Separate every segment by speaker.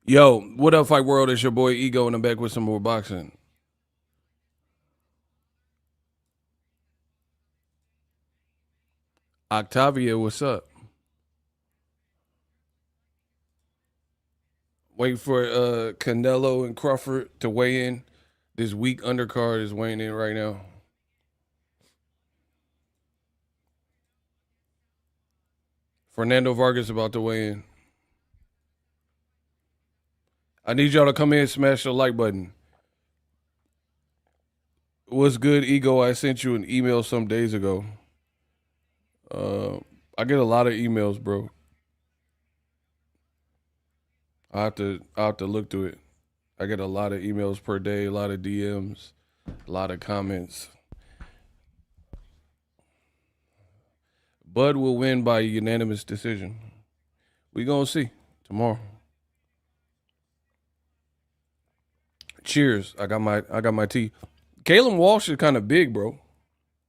Speaker 1: Yo, what up, Fight World? It's your boy Ego, and I'm back with some more boxing. Octavia, what's up? Wait for Canelo and Crawford to weigh in. This week undercard is weighing in right now. Fernando Vargas about to weigh in. I need y'all to come in and smash the like button. What's good, Ego? I sent you an email some days ago. Uh, I get a lot of emails, bro. I have to look through it. I get a lot of emails per day, a lot of DMs, a lot of comments. Bud will win by unanimous decision. We gonna see tomorrow. Cheers. I got my tea. Kalen Walsh is kind of big, bro.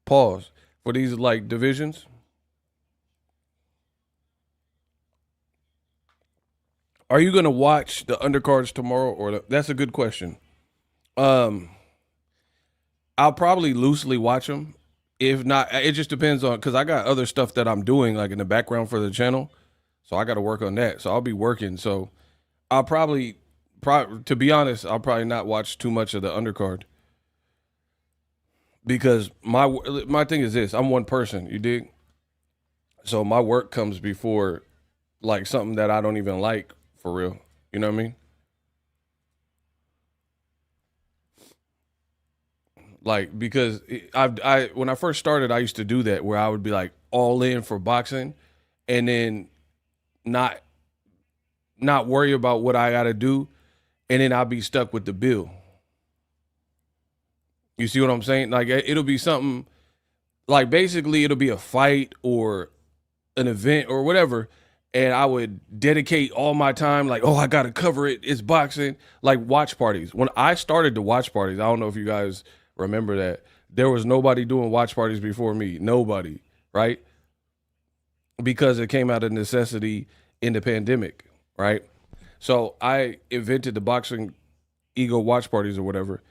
Speaker 1: Pause for these like divisions. Are you gonna watch the undercards tomorrow, or that's a good question. Um, I'll probably loosely watch them. If not, it just depends on because I got other stuff that I'm doing like in the background for the channel, so I got to work on that. So I'll be working. So I'll probably, to be honest, I'll probably not watch too much of the undercard because my thing is this: I'm one person. You dig? So my work comes before like something that I don't even like for real. You know what I mean? Like because I when I first started, I used to do that where I would be like all in for boxing, and then not not worry about what I got to do, and then I'll be stuck with the bill. You see what I'm saying? Like it'll be something like basically it'll be a fight or an event or whatever, and I would dedicate all my time like, oh, I gotta cover it. It's boxing. Like watch parties. When I started the watch parties, I don't know if you guys remember that. There was nobody doing watch parties before me. Nobody, right? Because it came out of necessity in the pandemic, right? So I invented the boxing ego watch parties or whatever,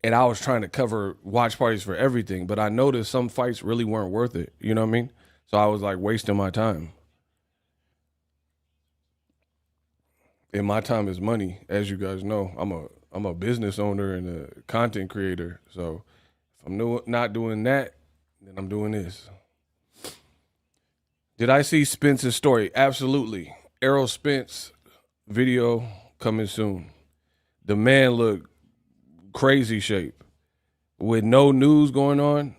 Speaker 1: and I was trying to cover watch parties for everything, but I noticed some fights really weren't worth it. You know what I mean? So I was like wasting my time. And my time is money, as you guys know. I'm a business owner and a content creator. So if I'm not doing that, then I'm doing this. Did I see Spence's story? Absolutely. Errol Spence video coming soon. The man looked crazy shape with no news going on.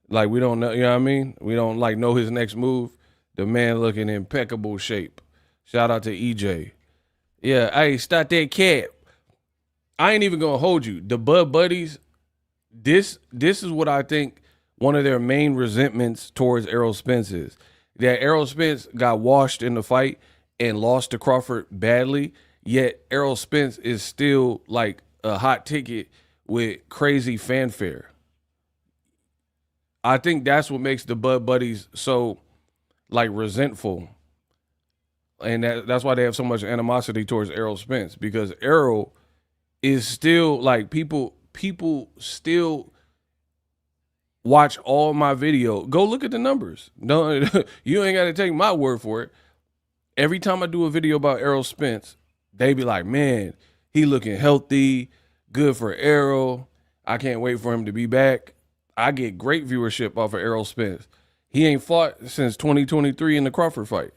Speaker 1: Like we don't know, you know what I mean? We don't like know his next move. The man looking in impeccable shape. Shout out to EJ. Yeah, hey, start that cap. I ain't even gonna hold you. The Bud Buddies, this is what I think one of their main resentments towards Errol Spence is. That Errol Spence got washed in the fight and lost to Crawford badly, yet Errol Spence is still like a hot ticket with crazy fanfare. I think that's what makes the Bud Buddies so like resentful. And that's why they have so much animosity towards Errol Spence because Errol is still like people still watch all my video. Go look at the numbers. No, you ain't got to take my word for it. Every time I do a video about Errol Spence, they be like, "Man, he looking healthy, good for Errol. I can't wait for him to be back." I get great viewership off of Errol Spence. He ain't fought since 2023 in the Crawford fight.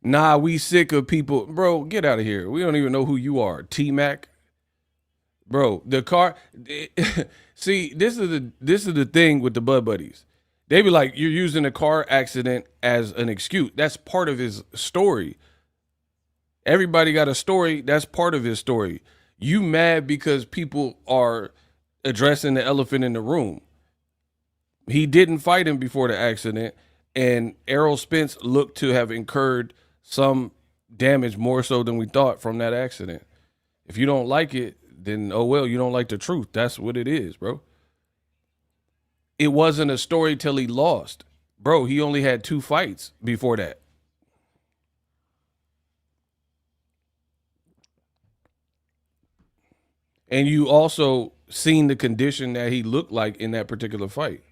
Speaker 1: Nah, we sick of people. Bro, get out of here. We don't even know who you are. T-Mac. Bro, the car see, this is the thing with the Bud Buddies. They be like, you're using a car accident as an excuse. That's part of his story. Everybody got a story. That's part of his story. You mad because people are addressing the elephant in the room. He didn't fight him before the accident, and Errol Spence looked to have incurred some damage more so than we thought from that accident. If you don't like it, then oh well, you don't like the truth. That's what it is, bro. It wasn't a story till he lost. Bro, he only had two fights before that. And you also seen the condition that he looked like in that particular fight.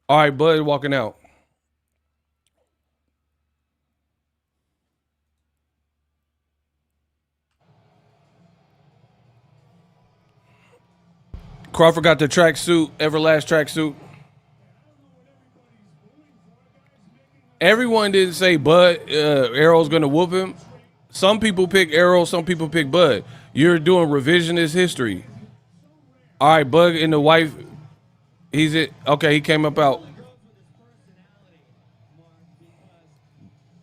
Speaker 1: All right, Bud walking out. Crawford got the tracksuit, Everlast tracksuit. Everyone didn't say Bud Errol's gonna whoop him. Some people pick Errol, some people pick Bud. You're doing revisionist history. All right, Bud and the wife. He's it. Okay, he came up out.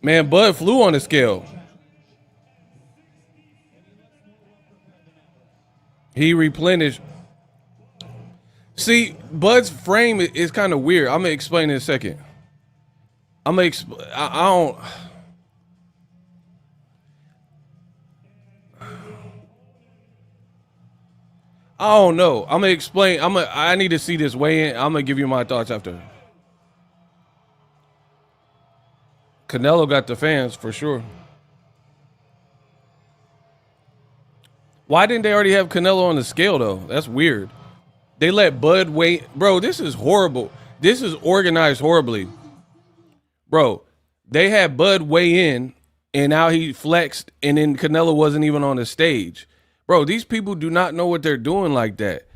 Speaker 1: Man, Bud flew on the scale. He replenished. See, Bud's frame is kind of weird. I'm gonna explain in a second. I'm gonna explain. I don't. I don't know. I'm gonna explain. I need to see this weigh in. I'm gonna give you my thoughts after. Canelo got the fans for sure. Why didn't they already have Canelo on the scale though? That's weird. They let Bud weigh. Bro, this is horrible. This is organized horribly. Bro, they had Bud weigh in, and now he flexed, and then Canelo wasn't even on the stage. Bro, these people do not know what they're doing like that.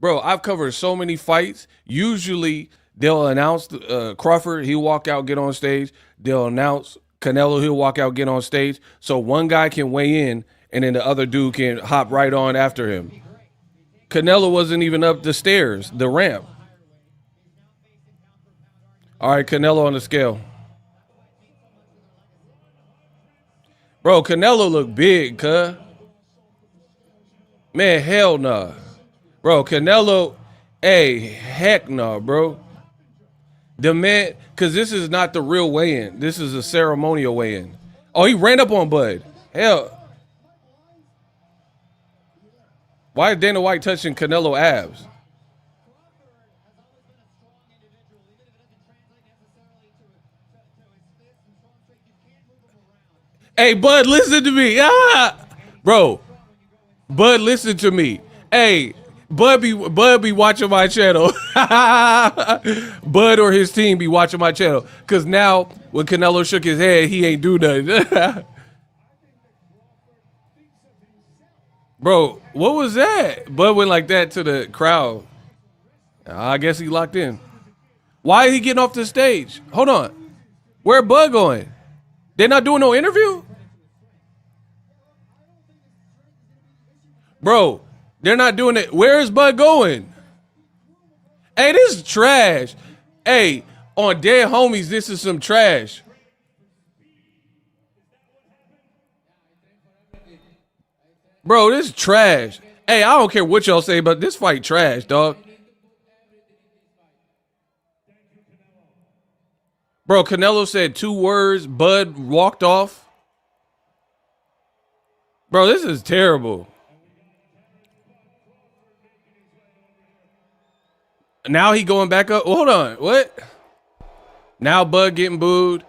Speaker 1: Bro, I've covered so many fights. Usually, they'll announce Crawford, he'll walk out, get on stage. They'll announce Canelo, he'll walk out, get on stage. So one guy can weigh in, and then the other dude can hop right on after him. Canelo wasn't even up the stairs, the ramp. All right, Canelo on the scale. Bro, Canelo look big, cuh. Man, hell nah. Bro, Canelo, hey, heck no, bro. The man, because this is not the real weigh-in. This is a ceremonial weigh-in. Oh, he ran up on Bud. Hell. Why is Dana White touching Canelo abs? Hey, Bud, listen to me. Ah! Bro, Bud, listen to me. Hey, Bud be watching my channel. Bud or his team be watching my channel. Because now, when Canelo shook his head, he ain't do nothing. Bro, what was that? Bud went like that to the crowd. I guess he locked in. Why is he getting off the stage? Hold on. Where Bud going? They're not doing no interview? Bro, they're not doing it. Where is Bud going? Hey, this is trash. Hey, on Dead Homies, this is some trash. Bro, this is trash. Hey, I don't care what y'all say, but this fight trash, dog. Bro, Canelo said 2 words. Bud walked off. Bro, this is terrible. Now he going back up. Hold on. What? Now Bud getting booed.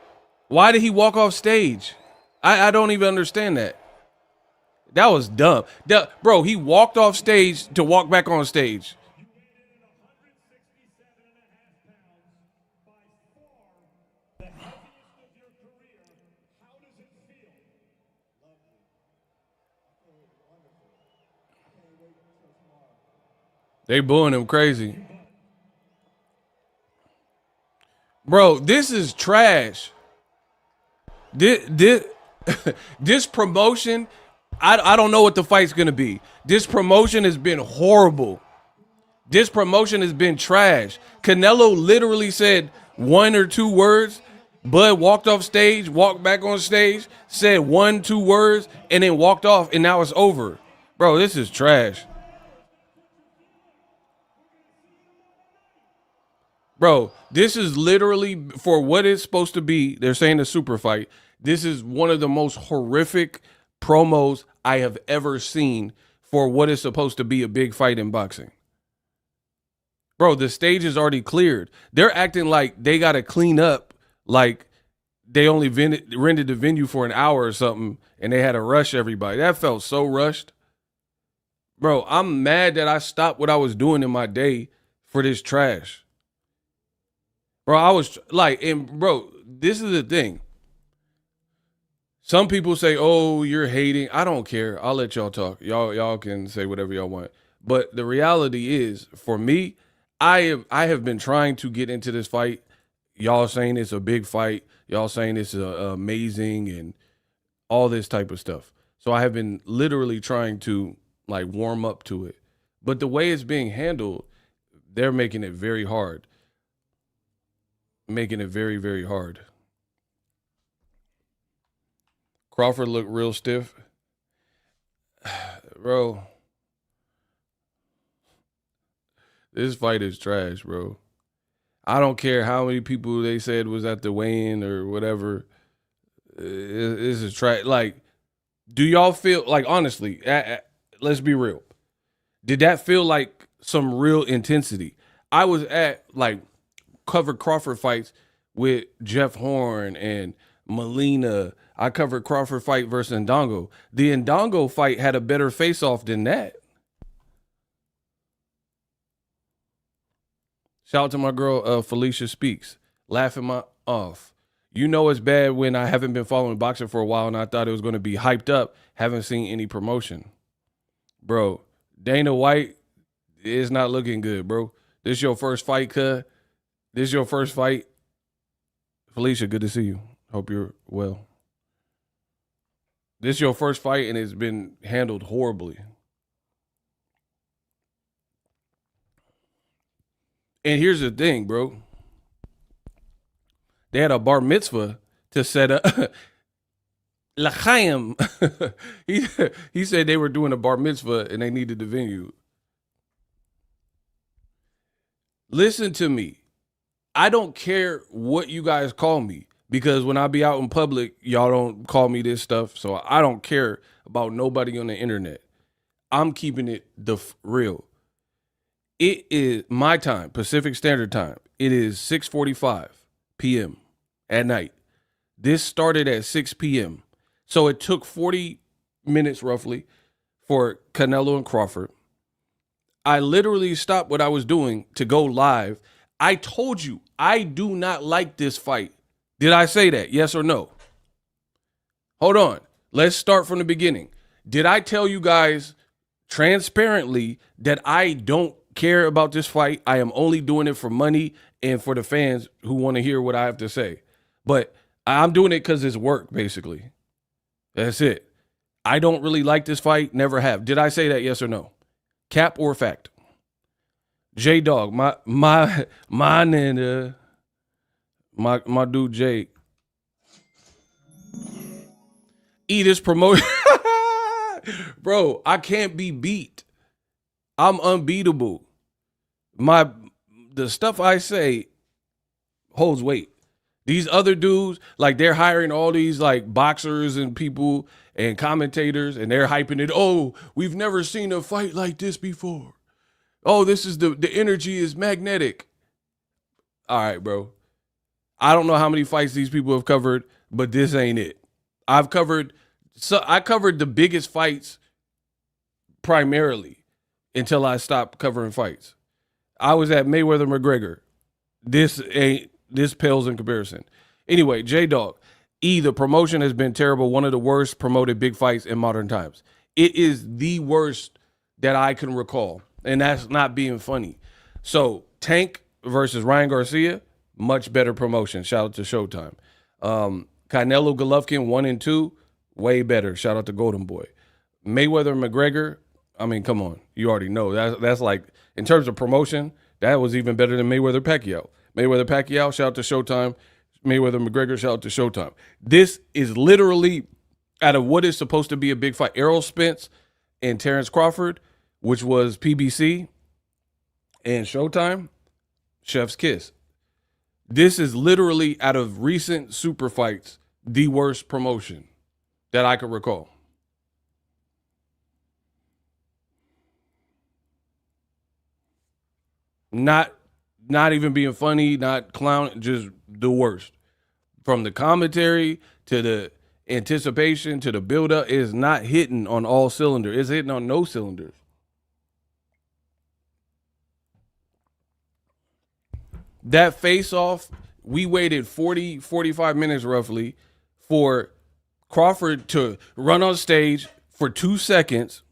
Speaker 1: Why did he walk off stage? I don't even understand that. That was dumb. Bro, he walked off stage to walk back on stage. They booing him crazy. Bro, this is trash. This promotion, I don't know what the fight's going to be. This promotion has been horrible. This promotion has been trash. Canelo literally said 1 or 2 words. Bud walked off stage, walked back on stage, said 1, 2 words, and then walked off, and now it's over. Bro, this is trash. Bro, this is literally, for what it's supposed to be, they're saying a super fight. This is one of the most horrific promos I have ever seen for what is supposed to be a big fight in boxing. Bro, the stage is already cleared. They're acting like they got to clean up like they only rented the venue for an hour or something, and they had to rush everybody. That felt so rushed. Bro, I'm mad that I stopped what I was doing in my day for this trash. Bro, I was like, and bro, this is the thing. Some people say, "Oh, you're hating." I don't care. I'll let y'all talk. Y'all can say whatever y'all want. But the reality is, for me, I have been trying to get into this fight. Y'all saying it's a big fight. Y'all saying it's amazing and all this type of stuff. So I have been literally trying to like warm up to it. But the way it's being handled, they're making it very hard. Making it very, very hard. Crawford looked real stiff. Bro, this fight is trash, bro. I don't care how many people they said was at the weigh-in or whatever. This is trash. Like, do y'all feel like, honestly, let's be real. Did that feel like some real intensity? I was at like covered Crawford fights with Jeff Horn and Molina. I covered Crawford fight versus Ndongo. The Ndongo fight had a better face-off than that. Shout out to my girl Felicia Speaks. Laughing my off. You know it's bad when I haven't been following boxing for a while and I thought it was going to be hyped up. Haven't seen any promotion. Bro, Dana White is not looking good, bro. This your first fight, cuz. This your first fight. Felicia, good to see you. Hope you're well. This your first fight and it's been handled horribly. And here's the thing, bro. They had a bar mitzvah to set up. L'chaim. he said they were doing a bar mitzvah and they needed the venue. Listen to me. I don't care what you guys call me because when I be out in public, y'all don't call me this stuff. So I don't care about nobody on the internet. I'm keeping it real. It is my time, Pacific Standard Time. It is 6:45 p.m. at night. This started at 6 p.m. So it took 40 minutes roughly for Canelo and Crawford. I literally stopped what I was doing to go live. I told you, I do not like this fight. Did I say that? Yes or no? Hold on. Let's start from the beginning. Did I tell you guys transparently that I don't care about this fight? I am only doing it for money and for the fans who want to hear what I have to say. But I'm doing it because it's work, basically. That's it. I don't really like this fight. Never have. Did I say that? Yes or no? Cap or fact? J-Dog, my nigga, my dude Jake. This promotion. Bro, I can't be beat. I'm unbeatable. The stuff I say holds weight. These other dudes, like they're hiring all these like boxers and people and commentators and they're hyping it. Oh, we've never seen a fight like this before. Oh, this is the energy is magnetic. All right, bro. I don't know how many fights these people have covered, but this ain't it. I covered the biggest fights primarily until I stopped covering fights. I was at Mayweather McGregor. This pales in comparison. Anyway, J-Dog. The promotion has been terrible. One of the worst promoted big fights in modern times. It is the worst that I can recall. And that's not being funny. So Tank versus Ryan Garcia, much better promotion. Shout out to Showtime. Canelo Golovkin 1 and 2, way better. Shout out to Golden Boy. Mayweather McGregor, I mean, come on. You already know. That's like, in terms of promotion, that was even better than Mayweather Pacquiao. Mayweather Pacquiao, shout out to Showtime. Mayweather McGregor, shout out to Showtime. This is literally out of what is supposed to be a big fight. Errol Spence and Terence Crawford, which was PBC and Showtime, chef's kiss. This is literally out of recent super fights, the worst promotion that I could recall. Not even being funny, not clown, just the worst. From the commentary to the anticipation to the build-up, is not hitting on all cylinders. It's hitting on no cylinders. That face-off, we waited 40, 45 minutes roughly for Crawford to run on stage for 2 seconds.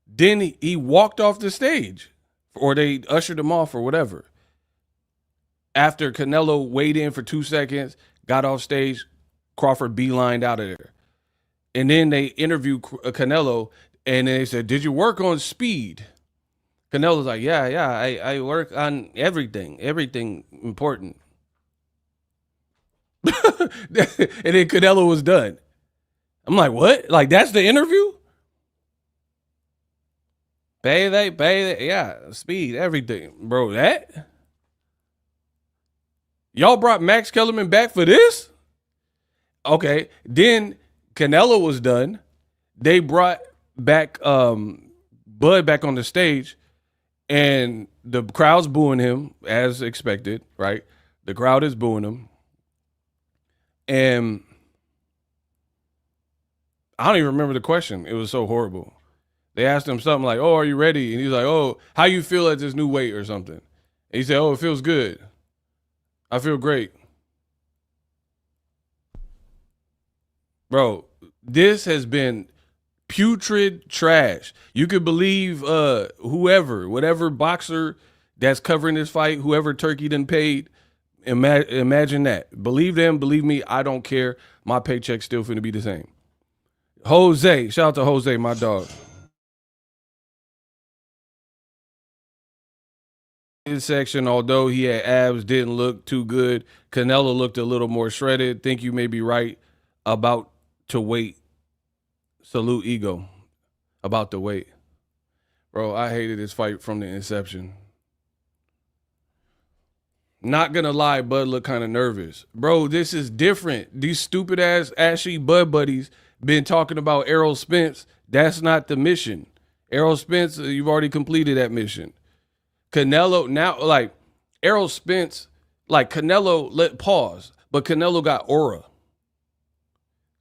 Speaker 1: Then he walked off the stage, or they ushered him off or whatever. After Canelo weighed in for 2 seconds, got off stage, Crawford beelined out of there. And then they interviewed Canelo, and they said, "Did you work on speed?" Canelo's like, yeah, I work on everything important. And then Canelo was done. I'm like, what? Like, that's the interview? Pay, yeah, speed, everything. Bro, that? Y'all brought Max Kellerman back for this? Okay, then Canelo was done. They brought back Bud back on the stage, and the crowd's booing him as expected, right? The crowd is booing him. And I don't even remember the question. It was so horrible. They asked him something like, "Oh, are you ready?" And he's like, "Oh, how you feel at this new weight or something?" And he said, "Oh, it feels good. I feel great." Bro, this has been putrid trash. You could believe whatever boxer that's covering this fight, whoever Turkey done paid, imagine that. Believe them, believe me, I don't care. My paycheck's still finna be the same. Jose, shout out to Jose, my dog. His section, although he had abs, didn't look too good. Canelo looked a little more shredded. Think you may be right about to wait. Salute ego. About to wait. Bro, I hated this fight from the inception. Not gonna lie, Bud looked kind of nervous. Bro, this is different. These stupid ass ashy Bud buddies been talking about Errol Spence. That's not the mission. Errol Spence, you've already completed that mission. Canelo, now, like, Errol Spence, like, Canelo, but Canelo got aura.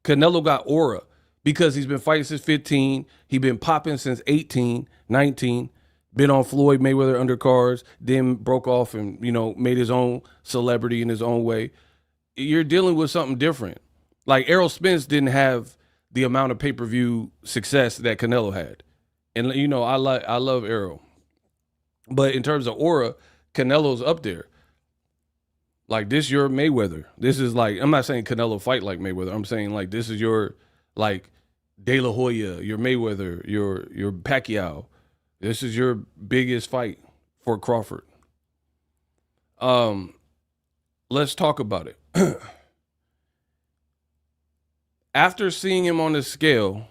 Speaker 1: Canelo got aura because he's been fighting since 15. He's been popping since 18, 19. Been on Floyd Mayweather undercards, then broke off and, made his own celebrity in his own way. You're dealing with something different. Like, Errol Spence didn't have the amount of pay-per-view success that Canelo had. And, I love Errol. But in terms of aura, Canelo's up there. Like, this your Mayweather. This is like, I'm not saying Canelo fight like Mayweather. I'm saying, like, this is your, like, De La Hoya, your Mayweather, your Pacquiao. This is your biggest fight for Crawford. Let's talk about it. After seeing him on the scale,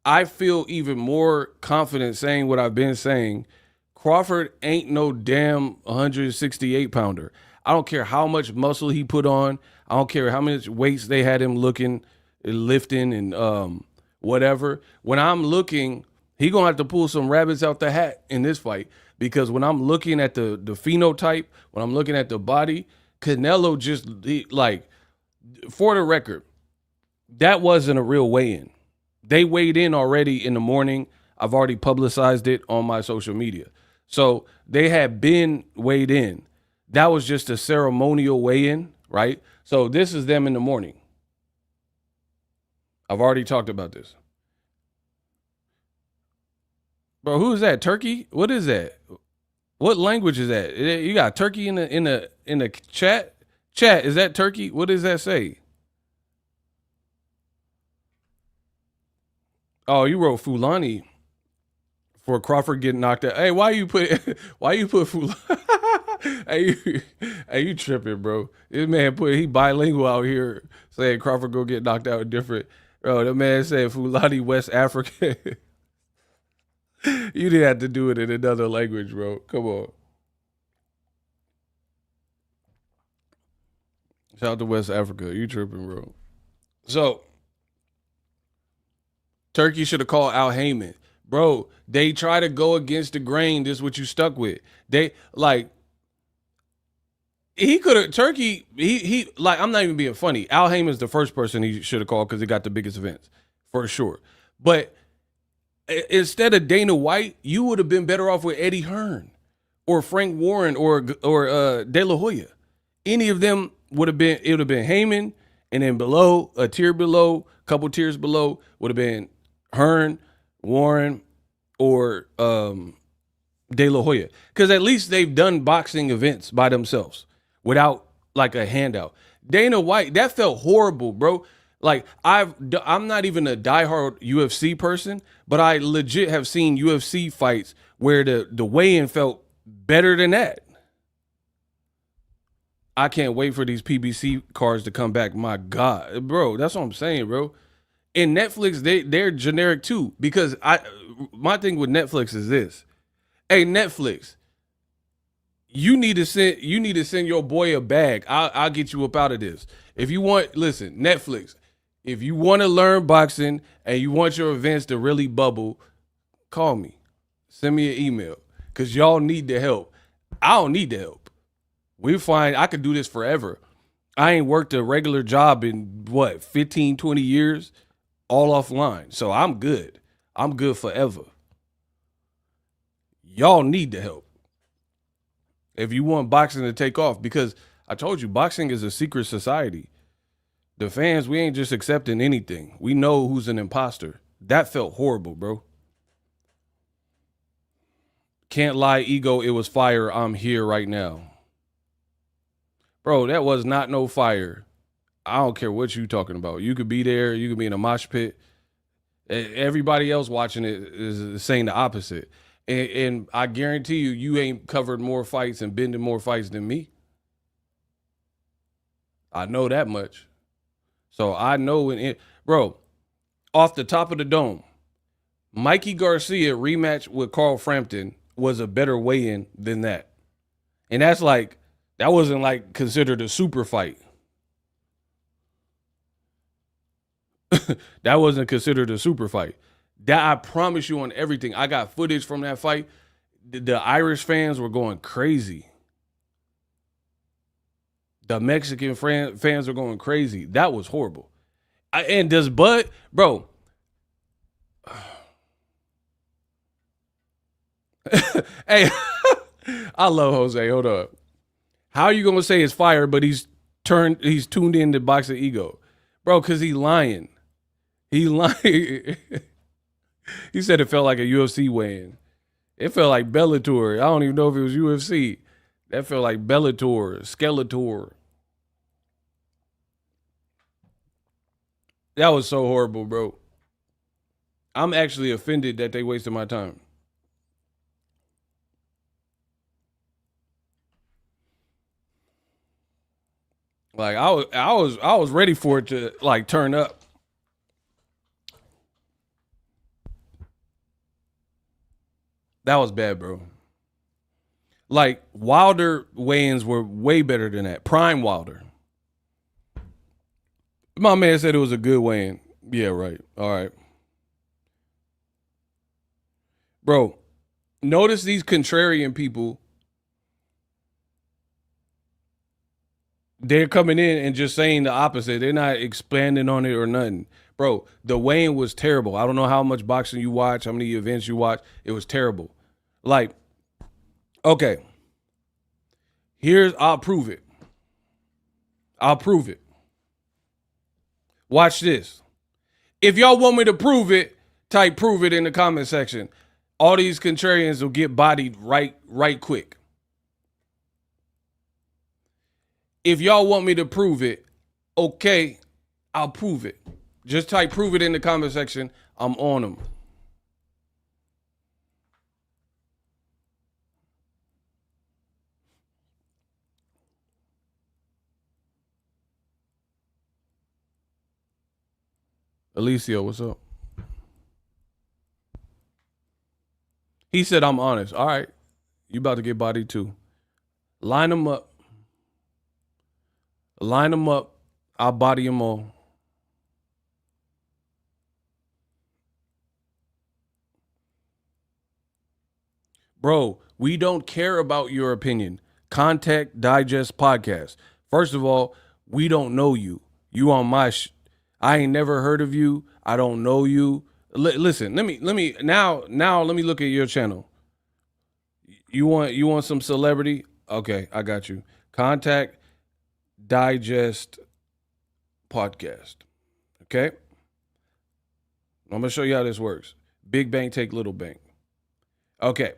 Speaker 1: I feel even more confident saying what I've been saying. Crawford ain't no damn 168 pounder. I don't care how much muscle he put on. I don't care how much weights they had him lifting and whatever. When I'm looking, he gonna have to pull some rabbits out the hat in this fight, because when I'm looking at the phenotype, when I'm looking at the body, Canelo for the record, that wasn't a real weigh-in. They weighed in already in the morning. I've already publicized it on my social media. So they had been weighed in. That was just a ceremonial weigh-in, right? So this is them in the morning. I've already talked about this. Bro, who is that? Turkey? What is that? What language is that? You got Turkey in the chat? Chat, is that Turkey? What does that say? Oh, you wrote Fulani for Crawford getting knocked out. Hey, why you put Fulani? hey, you tripping, bro? This man he bilingual out here saying Crawford go get knocked out different. Bro, the man said Fulani West Africa. You didn't have to do it in another language, bro. Come on. Shout out to West Africa. You tripping, bro. So Turkey should have called Al Heyman. Bro, they try to go against the grain. This is what you stuck with. They, like, He could have Turkey. He like I'm not even being funny. Al Heyman's the first person he should have called because he got the biggest events for sure. But instead of Dana White, you would have been better off with Eddie Hearn or Frank Warren or De La Hoya. Any of them would have been. It would have been Heyman, and then below a tier below, couple tiers below would have been Hearn, Warren, or De La Hoya, because at least they've done boxing events by themselves without like a handout. Dana White, that felt horrible, bro. Like I'm not even a diehard UFC person, but I legit have seen UFC fights where the weigh-in felt better than that. I can't wait for these PBC cards to come back. My God, bro, that's what I'm saying, bro. And Netflix, they're generic too, because my thing with Netflix is this. Hey, Netflix, you need to send your boy a bag. I'll get you up out of this. If you want, listen, Netflix, if you want to learn boxing and you want your events to really bubble, call me. Send me an email. Cause y'all need the help. I don't need the help. We find I could do this forever. I ain't worked a regular job in what, 15, 20 years, all offline. So I'm good. I'm good forever. Y'all need the help if you want boxing to take off, because I told you boxing is a secret society. The fans, we ain't just accepting anything. We know who's an imposter. That felt horrible, bro. Can't lie, ego, it was fire. I'm here right now. Bro, that was not no fire. I don't care what you talking about. You could be there. You could be in a mosh pit. Everybody else watching it is saying the opposite. And I guarantee you, you ain't covered more fights and been to more fights than me. I know that much. So I know bro, off the top of the dome, Mikey Garcia rematch with Carl Frampton was a better weigh-in than that. And that wasn't like considered a super fight. That wasn't considered a super fight. That I promise you on everything. I got footage from that fight. The Irish fans were going crazy. The Mexican fans were going crazy. That was horrible. And does Bud, bro? Hey, I love Jose. Hold up. How are you gonna say it's fire, but he's tuned in to Boxingego, bro? Because he lying. He lying. He said it felt like a UFC weigh-in. It felt like Bellator. I don't even know if it was UFC. That felt like Bellator, Skeletor. That was so horrible, bro. I'm actually offended that they wasted my time. Like I was ready for it to like turn up. That was bad, bro. Like Wilder weigh-ins were way better than that. Prime Wilder. My man said it was a good weigh-in. Yeah, right. All right. Bro, notice these contrarian people, they're coming in and just saying the opposite. They're not expanding on it or nothing. Bro, the weigh-in was terrible. I don't know how much boxing you watch, how many events you watch. It was terrible. Like, okay, I'll prove it. I'll prove it. Watch this. If y'all want me to prove it, type prove it in the comment section. All these contrarians will get bodied right quick. If y'all want me to prove it, okay, I'll prove it. Just type prove it in the comment section. I'm on them. Alicio, what's up? He said I'm honest. All right. You about to get bodied too. Line them up. Line them up. I'll body them all. Bro, we don't care about your opinion. Contact Digest Podcast. First of all, we don't know you. You on my I ain't never heard of you. I don't know you. Listen, let me now let me look at your channel. You want some celebrity? Okay, I got you. Contact Digest Podcast. Okay? I'm gonna show you how this works. Big bank take little bank. Okay.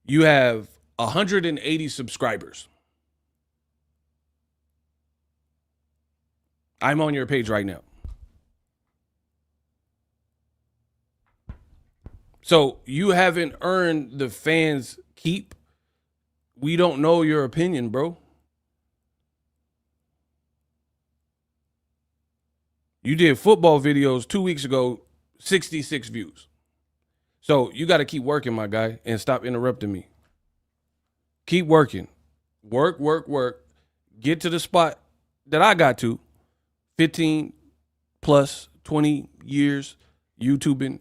Speaker 1: You have 180 subscribers. I'm on your page right now. So you haven't earned the fans' keep. We don't know your opinion, bro. You did football videos 2 weeks ago, 66 views. So you got to keep working, my guy, and stop interrupting me. Keep working. Work. Get to the spot that I got to. 15 plus 20 years YouTubing.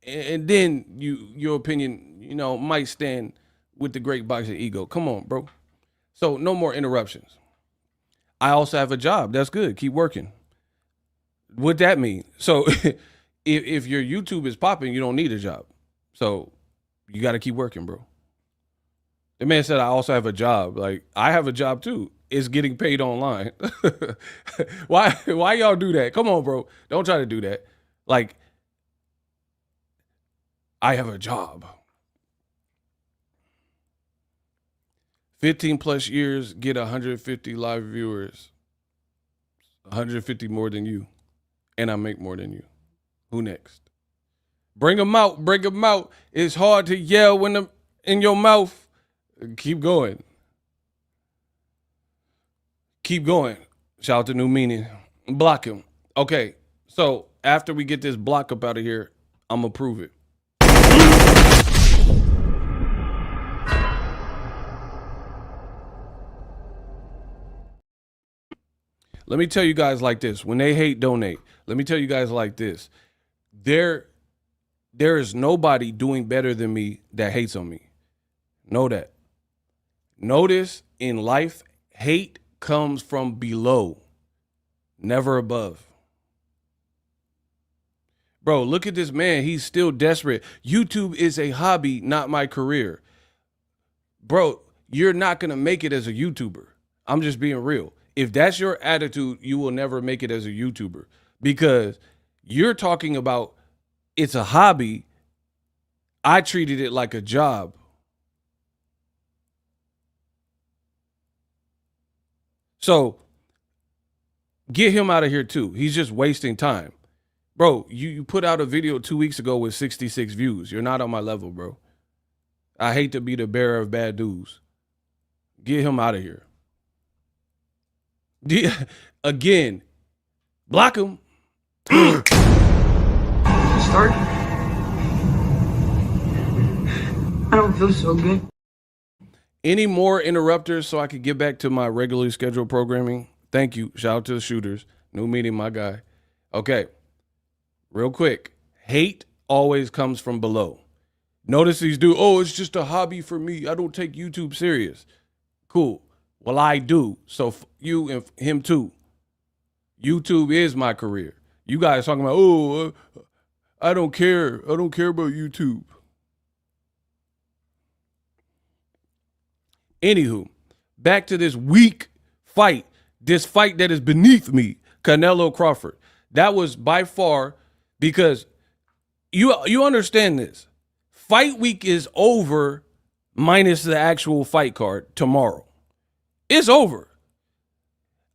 Speaker 1: And then your opinion, might stand with the great Boxingego. Come on, bro. So no more interruptions. I also have a job. That's good. Keep working. What that mean? So if your YouTube is popping, you don't need a job. So you got to keep working, bro. The man said I also have a job. Like, I have a job too. It's getting paid online. Why y'all do that? Come on, bro. Don't try to do that. Like, I have a job. 15 plus years, get 150 live viewers. 150 more than you. And I make more than you. Who next? Bring them out. Bring them out. It's hard to yell when they're in your mouth. Keep going. Keep going. Shout out to New Meaning. Block him. Okay. So after we get this block up out of here, I'm going to prove it. Let me tell you guys like this. When they hate, donate. Let me tell you guys like this. There is nobody doing better than me that hates on me. Know that. Notice in life, hate comes from below, never above. Bro, look at this man. He's still desperate. YouTube is a hobby, not my career. Bro, you're not going to make it as a YouTuber. I'm just being real. If that's your attitude, you will never make it as a YouTuber because you're talking about it's a hobby. I treated it like a job. So get him out of here too. He's just wasting time. Bro, you put out a video 2 weeks ago with 66 views. You're not on my level, bro. I hate to be the bearer of bad news. Get him out of here. Again, block him.
Speaker 2: Start. I don't feel so good.
Speaker 1: Any more interrupters so I could get back to my regularly scheduled programming? Thank you. Shout out to the shooters. New meeting, my guy. Okay. Real quick. Hate always comes from below. Notice these dudes, it's just a hobby for me. I don't take YouTube serious. Cool. Well, I do. So you and him too. YouTube is my career. You guys talking about, I don't care. I don't care about YouTube. Anywho, back to this weak fight. This fight that is beneath me, Canelo Crawford. That was by far, because you understand this. Fight week is over minus the actual fight card tomorrow. It's over.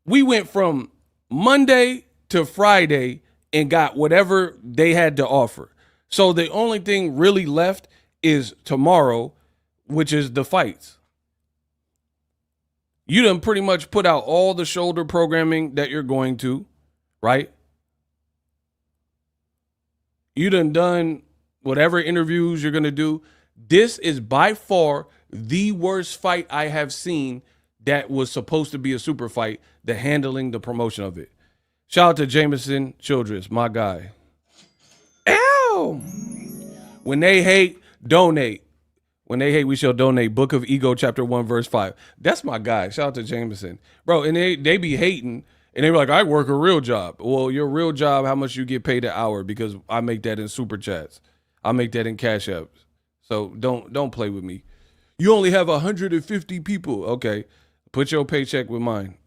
Speaker 1: We went from Monday to Friday and got whatever they had to offer. So the only thing really left is tomorrow, which is the fights. You done pretty much put out all the shoulder programming that you're going to, right? You done whatever interviews you're going to do. This is by far the worst fight I have seen that was supposed to be a super fight, the handling, the promotion of it. Shout out to Jameson Childress, my guy. Ow! When they hate, donate. When they hate, we shall donate. Book of Ego, chapter 1, verse 5. That's my guy. Shout out to Jameson. Bro, and they be hating, and they be like, I work a real job. Well, your real job, how much you get paid an hour? Because I make that in super chats. I make that in Cash Apps. So don't play with me. You only have 150 people. Okay, put your paycheck with mine.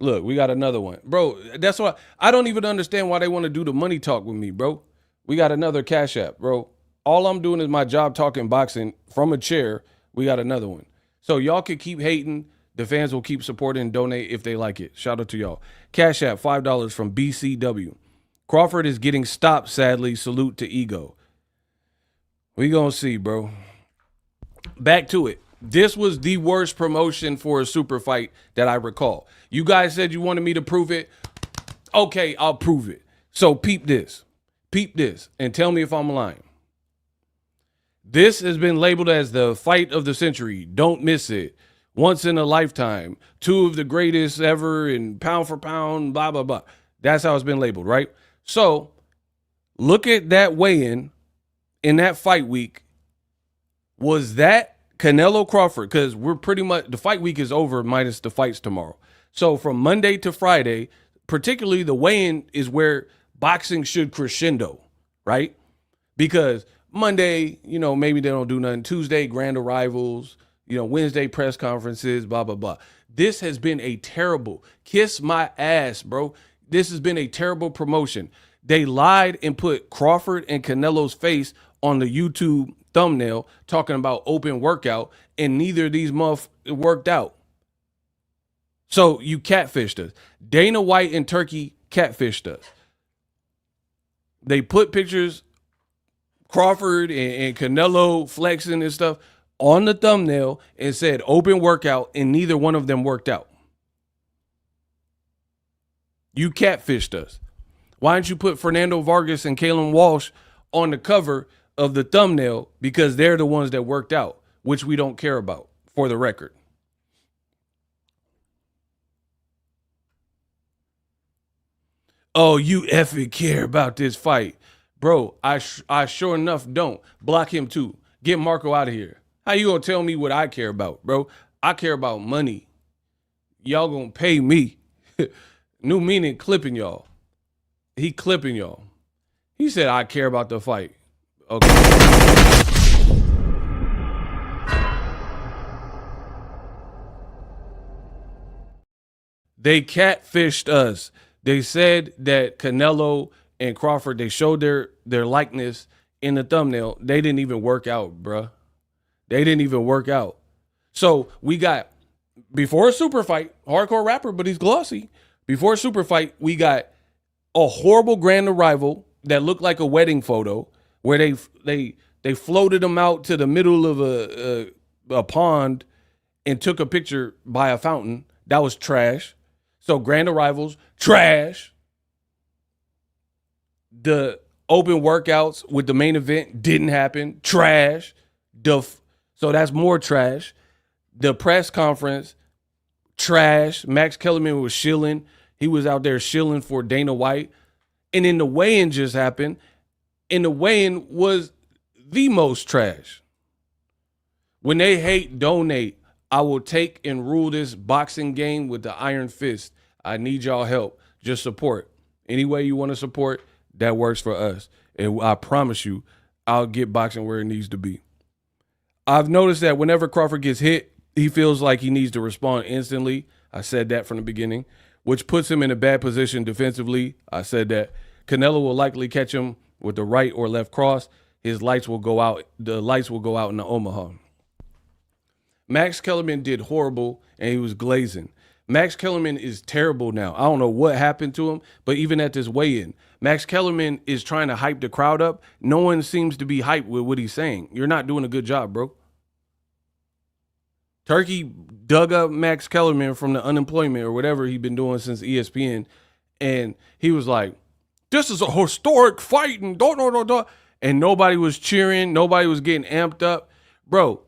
Speaker 1: Look, we got another one. Bro, that's why I don't even understand why they want to do the money talk with me, bro. We got another Cash App, bro. All I'm doing is my job talking boxing from a chair. We got another one. So y'all can keep hating. The fans will keep supporting and donate if they like it. Shout out to y'all. Cash App, $5 from BCW. Crawford is getting stopped, sadly. Salute to Ego. We gonna see, bro. Back to it. This was the worst promotion for a super fight that I recall. You guys said you wanted me to prove it. Okay, I'll prove it. So peep this. Peep this and tell me if I'm lying. This has been labeled as the fight of the century. Don't miss it. Once in a lifetime. Two of the greatest ever in pound for pound, blah, blah, blah. That's how it's been labeled, right? So look at that weigh-in in that fight week. Was that Canelo Crawford? Because we're pretty much, the fight week is over minus the fights tomorrow. So from Monday to Friday, particularly the weigh-in is where boxing should crescendo, right? Because Monday, maybe they don't do nothing. Tuesday, grand arrivals, Wednesday, press conferences, blah, blah, blah. This has been a terrible, kiss my ass, bro. This has been a terrible promotion. They lied and put Crawford and Canelo's face on the YouTube thumbnail talking about open workout, and neither of these worked out. So you catfished us. Dana White and Turkey catfished us. They put pictures, Crawford and Canelo flexing and stuff on the thumbnail and said open workout, and neither one of them worked out. You catfished us. Why didn't you put Fernando Vargas and Kalen Walsh on the cover of the thumbnail? Because they're the ones that worked out, which we don't care about, for the record. Oh, you effing care about this fight. Bro, I sure enough don't. Block him too. Get Marco out of here. How you gonna tell me what I care about, bro? I care about money. Y'all gonna pay me. New meaning clipping y'all. He clipping y'all. He said I care about the fight. Okay. They catfished us. They said that Canelo and Crawford, they showed their likeness in the thumbnail. They didn't even work out, bruh. They didn't even work out. So we got, before a super fight, hardcore rapper, but he's glossy. Before a super fight, we got a horrible grand arrival that looked like a wedding photo where they floated him out to the middle of a pond and took a picture by a fountain. That was trash. So grand arrivals, trash. The open workouts with the main event didn't happen. Trash. So that's more trash. The press conference, trash. Max Kellerman was shilling. He was out there shilling for Dana White. And then the weigh-in just happened. And the weigh-in was the most trash. When they hate, donate. I will take and rule this boxing game with the iron fist. I need y'all help. Just support. Any way you want to support, that works for us. And I promise you, I'll get boxing where it needs to be. I've noticed that whenever Crawford gets hit, he feels like he needs to respond instantly. I said that from the beginning, which puts him in a bad position defensively. I said that. Canelo will likely catch him with the right or left cross. His lights will go out. The lights will go out in the Omaha. Max Kellerman did horrible, and he was glazing. Max Kellerman is terrible now. I don't know what happened to him, but even at this weigh-in, Max Kellerman is trying to hype the crowd up. No one seems to be hyped with what he's saying. You're not doing a good job, bro. Turkey dug up Max Kellerman from the unemployment or whatever he'd been doing since ESPN, and he was like, this is a historic fight, and and nobody was cheering. Nobody was getting amped up. Bro,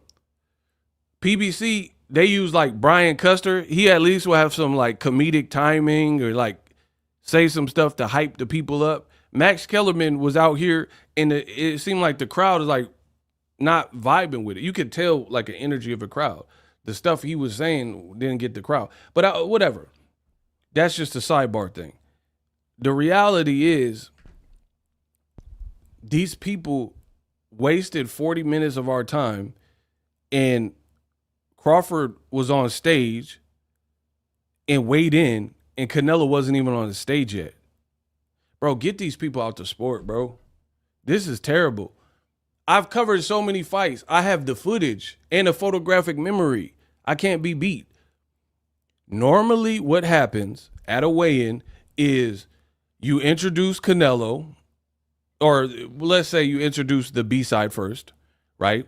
Speaker 1: PBC, they use like Brian Custer. He at least will have some like comedic timing or like say some stuff to hype the people up. Max Kellerman was out here and it seemed like the crowd is like, not vibing with it. You could tell like an energy of a crowd. The stuff he was saying didn't get the crowd. But whatever. That's just a sidebar thing. The reality is these people wasted 40 minutes of our time, and Crawford was on stage and weighed in, and Canelo wasn't even on the stage yet. Bro, get these people out the sport, bro. This is terrible. I've covered so many fights. I have the footage and a photographic memory. I can't be beat. Normally, what happens at a weigh-in is you introduce Canelo, or let's say you introduce the B-side first, right?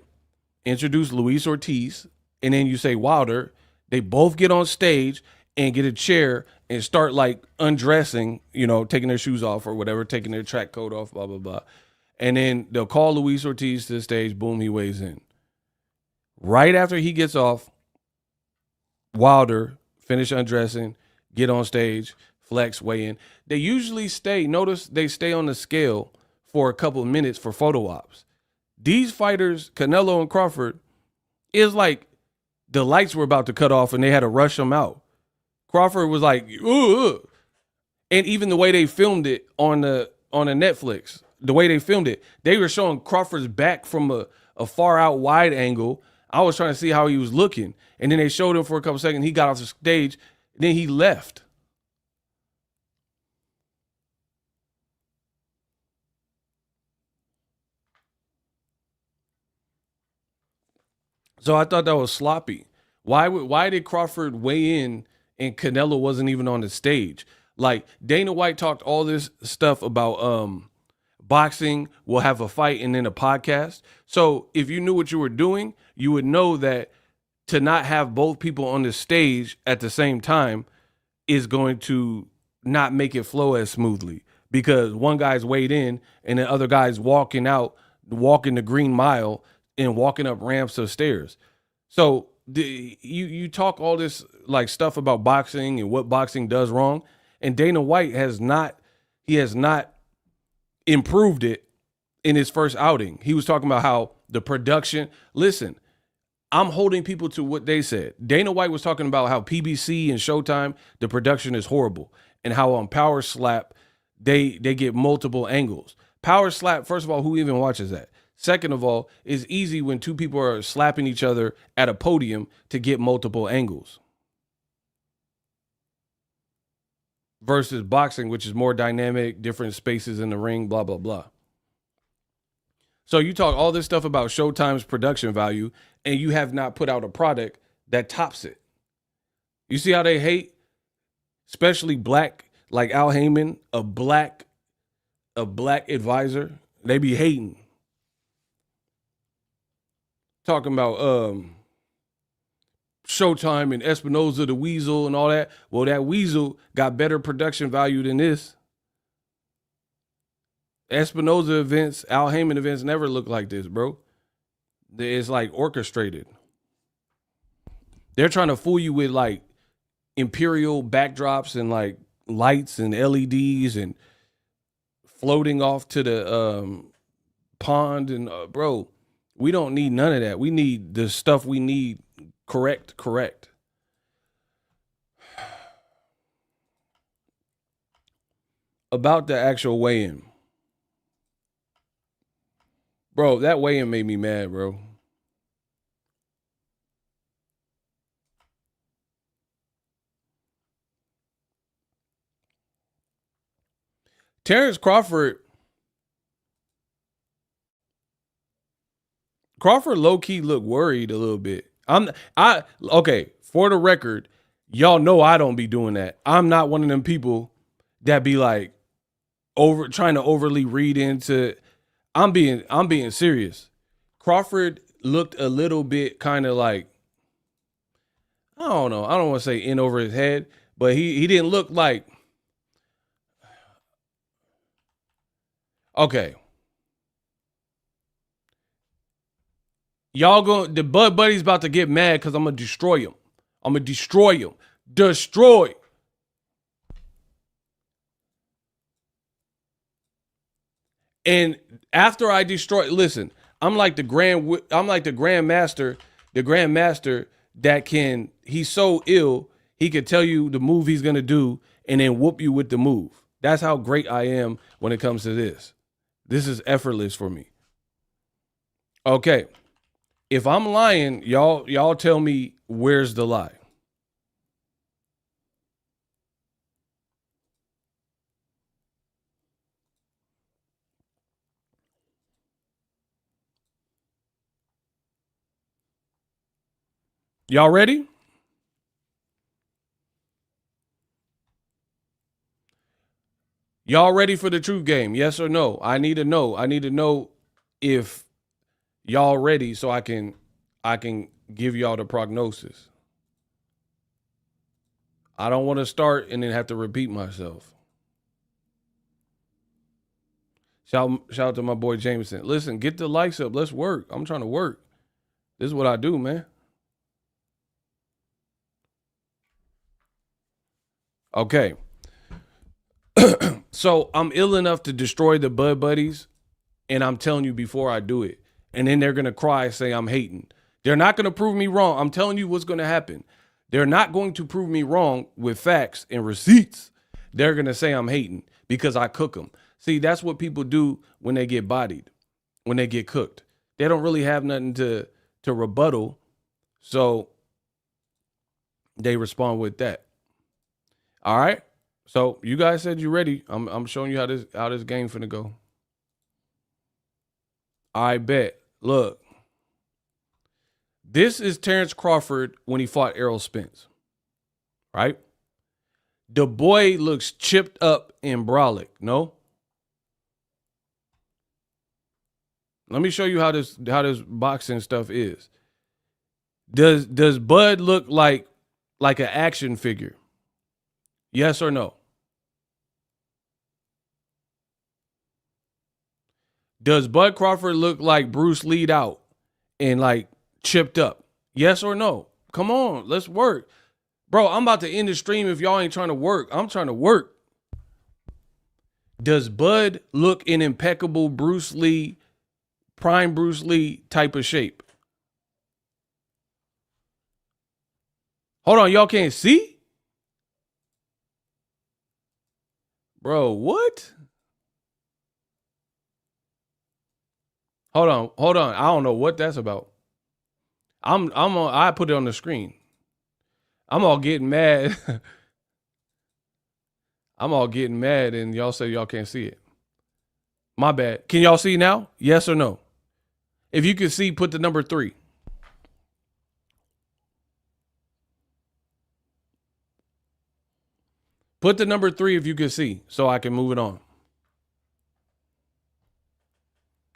Speaker 1: Introduce Luis Ortiz, and then you say Wilder. They both get on stage and get a chair and start like undressing, taking their shoes off or whatever, taking their track coat off, blah, blah, blah. And then they'll call Luis Ortiz to the stage. Boom, he weighs in. Right after he gets off, Wilder finish undressing, get on stage, flex, weigh in. They usually notice they stay on the scale for a couple of minutes for photo ops. These fighters, Canelo and Crawford, is like the lights were about to cut off and they had to rush them out. Crawford was like, ooh. And even the way they filmed it on the Netflix, the way they filmed it, they were showing Crawford's back from a far out wide angle. I was trying to see how he was looking. And then they showed him for a couple seconds. He got off the stage. Then he left. So I thought that was sloppy. Why did Crawford weigh in and Canelo wasn't even on the stage? Like Dana White talked all this stuff about boxing, we'll have a fight and then a podcast. So if you knew what you were doing, you would know that to not have both people on the stage at the same time is going to not make it flow as smoothly, because one guy's weighed in and the other guy's walking the green mile and walking up ramps of stairs. So you talk all this like stuff about boxing and what boxing does wrong, and Dana White has not improved it in his first outing. He was talking about how the production, listen, I'm holding people to what they said. Dana White was talking about how PBC and Showtime, the production is horrible, and how on Power Slap, they get multiple angles. Power Slap, first of all, who even watches that? Second of all, it's easy when two people are slapping each other at a podium to get multiple angles. Versus boxing, which is more dynamic, different spaces in the ring, blah, blah, blah. So you talk all this stuff about Showtime's production value, and you have not put out a product that tops it. You see how they hate, especially black, like Al Heyman, a black advisor. They be hating. Talking about Showtime and Espinoza the Weasel and all that. Well, that Weasel got better production value than this. Espinoza events, Al Heyman events never look like this, bro. It's like orchestrated. They're trying to fool you with like imperial backdrops and like lights and LEDs and floating off to the pond. And bro, we don't need none of that. We need the stuff we need correct. About the actual weigh-in. Bro, that weigh-in made me mad, bro. Terence Crawford low-key looked worried a little bit. Okay, for the record, y'all know I don't be doing that. I'm not one of them people that be like trying to overly read into. I'm being serious. Crawford looked a little bit kind of like, I don't know. I don't want to say in over his head, but he didn't look like, okay. The Bud Buddy's about to get mad because I'm going to destroy him. I'm going to destroy him. Destroy. And after I destroy, listen, I'm like the grandmaster, that he's so ill, he could tell you the move he's gonna do and then whoop you with the move. That's how great I am when it comes to this. This is effortless for me. Okay. If I'm lying, y'all tell me where's the lie. Y'all ready? Y'all ready for the truth game? Yes or no? I need to know. I need to know if y'all ready so I can give y'all the prognosis. I don't want to start and then have to repeat myself. Shout out to my boy Jameson. Listen, get the likes up. Let's work. I'm trying to work. This is what I do, man. Okay. So I'm ill enough to destroy the Bud Buddies, and I'm telling you before I do it. And then they're going to cry and say I'm hating. They're not going to prove me wrong. I'm telling you what's going to happen. They're not going to prove me wrong with facts and receipts. They're going to say I'm hating because I cook them. See, that's what people do when they get bodied, when they get cooked. They don't really have nothing to rebuttal, so they respond with that. All right? So you guys said you're ready. I'm showing you how this game finna go. I bet. Look. This is Terence Crawford when he fought Errol Spence. Right? The boy looks chipped up and brolic, no? Let me show you how this boxing stuff is. Does Bud look like an action figure? Yes or no? Does Bud Crawford look like Bruce Lee'd out and like chipped up? Yes or no? Come on, let's work. Bro, I'm about to end the stream if y'all ain't trying to work. I'm trying to work. Does Bud look in impeccable Bruce Lee, prime Bruce Lee type of shape? Hold on, y'all can't see? Bro, what? Hold on. I don't know what that's about. I put it on the screen. I'm all getting mad. I'm all getting mad and y'all say y'all can't see it. My bad. Can y'all see now? Yes or no? If you can see, put the number 3. Put the number 3 if you can see so I can move it on.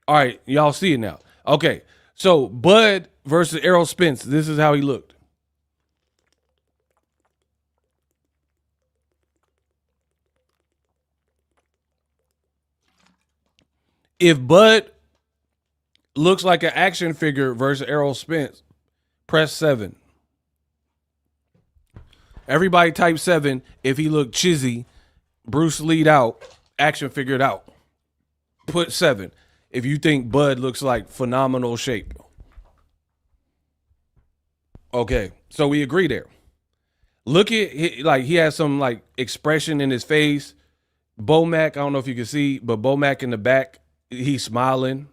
Speaker 1: All right, y'all see it now. Okay, so Bud versus Errol Spence. This is how he looked. If Bud looks like an action figure versus Errol Spence, press 7. Everybody type 7 if he looked chizzy, Bruce Lee'd out, action figured out. Put 7 if you think Bud looks like phenomenal shape. Okay, so we agree there. Look at he has some like expression in his face. Bomac, I don't know if you can see, but Bomac in the back, he's smiling,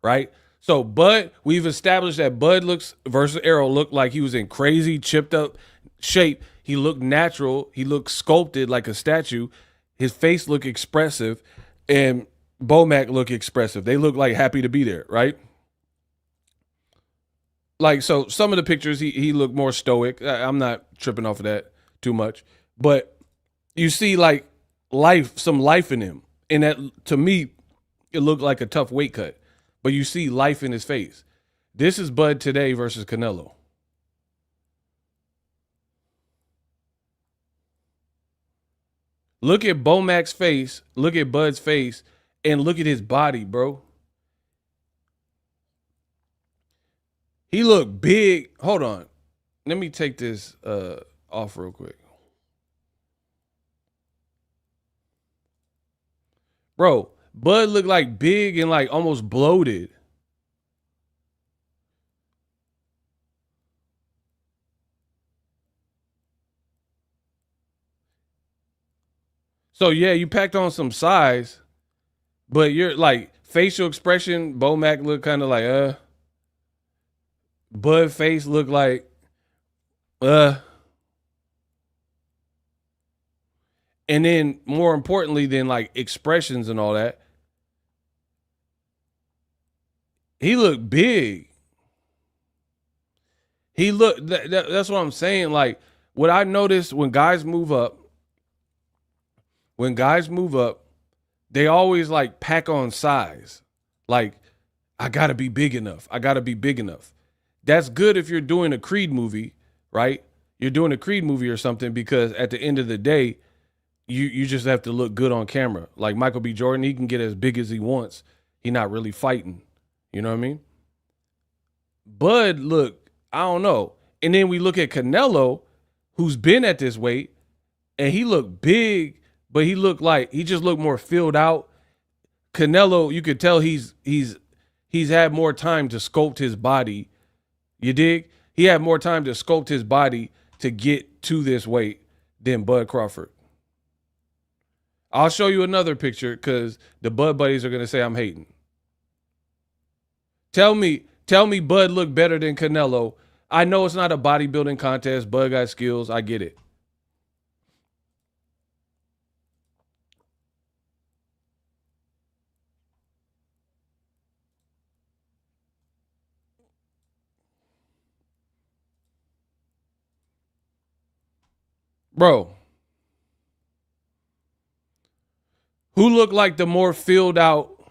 Speaker 1: right? So Bud, we've established that Bud looks versus Errol looked like he was in crazy chipped up shape. He looked natural. He looked sculpted like a statue. His face looked expressive, and Bomac looked expressive. They look like happy to be there, right? Like, so some of the pictures, he looked more stoic. I'm not tripping off of that too much. But you see, like, some life in him. And that, to me, it looked like a tough weight cut. But you see life in his face. This is Bud today versus Canelo. Look at Bomac's face. Look at Bud's face. And look at his body, bro. He looked big. Hold on. Let me take this off real quick. Bro, Bud looked like big and like almost bloated. So yeah, you packed on some size, but you're like facial expression. Bo Mac look kind of like Bud face look like uh. And then more importantly than like expressions and all that, he looked big. He looked. That's what I'm saying. Like what I noticed when guys move up, they always like pack on size. Like I gotta be big enough. I gotta be big enough. That's good if you're doing a Creed movie, right? You're doing a Creed movie or something because at the end of the day, you just have to look good on camera. Like Michael B. Jordan, he can get as big as he wants. He not really fighting. You know what I mean? Bud, look, I don't know. And then we look at Canelo, who's been at this weight, and he looked big, but he just looked more filled out. Canelo, you could tell he's had more time to sculpt his body. You dig? He had more time to sculpt his body to get to this weight than Bud Crawford. I'll show you another picture because the Bud buddies are gonna say I'm hating. Tell me Bud looked better than Canelo. I know it's not a bodybuilding contest. Bud got skills. I get it. Bro, who looked like the more filled out,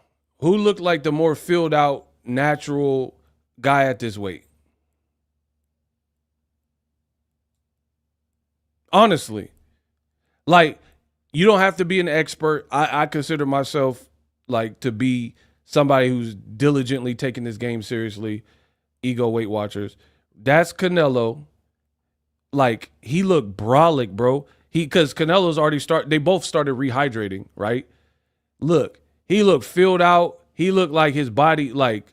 Speaker 1: natural guy at this weight? Honestly. Like, you don't have to be an expert. I consider myself like to be somebody who's diligently taking this game seriously. Ego Weight Watchers. That's Canelo. Like, he looked brolic, bro. Because Canelo's already they both started rehydrating, right? Look, he looked filled out. He looked like his body, like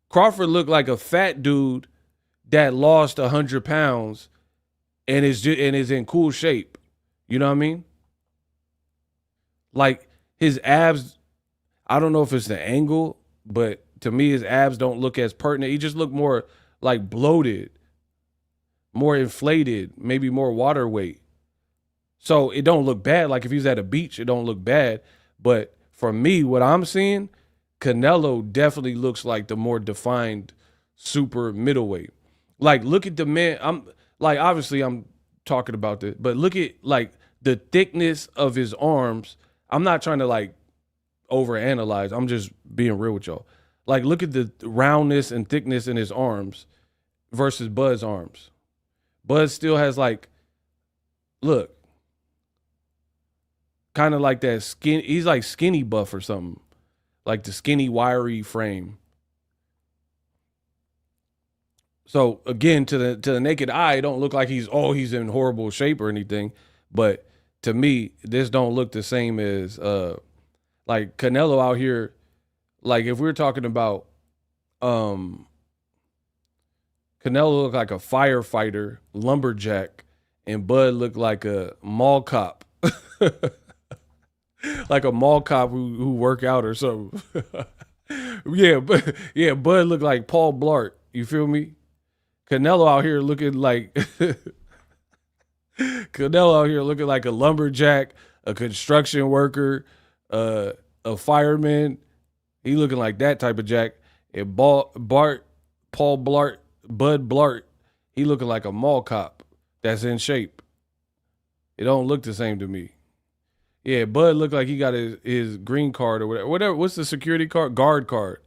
Speaker 1: Crawford looked like a fat dude that lost 100 pounds and is in cool shape. You know what I mean? Like his abs, I don't know if it's the angle, but to me, his abs don't look as pertinent. He just looked more like bloated, more inflated, maybe more water weight. So it don't look bad. Like if he's at a beach, it don't look bad. But for me, what I'm seeing, Canelo definitely looks like the more defined super middleweight. Like look at the man. I'm like obviously I'm talking about this, but look at like the thickness of his arms. I'm not trying to like overanalyze. I'm just being real with y'all. Like look at the roundness and thickness in his arms versus Bud's arms. Bud still has like, look, kind of like that skin. He's like skinny buff or something, like the skinny wiry frame. So again, to the naked eye, it don't look like he's in horrible shape or anything. But to me, this don't look the same as like Canelo out here. Like if we're talking about Canelo looked like a firefighter, lumberjack, and Bud looked like a mall cop. Like a mall cop who work out or something. Yeah, Bud looked like Paul Blart. You feel me? Canelo out here looking like a lumberjack, a construction worker, a fireman. He looking like that type of jack. And Paul Blart, Bud Blart, he looking like a mall cop that's in shape. It don't look the same to me. Yeah, Bud looked like he got his green card or whatever. Whatever. What's the security card? Guard card.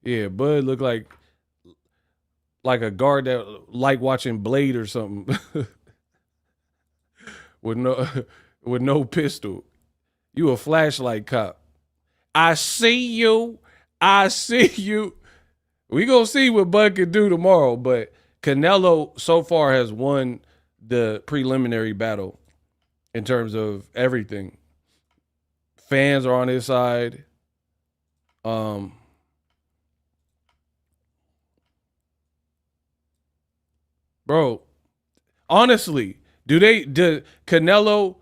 Speaker 1: Yeah, Bud looked like a guard that like watching Blade or something. with no pistol. You a flashlight cop. I see you. We gonna see what Bud can do tomorrow, but Canelo so far has won the preliminary battle in terms of everything. Fans are on his side. Bro, honestly, do Canelo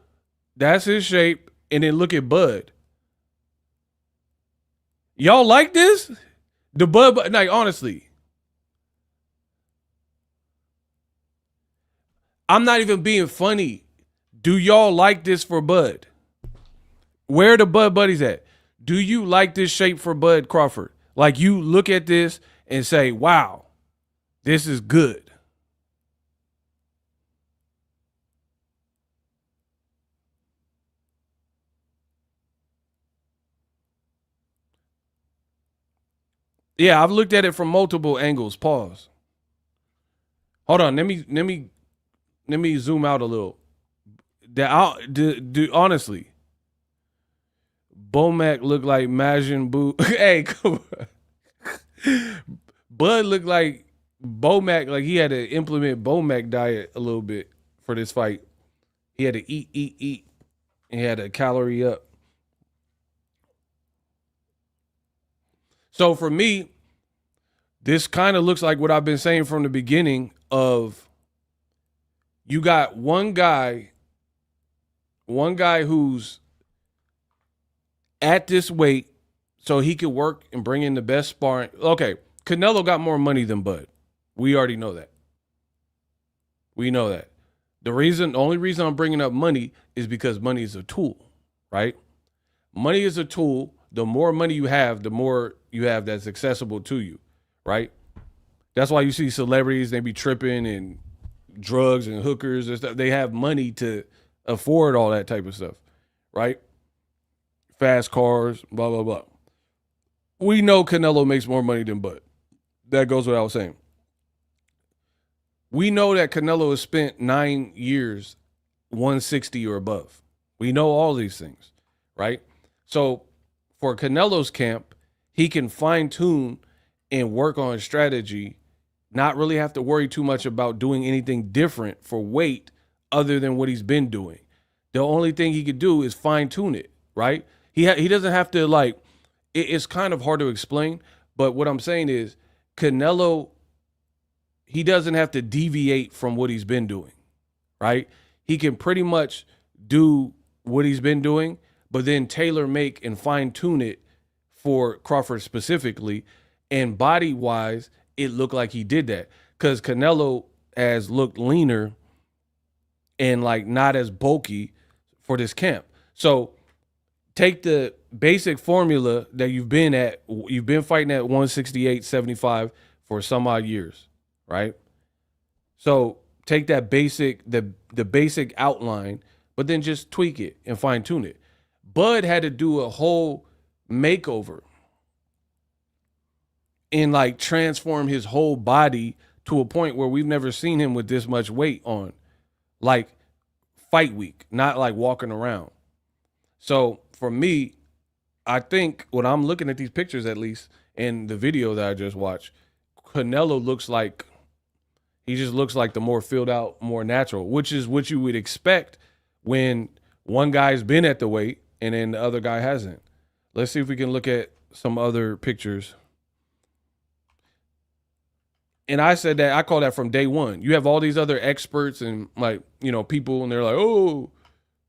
Speaker 1: That's his shape. And then look at Bud. Y'all like this? The Bud, like, honestly, I'm not even being funny. Do y'all like this for Bud? Where are the Bud buddies at? Do you like this shape for Bud Crawford? Like, you look at this and say, wow, this is good. Yeah, I've looked at it from multiple angles. Pause. Hold on. Let me zoom out a little. Honestly, Bomac looked like Majin Buu. Hey, come on. Bud looked like Bomac, like he had to implement Bomac diet a little bit for this fight. He had to eat, and he had to calorie up. So for me, this kind of looks like what I've been saying from the beginning of you got one guy who's at this weight so he could work and bring in the best sparring. Okay, Canelo got more money than Bud. We already know that. We know that. The only reason I'm bringing up money is because money is a tool, right? Money is a tool. The more money you have, the more you have that's accessible to you, right? That's why you see celebrities, they be tripping and drugs and hookers and stuff. They have money to afford all that type of stuff, right? Fast cars, blah, blah, blah. We know Canelo makes more money than Bud. That goes without saying. We know that Canelo has spent 9 years 160 or above. We know all these things, right? So for Canelo's camp, he can fine tune and work on strategy, not really have to worry too much about doing anything different for weight other than what he's been doing. The only thing he could do is fine tune it, right? He doesn't have to like. It's kind of hard to explain, but what I'm saying is Canelo, he doesn't have to deviate from what he's been doing, right? He can pretty much do what he's been doing, but then tailor make and fine tune it for Crawford specifically. And body wise, it looked like he did that because Canelo has looked leaner and like not as bulky for this camp. So take the basic formula that you've been fighting at 168, 75 for some odd years, right? So take that the basic outline, but then just tweak it and fine tune it. Bud had to do a whole makeover and like transform his whole body to a point where we've never seen him with this much weight on, like fight week, not like walking around. So for me, I think when I'm looking at these pictures, at least in the video that I just watched, Canelo looks like the more filled out, more natural, which is what you would expect when one guy's been at the weight and then the other guy hasn't. Let's see if we can look at some other pictures. And I said that, I call that from day one. You have all these other experts and like, people, and they're like, oh,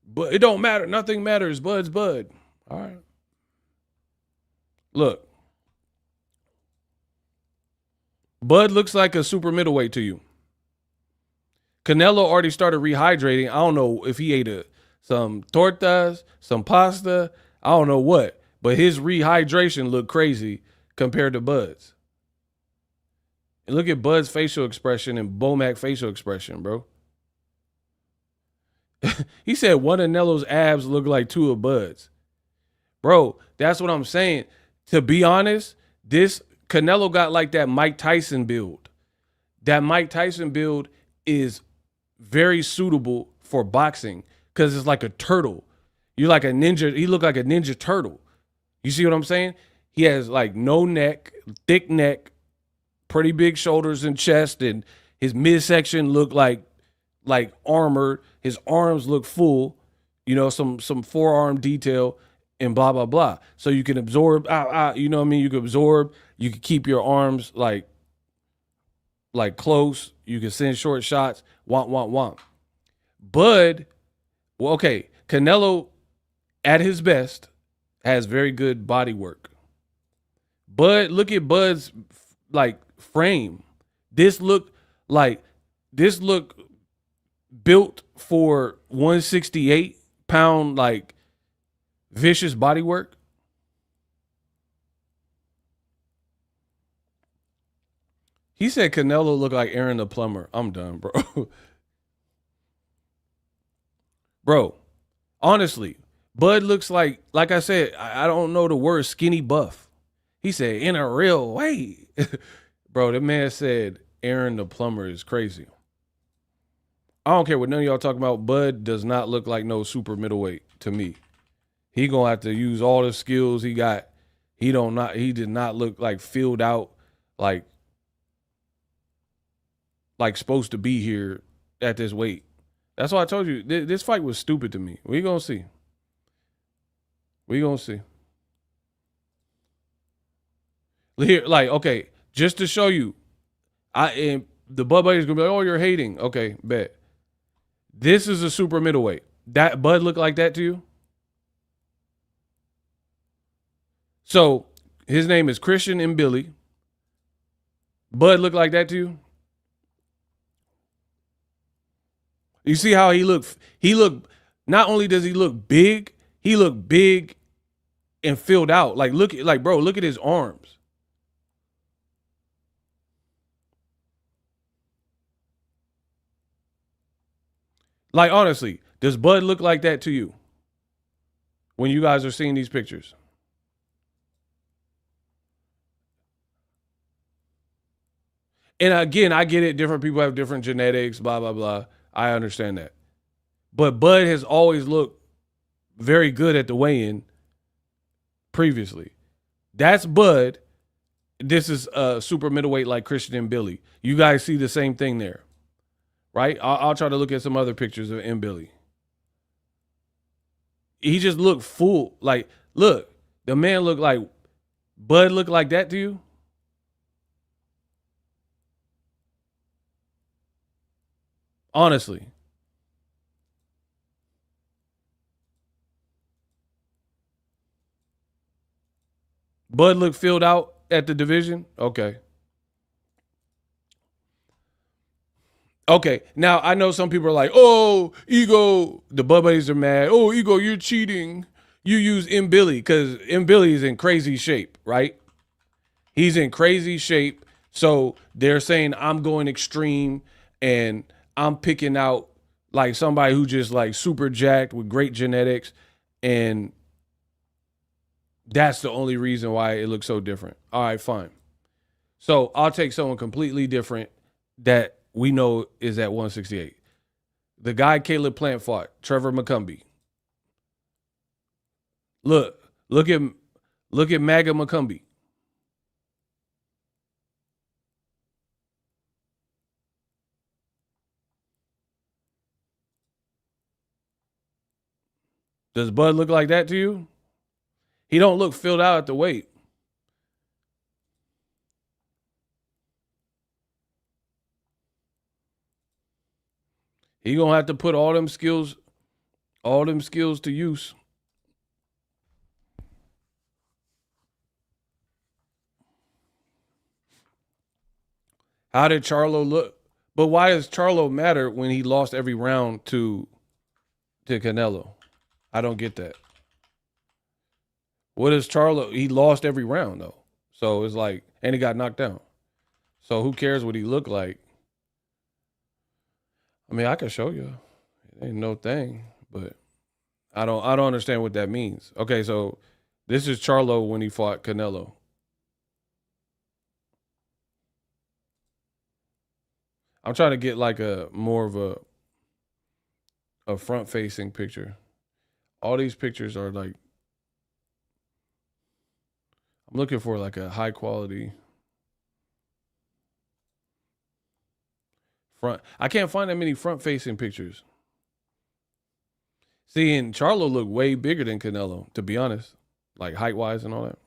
Speaker 1: but it don't matter. Nothing matters. Bud's Bud. All right. Look. Bud looks like a super middleweight to you. Canelo already started rehydrating. I don't know if he ate some tortas, some pasta. I don't know what. But his rehydration looked crazy compared to Bud's. And look at Bud's facial expression and Bomac facial expression, bro. He said one of Nelo's abs looked like two of Bud's. Bro, that's what I'm saying. To be honest, this Canelo got like that Mike Tyson build. That Mike Tyson build is very suitable for boxing because it's like a turtle. You're like a ninja. He looked like a ninja turtle. You see what I'm saying? He has like no neck, thick neck, pretty big shoulders and chest, and his midsection looked like armored. His arms look full, some forearm detail and blah, blah, blah. So you can absorb, you know what I mean? You can absorb, you can keep your arms like close. You can send short shots, womp, womp, womp. Bud, well, okay, Canelo, at his best, has very good body work. Bud, look at Bud's like frame. This look like this look built for 168-pound like vicious body work. He said Canelo looked like Aaron the plumber. I'm done, bro. Bro, honestly, Bud looks like I said, I don't know the word skinny buff. He said, in a real way. Bro, the man said Aaron the plumber is crazy. I don't care what none of y'all talking about. Bud does not look like no super middleweight to me. He gonna have to use all the skills he got. He did not look like filled out, like supposed to be here at this weight. That's why I told you this fight was stupid to me. We gonna see. Here, like, okay, just to show you, and the Bud Buddy's gonna be like, oh, you're hating. Okay, bet. This is a super middleweight. That Bud look like that to you? So his name is Christian and Billy. Bud look like that to you? You see how he looked? Not only does he look big, he looked big and filled out. Like, look at his arms. Like, honestly, does Bud look like that to you when you guys are seeing these pictures? And again, I get it. Different people have different genetics, blah, blah, blah. I understand that. But Bud has always looked very good at the weigh-in previously. That's Bud. This is super middleweight like Christian and Billy. You guys see the same thing there, right? I'll try to look at some other pictures of M. Billy. He just looked full. Like, look, the man looked like, Bud looked like that to you? Honestly. Bud looked filled out at the division? Okay. Okay. Now, I know some people are like, oh, Ego. The Bud Buddies are mad. Oh, Ego, you're cheating. You use M. Billy because M. Billy is in crazy shape, right? He's in crazy shape. So they're saying I'm going extreme and I'm picking out like somebody who just like super jacked with great genetics, and that's the only reason why it looks so different. All right, fine. So I'll take someone completely different that we know is at 168. The guy Caleb Plant fought, Trevor McCumbee. Look at MAGA McCumbee. Does Bud look like that to you? He don't look filled out at the weight. He gonna have to put all them skills to use. How did Charlo look? But why does Charlo matter when he lost every round to Canelo? I don't get that. What is Charlo? He lost every round though. So it's like, and he got knocked down. So who cares what he looked like? I mean, I can show you. It ain't no thing, but I don't understand what that means. Okay, so this is Charlo when he fought Canelo. I'm trying to get like a more of a front facing picture. All these pictures are like, I'm looking for like a high quality front. I can't find that many front facing pictures. See, and Charlo looked way bigger than Canelo, to be honest, like height wise and all that.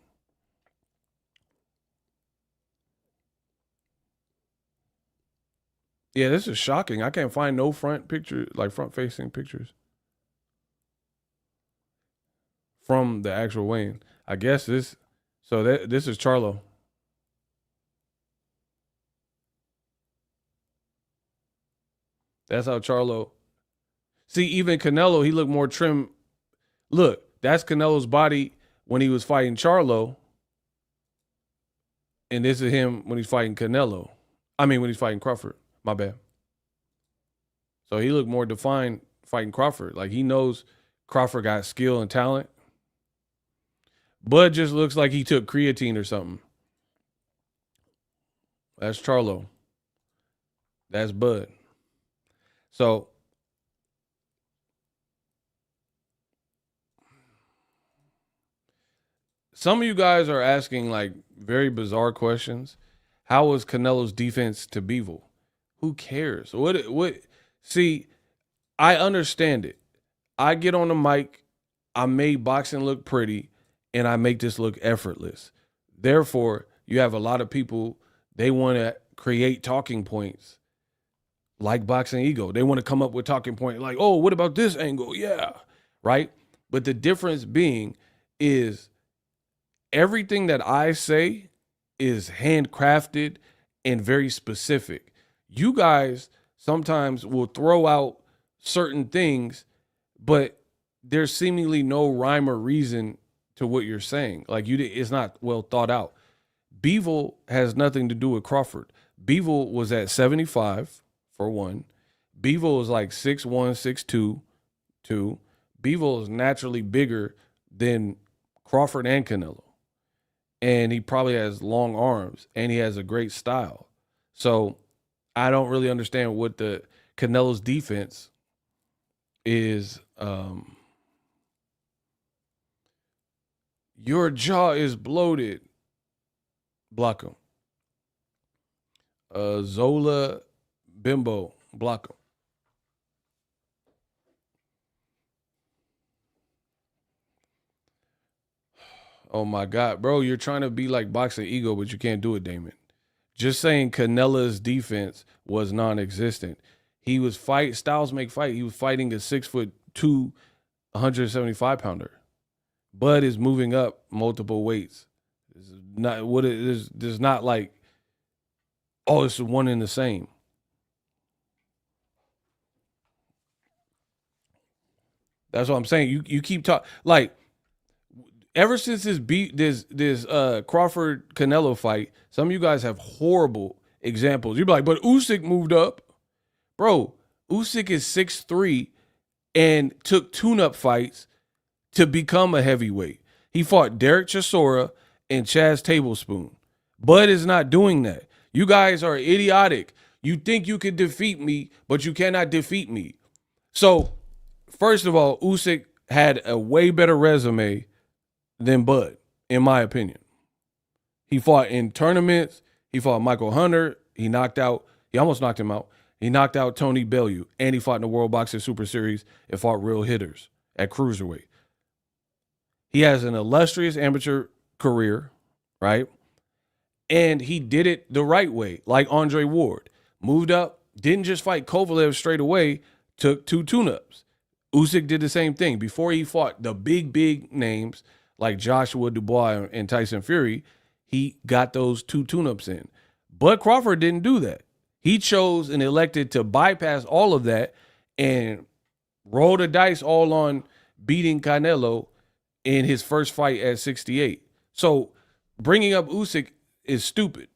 Speaker 1: Yeah, this is shocking. I can't find no front picture, like front facing pictures. from the actual weigh-in. I guess this. So this is Charlo. That's how Charlo. See, even Canelo, he looked more trim. Look, that's Canelo's body when he was fighting Charlo, and this is him when he's fighting Canelo. I mean, when he's fighting Crawford. My bad. So he looked more defined fighting Crawford. Like, he knows Crawford got skill and talent. Bud just looks like he took creatine or something. That's Charlo. That's Bud. So some of you guys are asking like very bizarre questions. How was Canelo's defense to Bivol? Who cares? What see, I understand it. I get on the mic, I made boxing look pretty, and I make this look effortless. Therefore, you have a lot of people, they want to create talking points like Boxingego. They want to come up with talking points like, oh, what about this angle? Yeah, right? But the difference being is everything that I say is handcrafted and very specific. You guys sometimes will throw out certain things, but there's seemingly no rhyme or reason to what you're saying. Like, it's not well thought out. Bivol has nothing to do with Crawford. Bivol was at 75 for one. Bivol was like 6'1", 6'2", 2. Bivol is naturally bigger than Crawford and Canelo. And he probably has long arms and he has a great style. So I don't really understand what the Canelo's defense is. Your jaw is bloated. Block him. Zola Bimbo. Block him. Oh my God, bro, you're trying to be like Boxingego, but you can't do it, Damon. Just saying Canelo's defense was non-existent. He was styles make fight. He was fighting a 6'2", 175 pounder. Bud is moving up multiple weights. This is not what it is. There's not like, oh, it's one and the same. That's what I'm saying. You keep talking like ever since this Crawford Canelo fight, some of you guys have horrible examples. You're like, but Usyk moved up, bro. Usyk is 6'3" and took tune-up fights to become a heavyweight. He fought Derek Chisora and Chaz Tablespoon. Bud is not doing that. You guys are idiotic. You think you can defeat me, but you cannot defeat me. So, first of all, Usyk had a way better resume than Bud, in my opinion. He fought in tournaments. He fought Michael Hunter. He almost knocked him out. He knocked out Tony Bellew, and he fought in the World Boxing Super Series and fought real hitters at cruiserweight. He has an illustrious amateur career, right? And he did it the right way, like Andre Ward. Moved up, didn't just fight Kovalev straight away, took 2 tune-ups. Usyk did the same thing. Before he fought the big names like Joshua Dubois and Tyson Fury, he got those 2 tune-ups in. But Crawford didn't do that. He chose and elected to bypass all of that and roll the dice all on beating Canelo in his first fight at 68. So bringing up Usyk is stupid.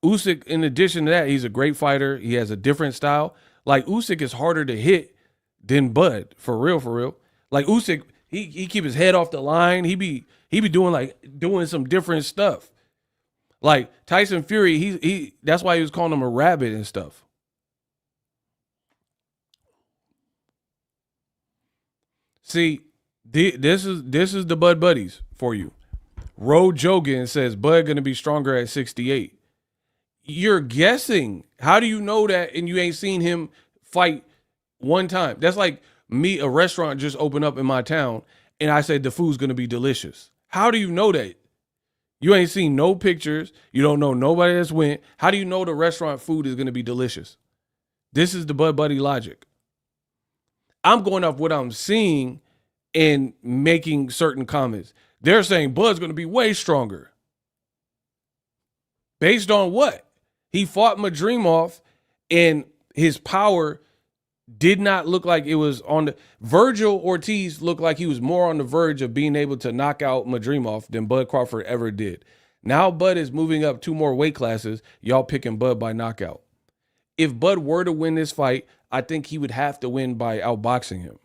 Speaker 1: Usyk, in addition to that, he's a great fighter. He has a different style. Like, Usyk is harder to hit than Bud, for real. Like, Usyk, he keep his head off the line. He be doing some different stuff. Like Tyson Fury, he that's why he was calling him a rabbit and stuff. See, this is the Bud buddies for you. Roe Jogan says Bud gonna be stronger at 68. You're guessing. How do you know that? And you ain't seen him fight one time. That's like me, a restaurant just opened up in my town, and I said the food's gonna be delicious. How do you know that? You ain't seen no pictures. You don't know nobody that's went. How do you know the restaurant food is gonna be delicious? This is the Bud Buddy logic. I'm going off what I'm seeing and making certain comments. They're saying Bud's going to be way stronger. Based on what? He fought Madrimov and his power did not look like it was on the Virgil Ortiz looked like he was more on the verge of being able to knock out Madrimov than Bud Crawford ever did. Now Bud is moving up 2 more weight classes. Y'all picking Bud by knockout. If Bud were to win this fight, I think he would have to win by outboxing him.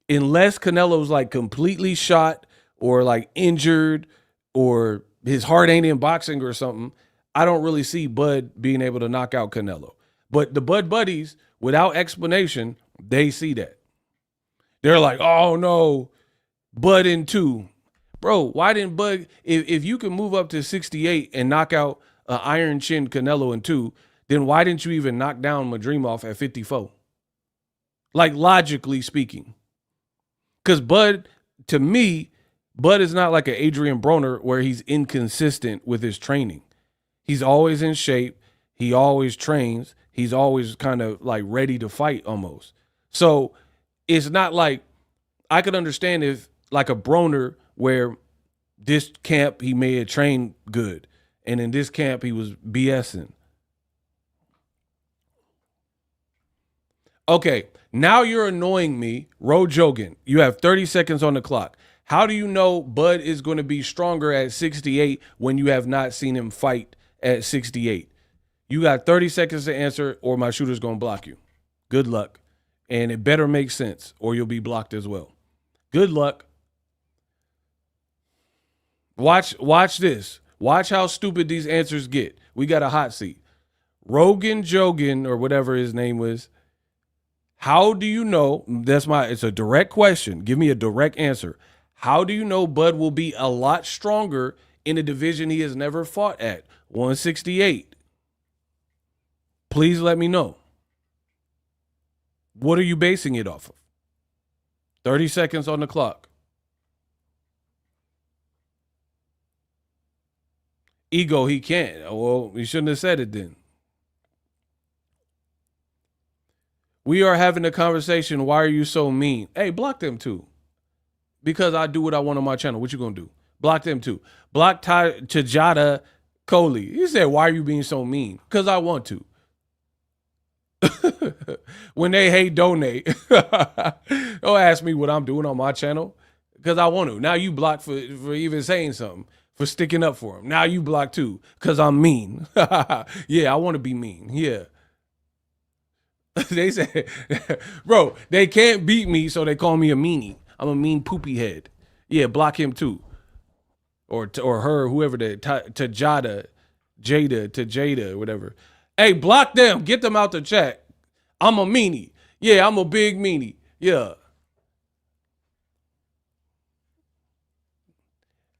Speaker 1: Unless Canelo's like completely shot or like injured or his heart ain't in boxing or something, I don't really see Bud being able to knock out Canelo. But the Bud buddies, without explanation, they see that. They're like, oh no, Bud in 2. Bro, why didn't Bud, if you can move up to 68 and knock out Iron Chin Canelo in 2, then why didn't you even knock down Madrimov at 54? Like logically speaking. Because Bud, to me, Bud is not like an Adrian Broner where he's inconsistent with his training. He's always in shape. He always trains. He's always kind of like ready to fight almost. So it's not like I could understand if like a Broner where this camp he may have trained good and in this camp he was BSing. Okay, now you're annoying me. Ro Jogan, you have 30 seconds on the clock. How do you know Bud is going to be stronger at 68 when you have not seen him fight at 68? You got 30 seconds to answer or my shooter's going to block you. Good luck. And it better make sense or you'll be blocked as well. Good luck. Watch this. Watch how stupid these answers get. We got a hot seat. Rogan Jogan or whatever his name was. How do you know? It's a direct question. Give me a direct answer. How do you know Bud will be a lot stronger in a division he has never fought at? 168. Please let me know. What are you basing it off of? 30 seconds on the clock. Ego, he can't. Well, you shouldn't have said it then. We are having a conversation. Why are you so mean? Hey, block them too. Because I do what I want on my channel. What you gonna do? Block them too. Block Tajada Coley. He said, why are you being so mean? Because I want to. When they hate, donate. Don't ask me what I'm doing on my channel. Because I want to. Now you block for even saying something. For sticking up for him. Now you block too. Because I'm mean. Yeah, I want to be mean. Yeah. They said, bro, they can't beat me, so they call me a meanie. I'm a mean poopy head. Yeah, block him too. Or her, whoever they, Jada, whatever. Hey, block them. Get them out the chat. I'm a meanie. Yeah, I'm a big meanie. Yeah.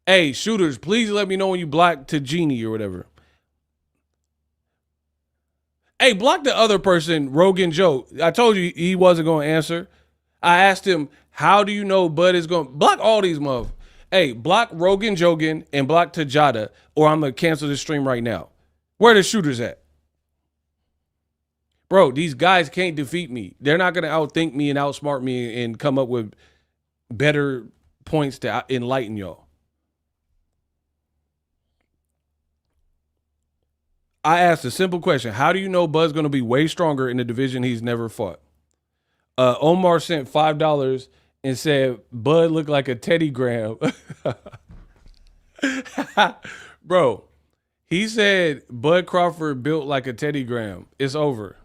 Speaker 1: Hey, shooters, please let me know when you block Tajini or whatever. Hey, block the other person, Rogan Joe. I told you he wasn't going to answer. I asked him, how do you know Bud is going to block all these motherfuckers? Hey, block Rogan Jogan and block Tajada, or I'm going to cancel this stream right now. Where the shooters at? Bro, these guys can't defeat me. They're not going to outthink me and outsmart me and come up with better points to enlighten y'all. I asked a simple question. How do you know Bud's going to be way stronger in the division he's never fought? Omar sent $5 and said, Bud looked like a Teddy Graham. Bro, he said Bud Crawford built like a Teddy Graham. It's over.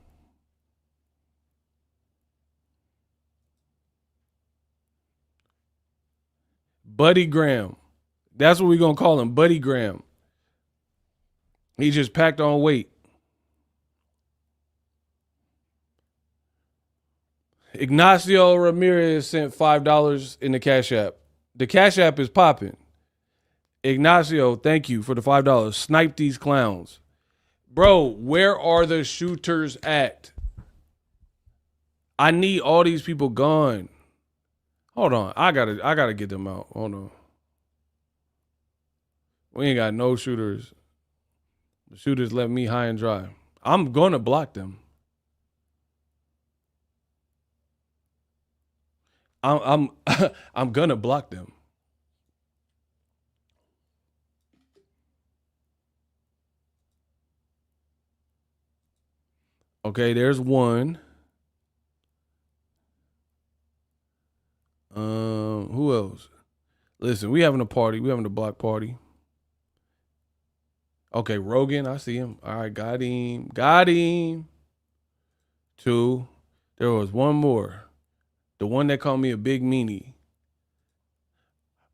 Speaker 1: Buddy Graham. That's what we're going to call him, Buddy Graham. He just packed on weight. Ignacio Ramirez sent $5 in the Cash App. The Cash App is popping. Ignacio, thank you for the $5. Snipe these clowns. Bro, where are the shooters at? I need all these people gone. Hold on. I gotta get them out. Hold on. We ain't got no shooters. The shooters left me high and dry. I'm going to block them. I'm gonna block them. Okay, there's one. Who else? Listen, we having a party. We having a block party. Okay, Rogan, I see him. All right, got him. Got him. Two. There was one more. The one that called me a big meanie.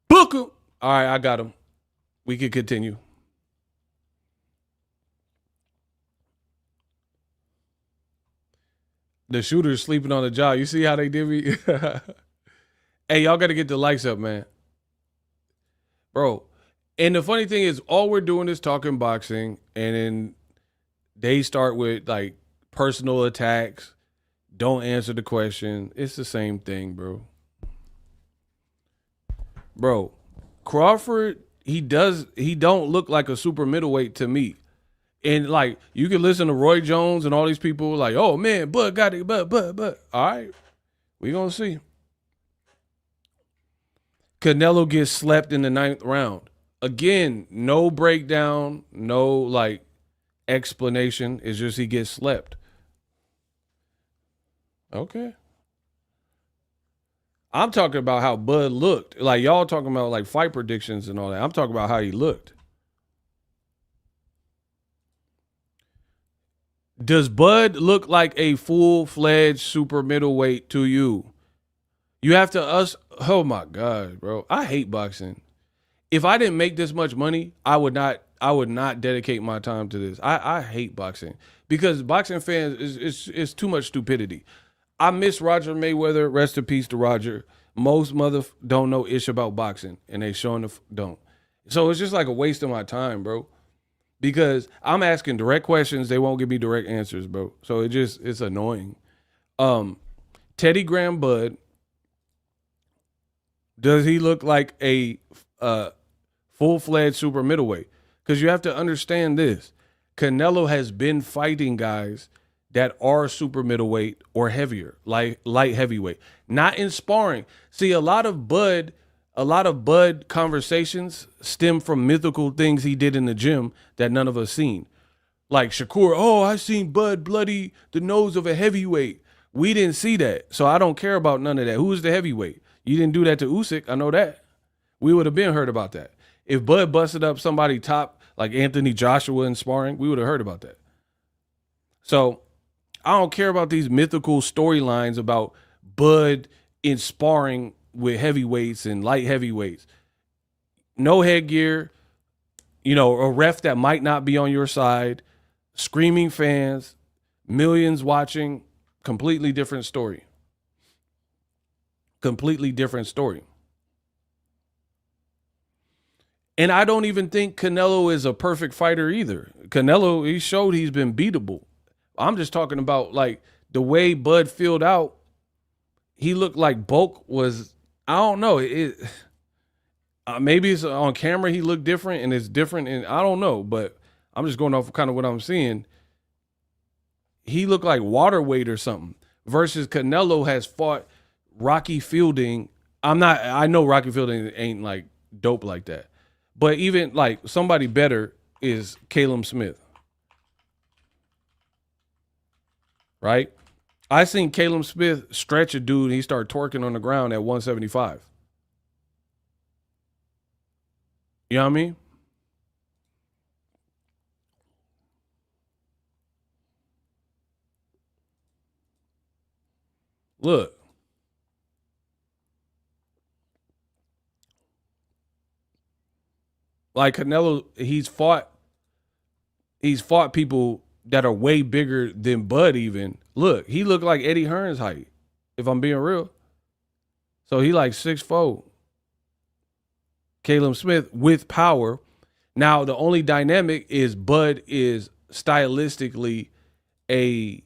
Speaker 1: Book him. All right, I got him. We can continue. The shooter's sleeping on the job. You see how they did me? Hey, y'all got to get the likes up, man. Bro. And the funny thing is, all we're doing is talking boxing, and then they start with like personal attacks. Don't answer the question. It's the same thing, bro. Bro, Crawford, he don't look like a super middleweight to me. And like you can listen to Roy Jones and all these people like, oh man, Bud got it, but. All right, we gonna see. Canelo gets slept in the 9th round. Again, no breakdown, no like explanation. It's just he gets slept. Okay. I'm talking about how Bud looked. Like y'all talking about like fight predictions and all that. I'm talking about how he looked. Does Bud look like a full-fledged super middleweight to you? You have to oh my God, bro. I hate boxing. If I didn't make this much money, I would not dedicate my time to this. I hate boxing because boxing fans is too much stupidity. I miss Roger Mayweather. Rest in peace to Roger. Most don't know ish about boxing, and they showing don't. So it's just like a waste of my time, bro. Because I'm asking direct questions, they won't give me direct answers, bro. So it's annoying. Teddy Graham Bud, does he look like a full-fledged super middleweight? Because you have to understand this. Canelo has been fighting guys that are super middleweight or heavier, like light heavyweight, not in sparring. See, a lot of Bud conversations stem from mythical things he did in the gym that none of us seen. Like Shakur, oh, I seen Bud bloody the nose of a heavyweight. We didn't see that, so I don't care about none of that. Who is the heavyweight? You didn't do that to Usyk, I know that. We would have been heard about that. If Bud busted up somebody top like Anthony Joshua in sparring, we would have heard about that. So I don't care about these mythical storylines about Bud in sparring with heavyweights and light heavyweights. No headgear, a ref that might not be on your side, screaming fans, millions watching, completely different story. Completely different story. And I don't even think Canelo is a perfect fighter either. Canelo, he showed he's been beatable. I'm just talking about like the way Bud filled out. He looked like Bulk was, I don't know. Maybe it's on camera he looked different and it's different. And I don't know, but I'm just going off kind of what I'm seeing. He looked like water weight or something versus Canelo has fought Rocky Fielding. I know Rocky Fielding ain't like dope like that. But even like somebody better is Caleb Smith. Right? I seen Caleb Smith stretch a dude and he started twerking on the ground at 175. You know what I mean? Look. Like Canelo, he's fought people that are way bigger than Bud even. Look, he looked like Eddie Hearn's height, if I'm being real. So he like 6'4". Caleb Smith with power. Now, the only dynamic is Bud is stylistically a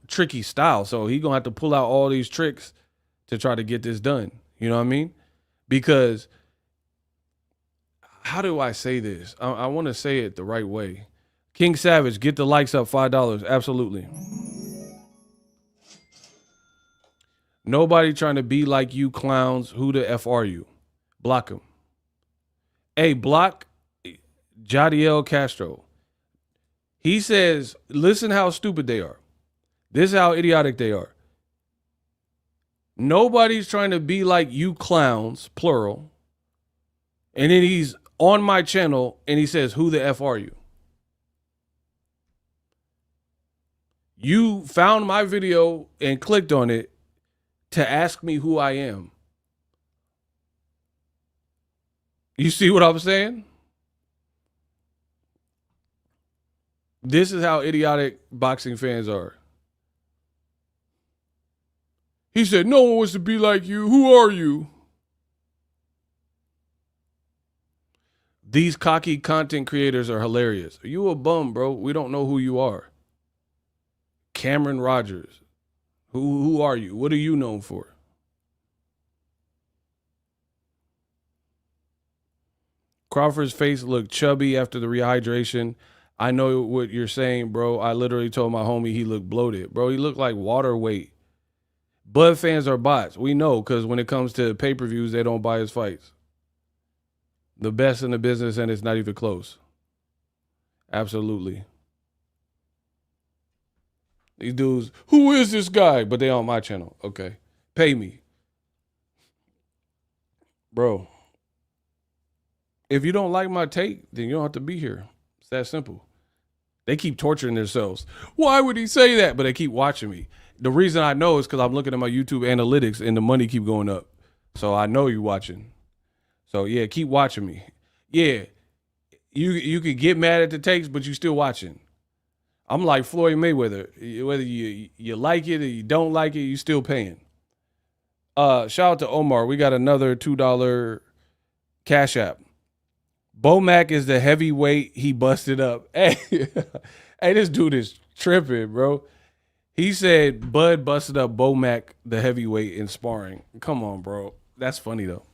Speaker 1: tricky style. So he going to have to pull out all these tricks to try to get this done. You know what I mean? Because how do I say this? I want to say it the right way. King Savage, get the likes up, $5. Absolutely. Nobody trying to be like you clowns. Who the F are you? Block him. Hey, block Jadiel Castro. He says, listen how stupid they are. This is how idiotic they are. Nobody's trying to be like you clowns, plural. And then he's on my channel and he says, who the F are you? You found my video and clicked on it to ask me who I am. You see what I'm saying? This is how idiotic boxing fans are. He said, no one wants to be like you. Who are you? These cocky content creators are hilarious. You a bum, bro. We don't know who you are. Cameron Rogers. Who are you? What are you known for? Crawford's face looked chubby after the rehydration. I know what you're saying, bro. I literally told my homie he looked bloated. Bro, he looked like water weight. Bud fans are bots. We know, because when it comes to pay-per-views, they don't buy his fights. The best in the business, and it's not even close. Absolutely. These dudes, who is this guy? But they on my channel. Okay. Pay me. Bro. If you don't like my take, then you don't have to be here. It's that simple. They keep torturing themselves. Why would he say that? But they keep watching me. The reason I know is because I'm looking at my YouTube analytics and the money keep going up. So I know you watching. So yeah, keep watching me. Yeah, you could get mad at the takes, but you still watching. I'm like Floyd Mayweather. Whether you like it or you don't like it, you still paying. Shout out to Omar. We got another $2 Cash App. Bomac is the heavyweight he busted up. Hey, hey, this dude is tripping, bro. He said Bud busted up Bomac, the heavyweight, in sparring. Come on, bro. That's funny, though.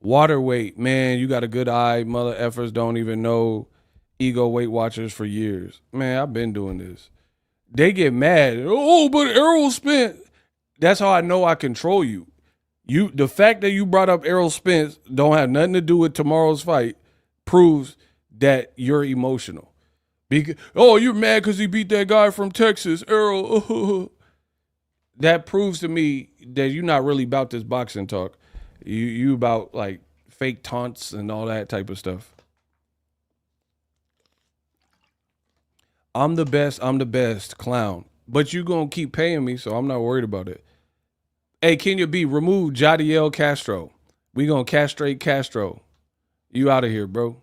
Speaker 1: Waterweight, man, you got a good eye. Mother effers don't even know ego Weight Watchers for years. Man, I've been doing this. They get mad. Oh, but Errol Spence. That's how I know I control you. The fact that you brought up Errol Spence don't have nothing to do with tomorrow's fight proves that you're emotional. Oh, you're mad because he beat that guy from Texas, Errol. That proves to me that you're not really about this boxing talk. You about like fake taunts and all that type of stuff. I'm the best, clown. But you gonna keep paying me, so I'm not worried about it. Hey, Kenya B, remove Jadiel Castro. We gonna castrate Castro. You out of here, bro.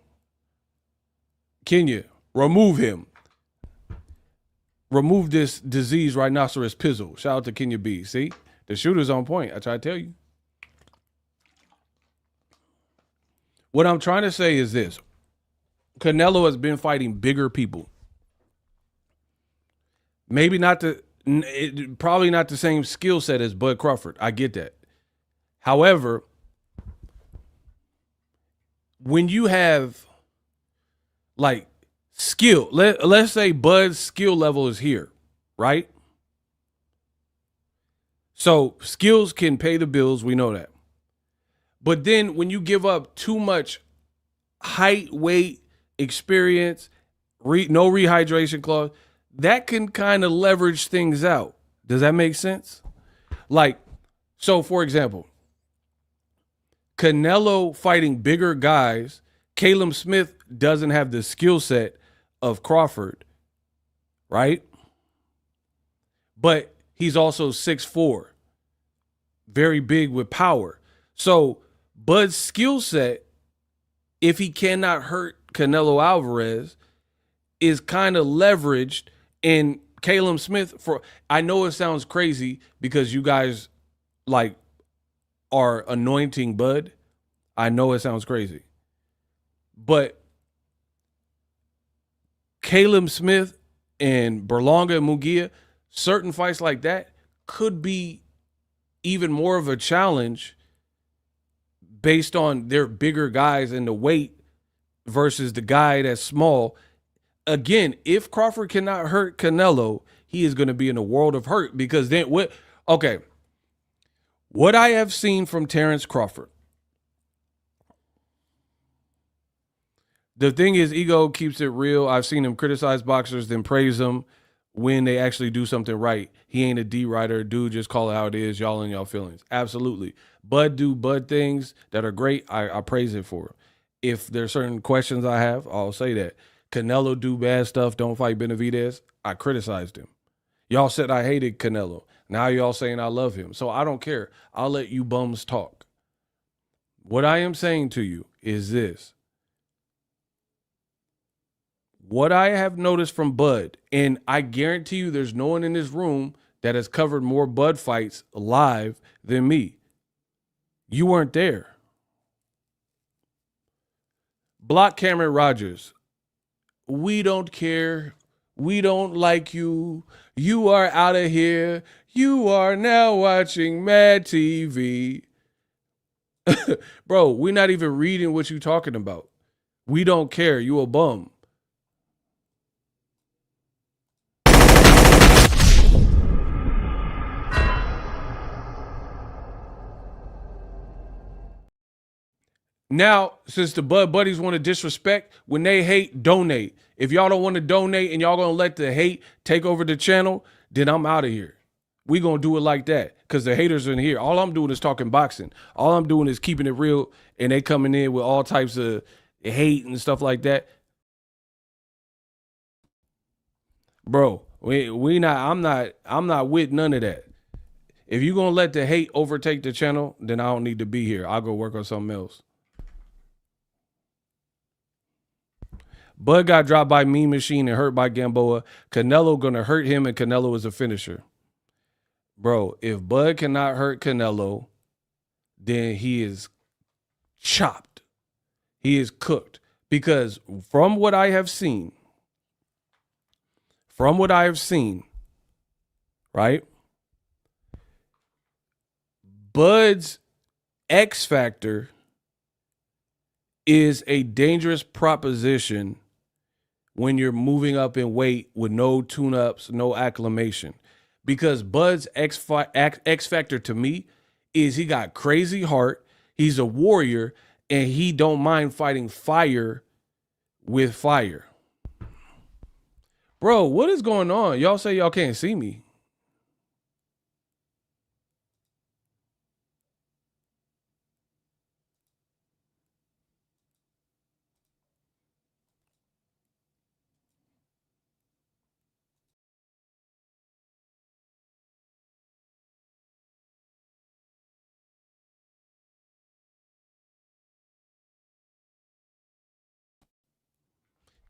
Speaker 1: Kenya, remove him. Remove this disease rhinoceros pizzle. Shout out to Kenya B. See? The shooter's on point. I try to tell you. What I'm trying to say is this. Canelo has been fighting bigger people. Maybe not probably not the same skill set as Bud Crawford. I get that. However, when you have like skill, let's say Bud's skill level is here, right? So skills can pay the bills. We know that. But then when you give up too much height, weight, experience, no rehydration clause, that can kind of leverage things out. Does that make sense? Like, so for example, Canelo fighting bigger guys, Caleb Smith doesn't have the skill set of Crawford, right? But he's also 6'4", very big with power. So Bud's skill set, if he cannot hurt Canelo Alvarez, is kind of leveraged in Caleb Smith. I know it sounds crazy because you guys like are anointing Bud. I know it sounds crazy. But Caleb Smith and Berlanga and Munguia, certain fights like that could be even more of a challenge based on their bigger guys in the weight versus the guy that's small. Again, if Crawford cannot hurt Canelo, he is going to be in a world of hurt because then what? Okay. What I have seen from Terence Crawford, the thing is, ego keeps it real. I've seen him criticize boxers, then praise them when they actually do something right. He ain't a D writer. Dude, just call it how it is. Y'all in y'all feelings. Absolutely. Bud do Bud things that are great. I praise it for him. If there's certain questions I have, I'll say that. Canelo do bad stuff. Don't fight Benavidez. I criticized him. Y'all said I hated Canelo. Now y'all saying I love him. So I don't care. I'll let you bums talk. What I am saying to you is this. What I have noticed from Bud, and I guarantee you there's no one in this room that has covered more Bud fights live than me. You weren't there. Block Cameron Rogers. We don't care. We don't like you. You are out of here. You are now watching Mad TV. Bro, we're not even reading what you're talking about. We don't care. You a bum. Now, since the Bud Buddies want to disrespect, when they hate, donate. If y'all don't want to donate and y'all going to let the hate take over the channel, then I'm out of here. We going to do it like that because the haters are in here. All I'm doing is talking boxing. All I'm doing is keeping it real, and they coming in with all types of hate and stuff like that. Bro, I'm not with none of that. If you're going to let the hate overtake the channel, then I don't need to be here. I'll go work on something else. Bud got dropped by Mean Machine and hurt by Gamboa. Canelo gonna hurt him, and Canelo is a finisher. Bro, if Bud cannot hurt Canelo, then he is chopped. He is cooked. Because from what I have seen, right? Bud's X factor is a dangerous proposition when you're moving up in weight with no tune-ups, no acclimation. Because Bud's X factor to me is he got crazy heart, he's a warrior, and he don't mind fighting fire with fire. Bro, what is going on? Y'all say y'all can't see me.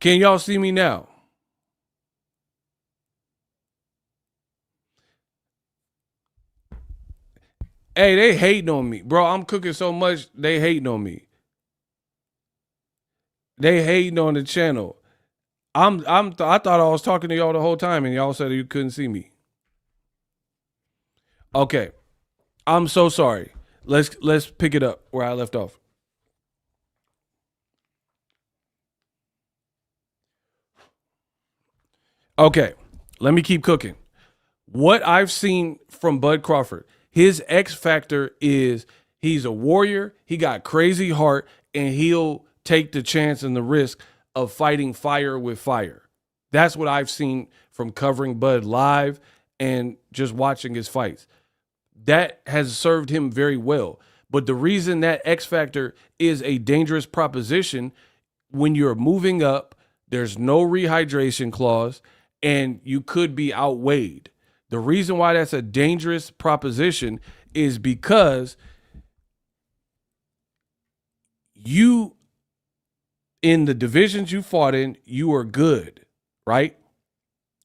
Speaker 1: Can y'all see me now? Hey, they hating on me. Bro, I'm cooking so much, they hating on me. They hating on the channel. I thought I was talking to y'all the whole time and y'all said you couldn't see me. Okay. I'm so sorry. Let's pick it up where I left off. Okay. Let me keep cooking. What I've seen from Bud Crawford, his X factor is he's a warrior, he got crazy heart, and he'll take the chance and the risk of fighting fire with fire. That's what I've seen from covering Bud live and just watching his fights. That has served him very well. But the reason that X factor is a dangerous proposition, when you're moving up, there's no rehydration clause, and you could be outweighed. The reason why that's a dangerous proposition is because you, in the divisions you fought in, you are good, right?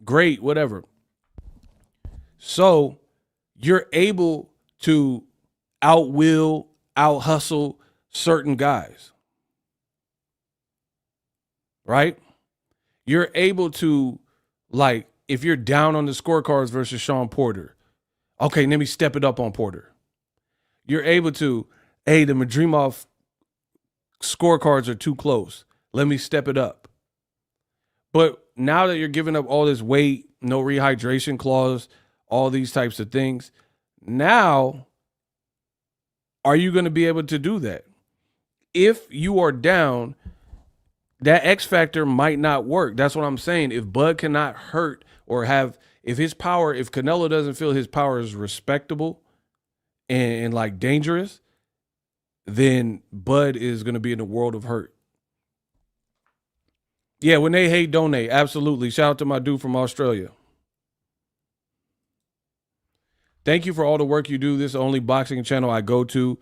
Speaker 1: Great, whatever. So you're able to out hustle certain guys, right? You're able to, like, if you're down on the scorecards versus Sean Porter, okay, let me step it up on Porter. You're able to, hey, the Madrimov scorecards are too close. Let me step it up. But now that you're giving up all this weight, no rehydration clause, all these types of things, now are you going to be able to do that? If you are down, that X factor might not work. That's what I'm saying. If Bud cannot hurt or have, if Canelo doesn't feel his power is respectable and like dangerous, then Bud is going to be in a world of hurt. Yeah, when they hate, donate. Absolutely. Shout out to my dude from Australia. Thank you for all the work you do. This is the only boxing channel I go to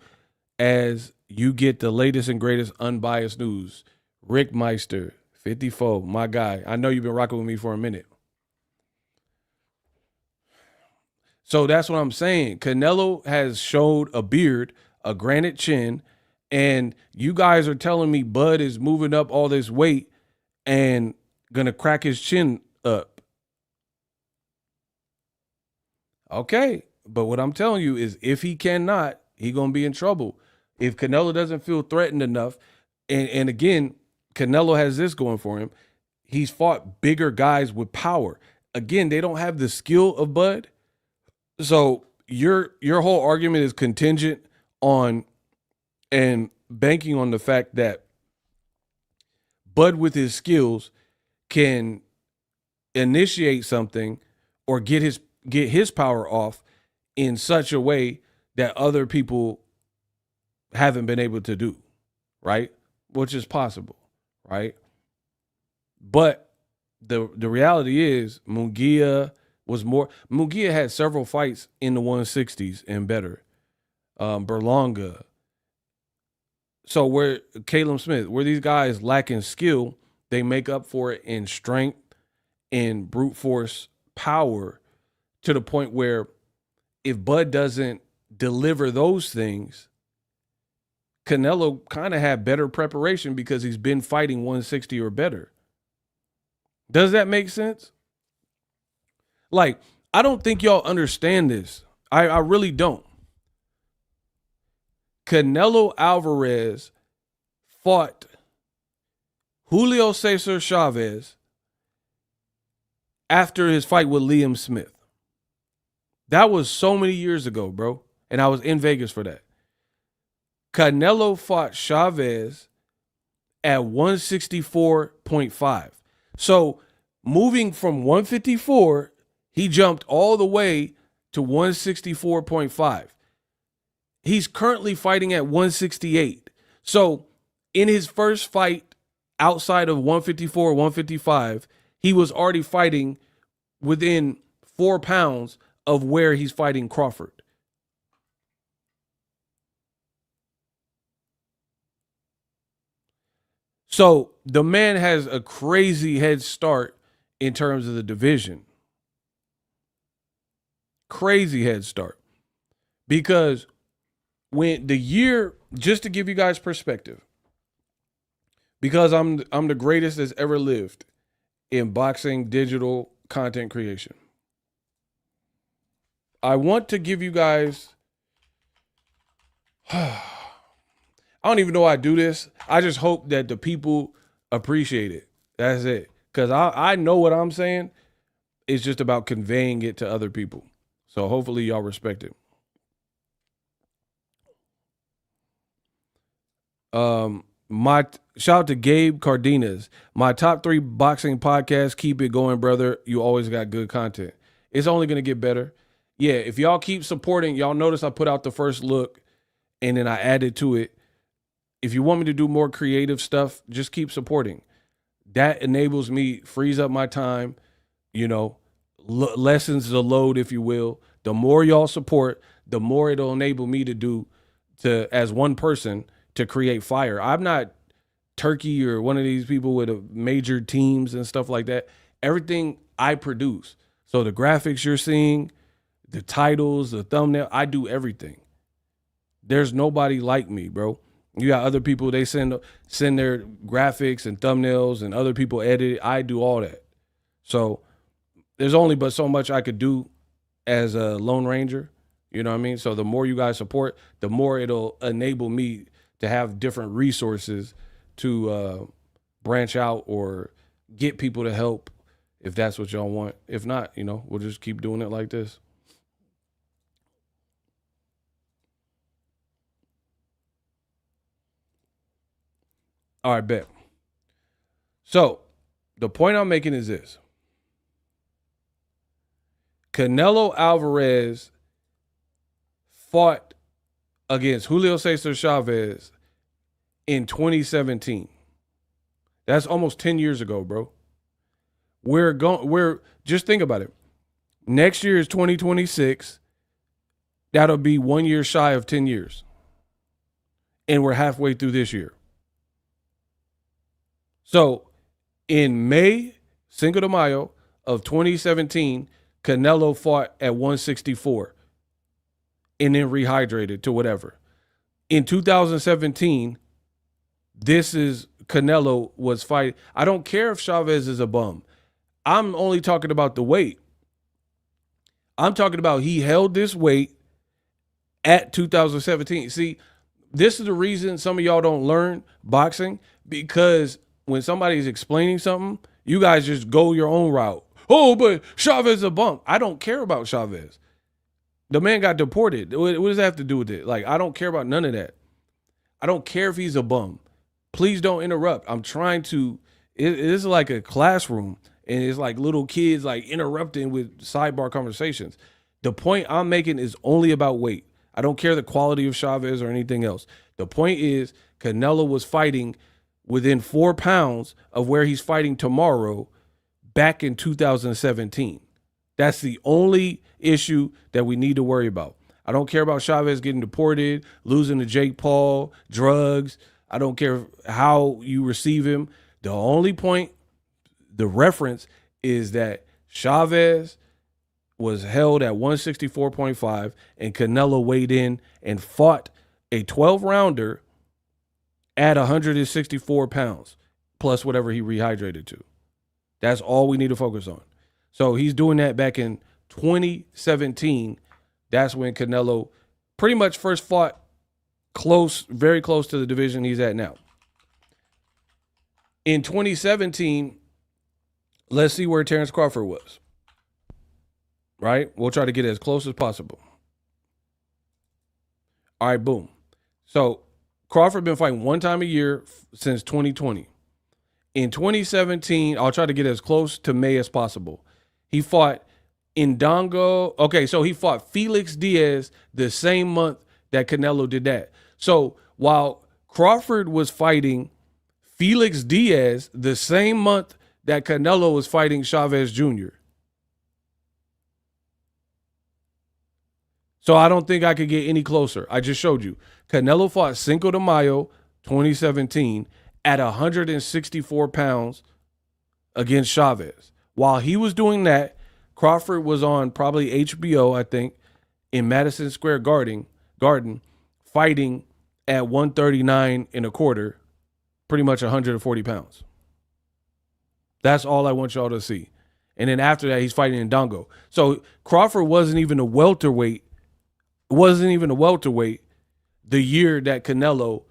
Speaker 1: as you get the latest and greatest unbiased news. Rick Meister, 54, my guy. I know you've been rocking with me for a minute. So that's what I'm saying. Canelo has showed a beard, a granite chin, and you guys are telling me Bud is moving up all this weight and gonna crack his chin up. Okay, but what I'm telling you is if he cannot, he gonna be in trouble. If Canelo doesn't feel threatened enough, and again, Canelo has this going for him. He's fought bigger guys with power. Again, they don't have the skill of Bud. So your whole argument is contingent on and banking on the fact that Bud with his skills can initiate something or get his power off in such a way that other people haven't been able to do, right? Which is possible, right? But the reality is Munguia had several fights in the 160s and better. Berlanga. So where Caleb Smith, where these guys lacking skill, they make up for it in strength and brute force power to the point where if Bud doesn't deliver those things, Canelo kind of had better preparation because he's been fighting 160 or better. Does that make sense? Like, I don't think y'all understand this. I really don't. Canelo Alvarez fought Julio Cesar Chavez after his fight with Liam Smith. That was so many years ago, bro. And I was in Vegas for that. Canelo fought Chavez at 164.5. So moving from 154, he jumped all the way to 164.5. He's currently fighting at 168. So in his first fight outside of 154, 155, he was already fighting within 4 pounds of where he's fighting Crawford. So the man has a crazy head start in terms of the division. Crazy head start. Because when the year, just to give you guys perspective, because I'm the greatest that's ever lived in boxing digital content creation. I want to give you guys, I don't even know why I do this. I just hope that the people appreciate it. That's it. Because I know what I'm saying. It's just about conveying it to other people. So hopefully y'all respect it. My shout out to Gabe Cardenas. My top 3 boxing podcasts. Keep it going, brother. You always got good content. It's only going to get better. Yeah, if y'all keep supporting, y'all notice I put out the first look and then I added to it. If you want me to do more creative stuff, just keep supporting. That enables me, frees up my time, lessens the load, if you will. The more y'all support, the more it'll enable me as one person, to create fire. I'm not Turkey or one of these people with major teams and stuff like that. Everything I produce. So the graphics you're seeing, the titles, the thumbnail, I do everything. There's nobody like me, bro. You got other people, they send their graphics and thumbnails and other people edit it. I do all that. So there's only but so much I could do as a Lone Ranger. You know what I mean? So the more you guys support, the more it'll enable me to have different resources to branch out or get people to help if that's what y'all want. If not, we'll just keep doing it like this. All right, bet. So the point I'm making is this. Canelo Alvarez fought against Julio Cesar Chavez in 2017. That's almost 10 years ago, bro. We're just think about it. Next year is 2026. That'll be 1 year shy of 10 years. And we're halfway through this year. So in May, Cinco de Mayo of 2017, Canelo fought at 164 and then rehydrated to whatever. In 2017, this is Canelo was fighting. I don't care if Chavez is a bum. I'm only talking about the weight. I'm talking about he held this weight at 2017. See, this is the reason some of y'all don't learn boxing, because when somebody's explaining something, you guys just go your own route. Oh, but Chavez is a bum. I don't care about Chavez. The man got deported. What does that have to do with it? Like, I don't care about none of that. I don't care if he's a bum. Please don't interrupt. I'm trying to, it is like a classroom, and it's like little kids like interrupting with sidebar conversations. The point I'm making is only about weight. I don't care the quality of Chavez or anything else. The point is Canelo was fighting within 4 pounds of where he's fighting tomorrow back in 2017. That's the only issue that we need to worry about. I don't care about Chavez getting deported, losing to Jake Paul, drugs. I don't care how you receive him. The only point, the reference, is that Chavez was held at 164.5 and Canelo weighed in and fought a 12-rounder at 164 pounds plus whatever he rehydrated to. That's all we need to focus on. So he's doing that back in 2017. That's when Canelo pretty much first fought close, very close to the division he's at now. In 2017, let's see where Terence Crawford was. Right? We'll try to get as close as possible. All right, boom. So Crawford been fighting one time a year since 2020. In 2017, I'll try to get as close to May as possible. He fought Indongo. Okay, so he fought Felix Diaz the same month that Canelo did that. So while Crawford was fighting Felix Diaz the same month that Canelo was fighting Chavez Jr. So I don't think I could get any closer. I just showed you. Canelo fought Cinco de Mayo 2017 at 164 pounds against Chavez. While he was doing that, Crawford was on probably HBO, I think, in Madison Square Garden, fighting at 139 and a quarter, pretty much 140 pounds. That's all I want y'all to see. And then after that, he's fighting in Dongo. So Crawford wasn't even a welterweight. The year that Canelo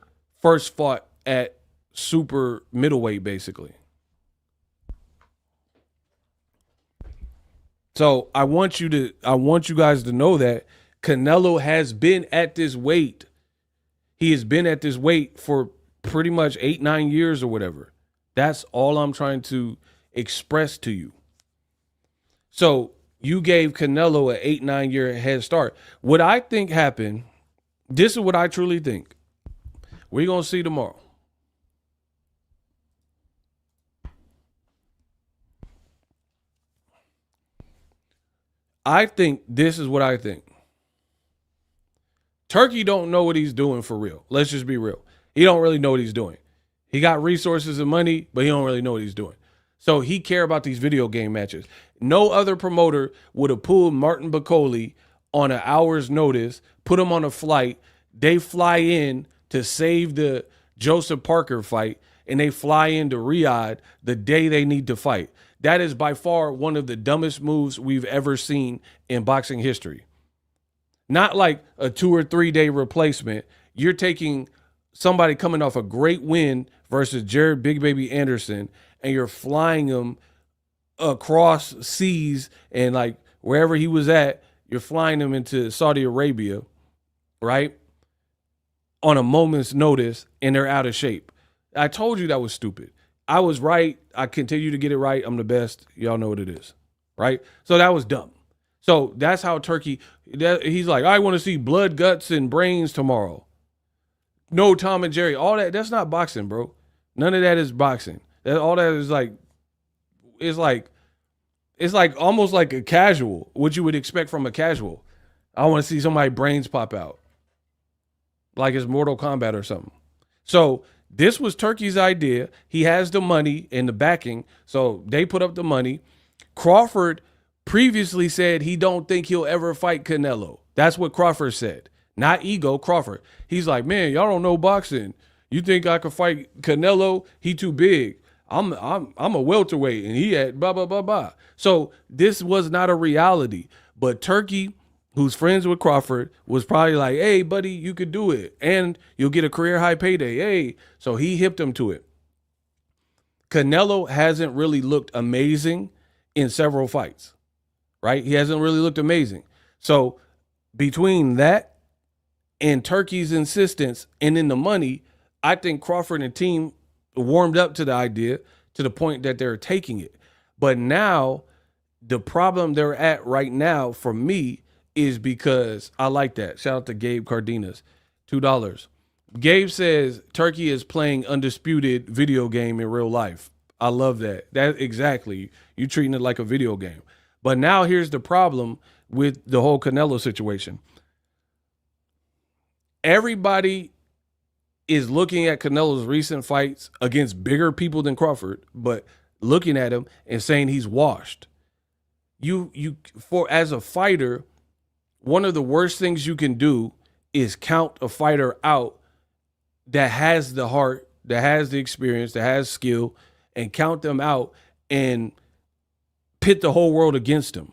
Speaker 1: first fought at super middleweight, basically. So I want you guys to know that Canelo has been at this weight. He has been at this weight for pretty much 8-9 years or whatever. That's all I'm trying to express to you. So you gave Canelo an 8-9 year head start. What I think happened, this is what I truly think. We're going to see tomorrow. I think this is what I think. Turkey don't know what he's doing for real. Let's just be real. He don't really know what he's doing. He got resources and money, but he don't really know what he's doing. So he care about these video game matches. No other promoter would have pulled Martin Bacoli on an hour's notice, put him on a flight. They fly in to save the Joseph Parker fight, and they fly into Riyadh the day they need to fight. That is by far one of the dumbest moves we've ever seen in boxing history. Not like a 2 or 3 day replacement. You're taking somebody coming off a great win versus Jared Big Baby Anderson, and you're flying them across seas and like wherever he was at, you're flying him into Saudi Arabia, right? On a moment's notice, and they're out of shape. I told you that was stupid. I was right. I continue to get it right. I'm the best. Y'all know what it is, right? So that was dumb. So that's how Turkey, he's like, I want to see blood, guts, and brains tomorrow. No Tom and Jerry. All that, that's not boxing, bro. None of that is boxing. All that is like, it's like almost like a casual, what you would expect from a casual. I want to see somebody brains pop out. Like it's Mortal Kombat or something. So this was Turkey's idea. He has the money and the backing. So they put up the money. Crawford previously said he don't think he'll ever fight Canelo. That's what Crawford said. Not ego, Crawford. He's like, man, y'all don't know boxing. You think I could fight Canelo? He too big. I'm a welterweight and he at blah blah blah blah. So this was not a reality. But Turkey, who's friends with Crawford, was probably like, hey, buddy, you could do it. And you'll get a career high payday. Hey. So he hipped him to it. Canelo hasn't really looked amazing in several fights, right? He hasn't really looked amazing. So between that and Turkey's insistence and in the money, I think Crawford and team warmed up to the idea to the point that they're taking it. But now the problem they're at right now for me is because I like that. Shout out to Gabe Cardenas, $2. Gabe says Turkey is playing undisputed video game in real life. I love that. That exactly. You treating it like a video game. But now here's the problem with the whole Canelo situation. Everybody is looking at Canelo's recent fights against bigger people than Crawford, but looking at him and saying he's washed. As a fighter, one of the worst things you can do is count a fighter out that has the heart, that has the experience, that has skill, and count them out and pit the whole world against them.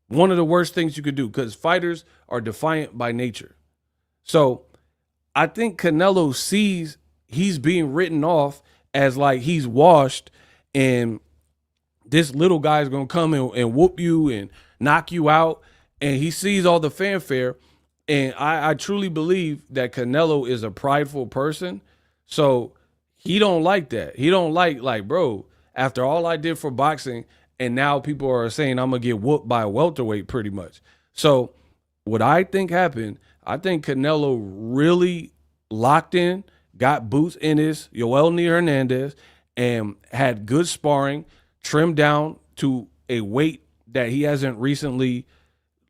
Speaker 1: One of the worst things you could do, because fighters are defiant by nature. So I think Canelo sees he's being written off as like he's washed and this little guy is going to come and whoop you and knock you out. And he sees all the fanfare. And I truly believe that Canelo is a prideful person. So he don't like that. He don't like, bro, after all I did for boxing, and now people are saying I'm going to get whooped by a welterweight pretty much. So what I think happened, I think Canelo really locked in, got boots in his Yoel Hernandez, and had good sparring, trimmed down to a weight that he hasn't recently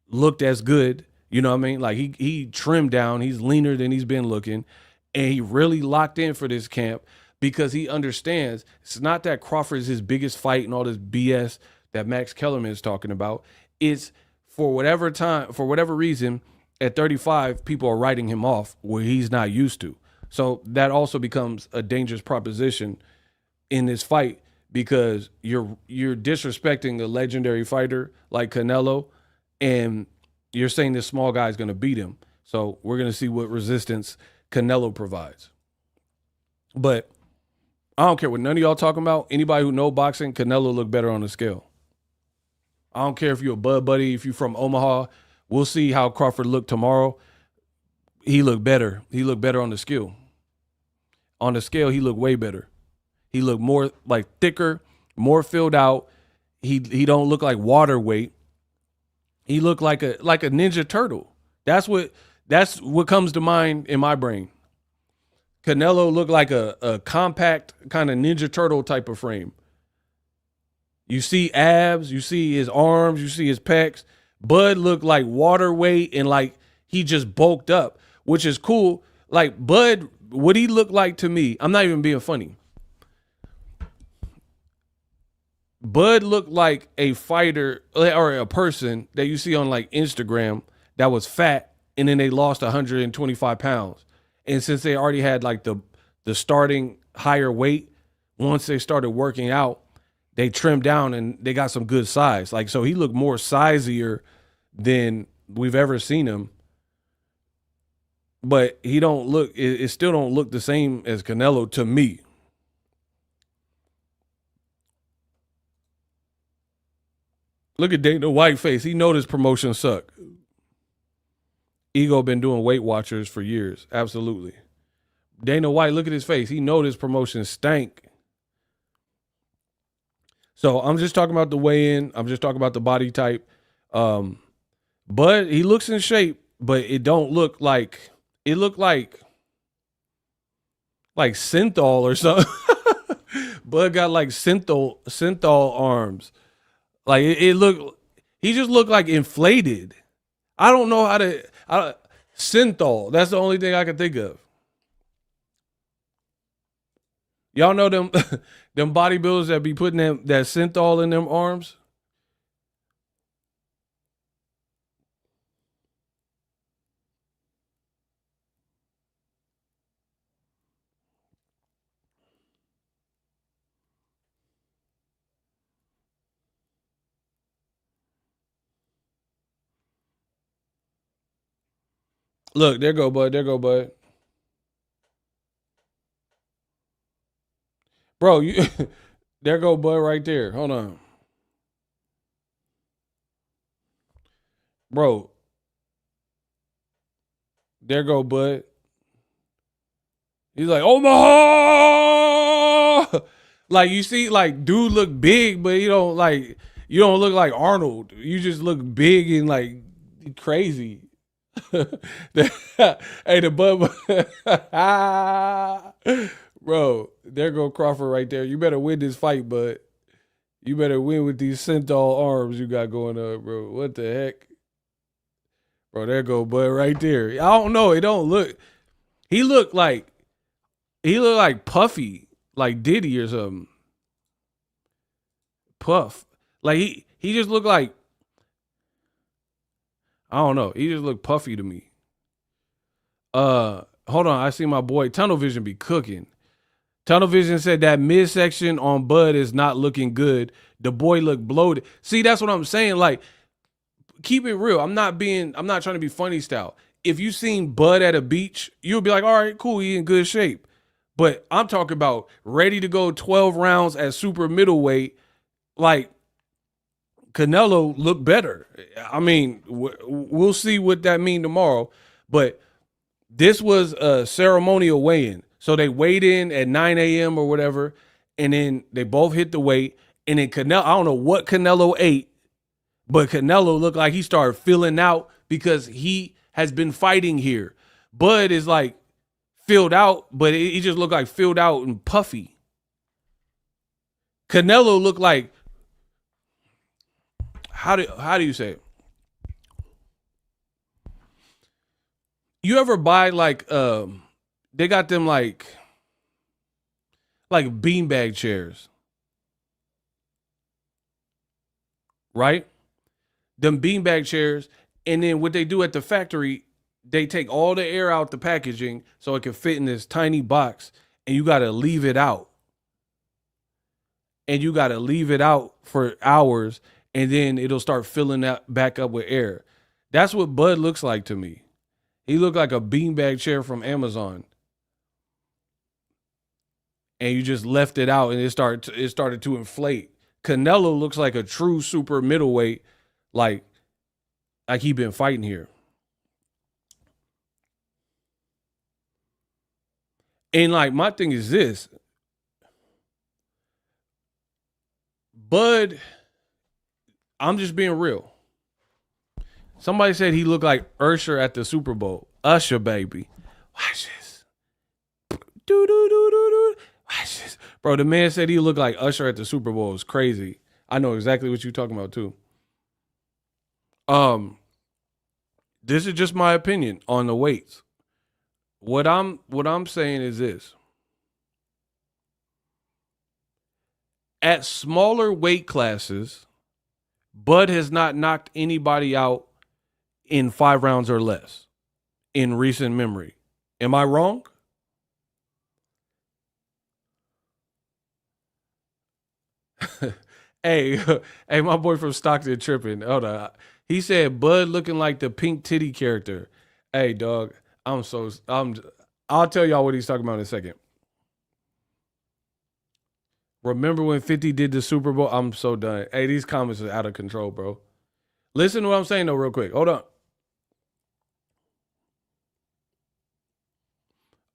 Speaker 1: looked as good. You know what I mean? Like he trimmed down, he's leaner than he's been looking, and he really locked in for this camp because he understands it's not that Crawford is his biggest fight and all this BS that Max Kellerman is talking about. It's for whatever reason, at 35, people are writing him off where he's not used to. So that also becomes a dangerous proposition in this fight because you're disrespecting a legendary fighter like Canelo, and you're saying this small guy is going to beat him. So we're going to see what resistance Canelo provides. But I don't care what none of y'all talking about. Anybody who know boxing, Canelo look better on the scale. I don't care if you're a Bud Buddy, if you're from Omaha. We'll see how Crawford looked tomorrow. He looked better. He looked better on the scale. On the scale, he looked way better. He looked more like thicker, more filled out. He don't look like water weight. He looked like a Ninja Turtle. That's what comes to mind in my brain. Canelo looked like a compact kind of Ninja Turtle type of frame. You see abs, you see his arms, you see his pecs. Bud looked like water weight and like he just bulked up, which is cool. Like Bud, what he looked like to me, I'm not even being funny. Bud looked like a fighter or a person that you see on like Instagram that was fat and then they lost 125 pounds. And since they already had like the starting higher weight, once they started working out, they trimmed down and they got some good size. Like, so he looked more sizier than we've ever seen him. But he don't look, it still don't look the same as Canelo to me. Look at Dana White face. He know this promotion suck. Ego been doing Weight Watchers for years. Absolutely. Dana White, look at his face. He know this promotion stank. So I'm just talking about the weigh-in. I'm just talking about the body type. But he looks in shape, but it don't look like it looked like synthol or something. Bud got like synthol arms. Like it looked, he just looked like inflated. I don't know how to synthol. That's the only thing I can think of. Y'all know them them bodybuilders that be putting that synthol in them arms? Look, there go Bud. There go Bud. Bro, you there go Bud right there. Hold on. Bro, there go Bud. He's like, Omaha! Like, you see, like, dude look big, but you don't look like Arnold. You just look big and like crazy. Hey, the Bud. Bro, there go Crawford right there. You better win this fight, bud. You better win with these synthol arms you got going on, bro. What the heck? Bro, there go Bud right there. I don't know. It don't look. He looked like Puffy, like Diddy or something. Puff. Like he just looked like, I don't know. He just looked puffy to me. Hold on. I see my boy Tunnel Vision be cooking. Tunnel Vision said that midsection on Bud is not looking good. The boy looked bloated. See, that's what I'm saying. Like, keep it real. I'm not trying to be funny style. If you seen Bud at a beach, you'll be like, all right, cool, he in good shape. But I'm talking about ready to go 12 rounds at super middleweight. Like, Canelo looked better. I mean, we'll see what that mean tomorrow. But this was a ceremonial weigh-in. So they weighed in at 9 a.m. or whatever, and then they both hit the weight. And then Canelo, I don't know what Canelo ate, but Canelo looked like he started filling out because he has been fighting here. Bud is like filled out, but he just looked like filled out and puffy. Canelo looked like, how do you say it? You ever buy like they got them like beanbag chairs, right? Them beanbag chairs, and then what they do at the factory, they take all the air out the packaging so it can fit in this tiny box, and you got to leave it out. And you got to leave it out for hours, and then it'll start filling that back up with air. That's what Bud looks like to me. He looked like a beanbag chair from Amazon. And you just left it out and it started to inflate. Canelo looks like a true super middleweight, like he been fighting here. And like my thing is this. Bud, I'm just being real. Somebody said he looked like Usher at the Super Bowl. Usher, baby. Watch this. Do. Watch this. Bro, the man said he looked like Usher at the Super Bowl. It's crazy. I know exactly what you're talking about, too. This is just my opinion on the weights. What I'm saying is this. At smaller weight classes, Bud has not knocked anybody out in 5 rounds or less in recent memory. Am I wrong? Hey, my boy from Stockton tripping. Hold on. He said Bud looking like the pink titty character. Hey, dog, I'll tell y'all what he's talking about in a second. Remember when 50 did the Super Bowl? I'm so done. Hey, these comments are out of control, bro. Listen to what I'm saying, though, real quick. Hold on.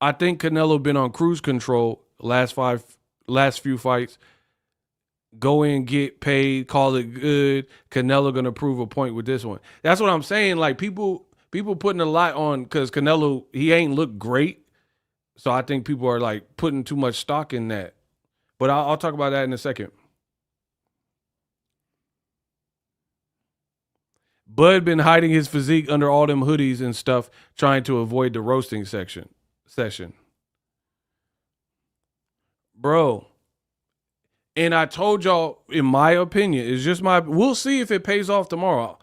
Speaker 1: I think Canelo been on cruise control last few fights. Go in, get paid, call it good. Canelo gonna prove a point with this one. That's what I'm saying. Like people putting a lot on because Canelo, he ain't looked great. So I think people are like putting too much stock in that. But I'll talk about that in a second. Bud been hiding his physique under all them hoodies and stuff, trying to avoid the roasting session. Bro. And I told y'all, in my opinion, it's just we'll see if it pays off tomorrow.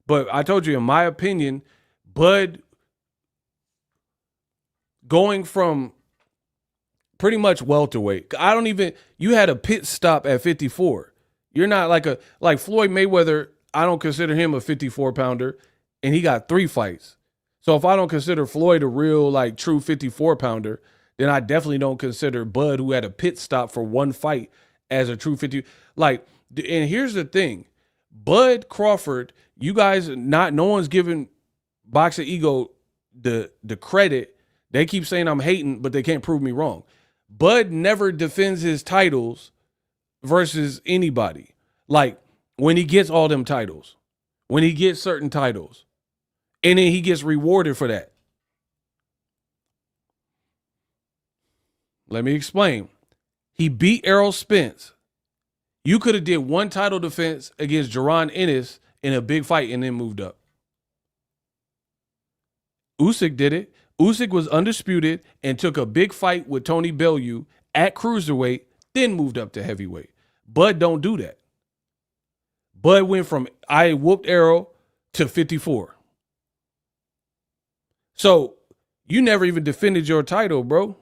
Speaker 1: But I told you, in my opinion, Bud going from pretty much welterweight. You had a pit stop at 54. You're not like Floyd Mayweather. I don't consider him a 54 pounder, and he got 3 fights. So if I don't consider Floyd a real, like, true 54 pounder, then I definitely don't consider Bud, who had a pit stop for 1 fight, as a true 50. Like, and here's the thing. Bud Crawford, you guys, no one's giving Boxingego the credit. They keep saying I'm hating, but they can't prove me wrong. Bud never defends his titles versus anybody. Like, when he gets all them titles, when he gets certain titles, and then he gets rewarded for that. Let me explain. He beat Errol Spence. You could have did 1 title defense against Jaron Ennis in a big fight and then moved up. Usyk did it. Usyk was undisputed and took a big fight with Tony Bellew at cruiserweight, then moved up to heavyweight. Bud don't do that. Bud went from I whooped Errol to 54. So you never even defended your title, bro.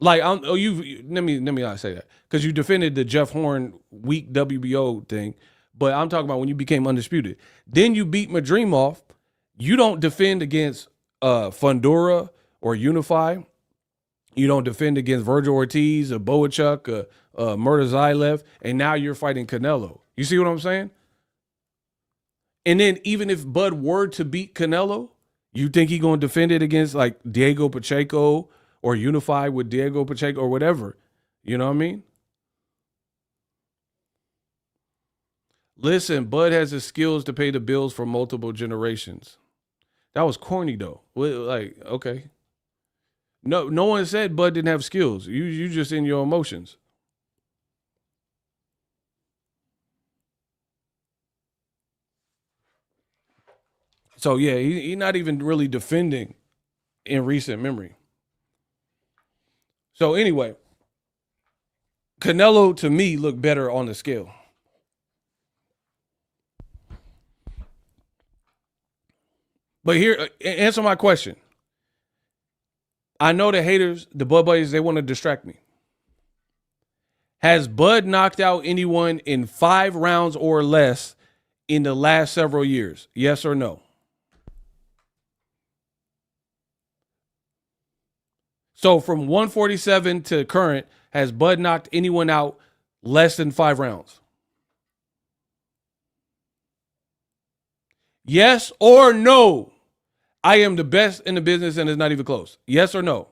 Speaker 1: Like, let me not say that, because you defended the Jeff Horn weak WBO thing, but I'm talking about when you became undisputed. Then you beat Madrimov. You don't defend against Fundora or Unify. You don't defend against Virgil Ortiz or Boachuk or Murtazayev, and now you're fighting Canelo. You see what I'm saying? And then even if Bud were to beat Canelo, you think he gonna defend it against like Diego Pacheco or unify with Diego Pacheco or whatever? You know what I mean? Listen, Bud has the skills to pay the bills for multiple generations. That was corny though. Like, okay. No one said Bud didn't have skills. You just in your emotions. So yeah, he's not even really defending in recent memory. So anyway, Canelo to me looked better on the scale. But here, answer my question. I know the haters, the Bud buddies, they want to distract me. Has Bud knocked out anyone in 5 rounds or less in the last several years? Yes or no? So from 147 to current, has Bud knocked anyone out less than 5 rounds? Yes or no? I am the best in the business and it's not even close. Yes or no?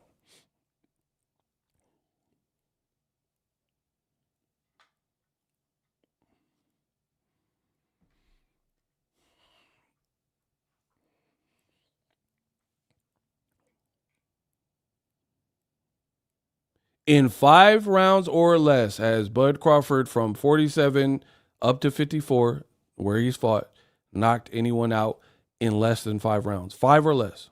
Speaker 1: In 5 rounds or less, has Bud Crawford from 47 up to 54, where he's fought, knocked anyone out in less than 5 rounds? 5 or less.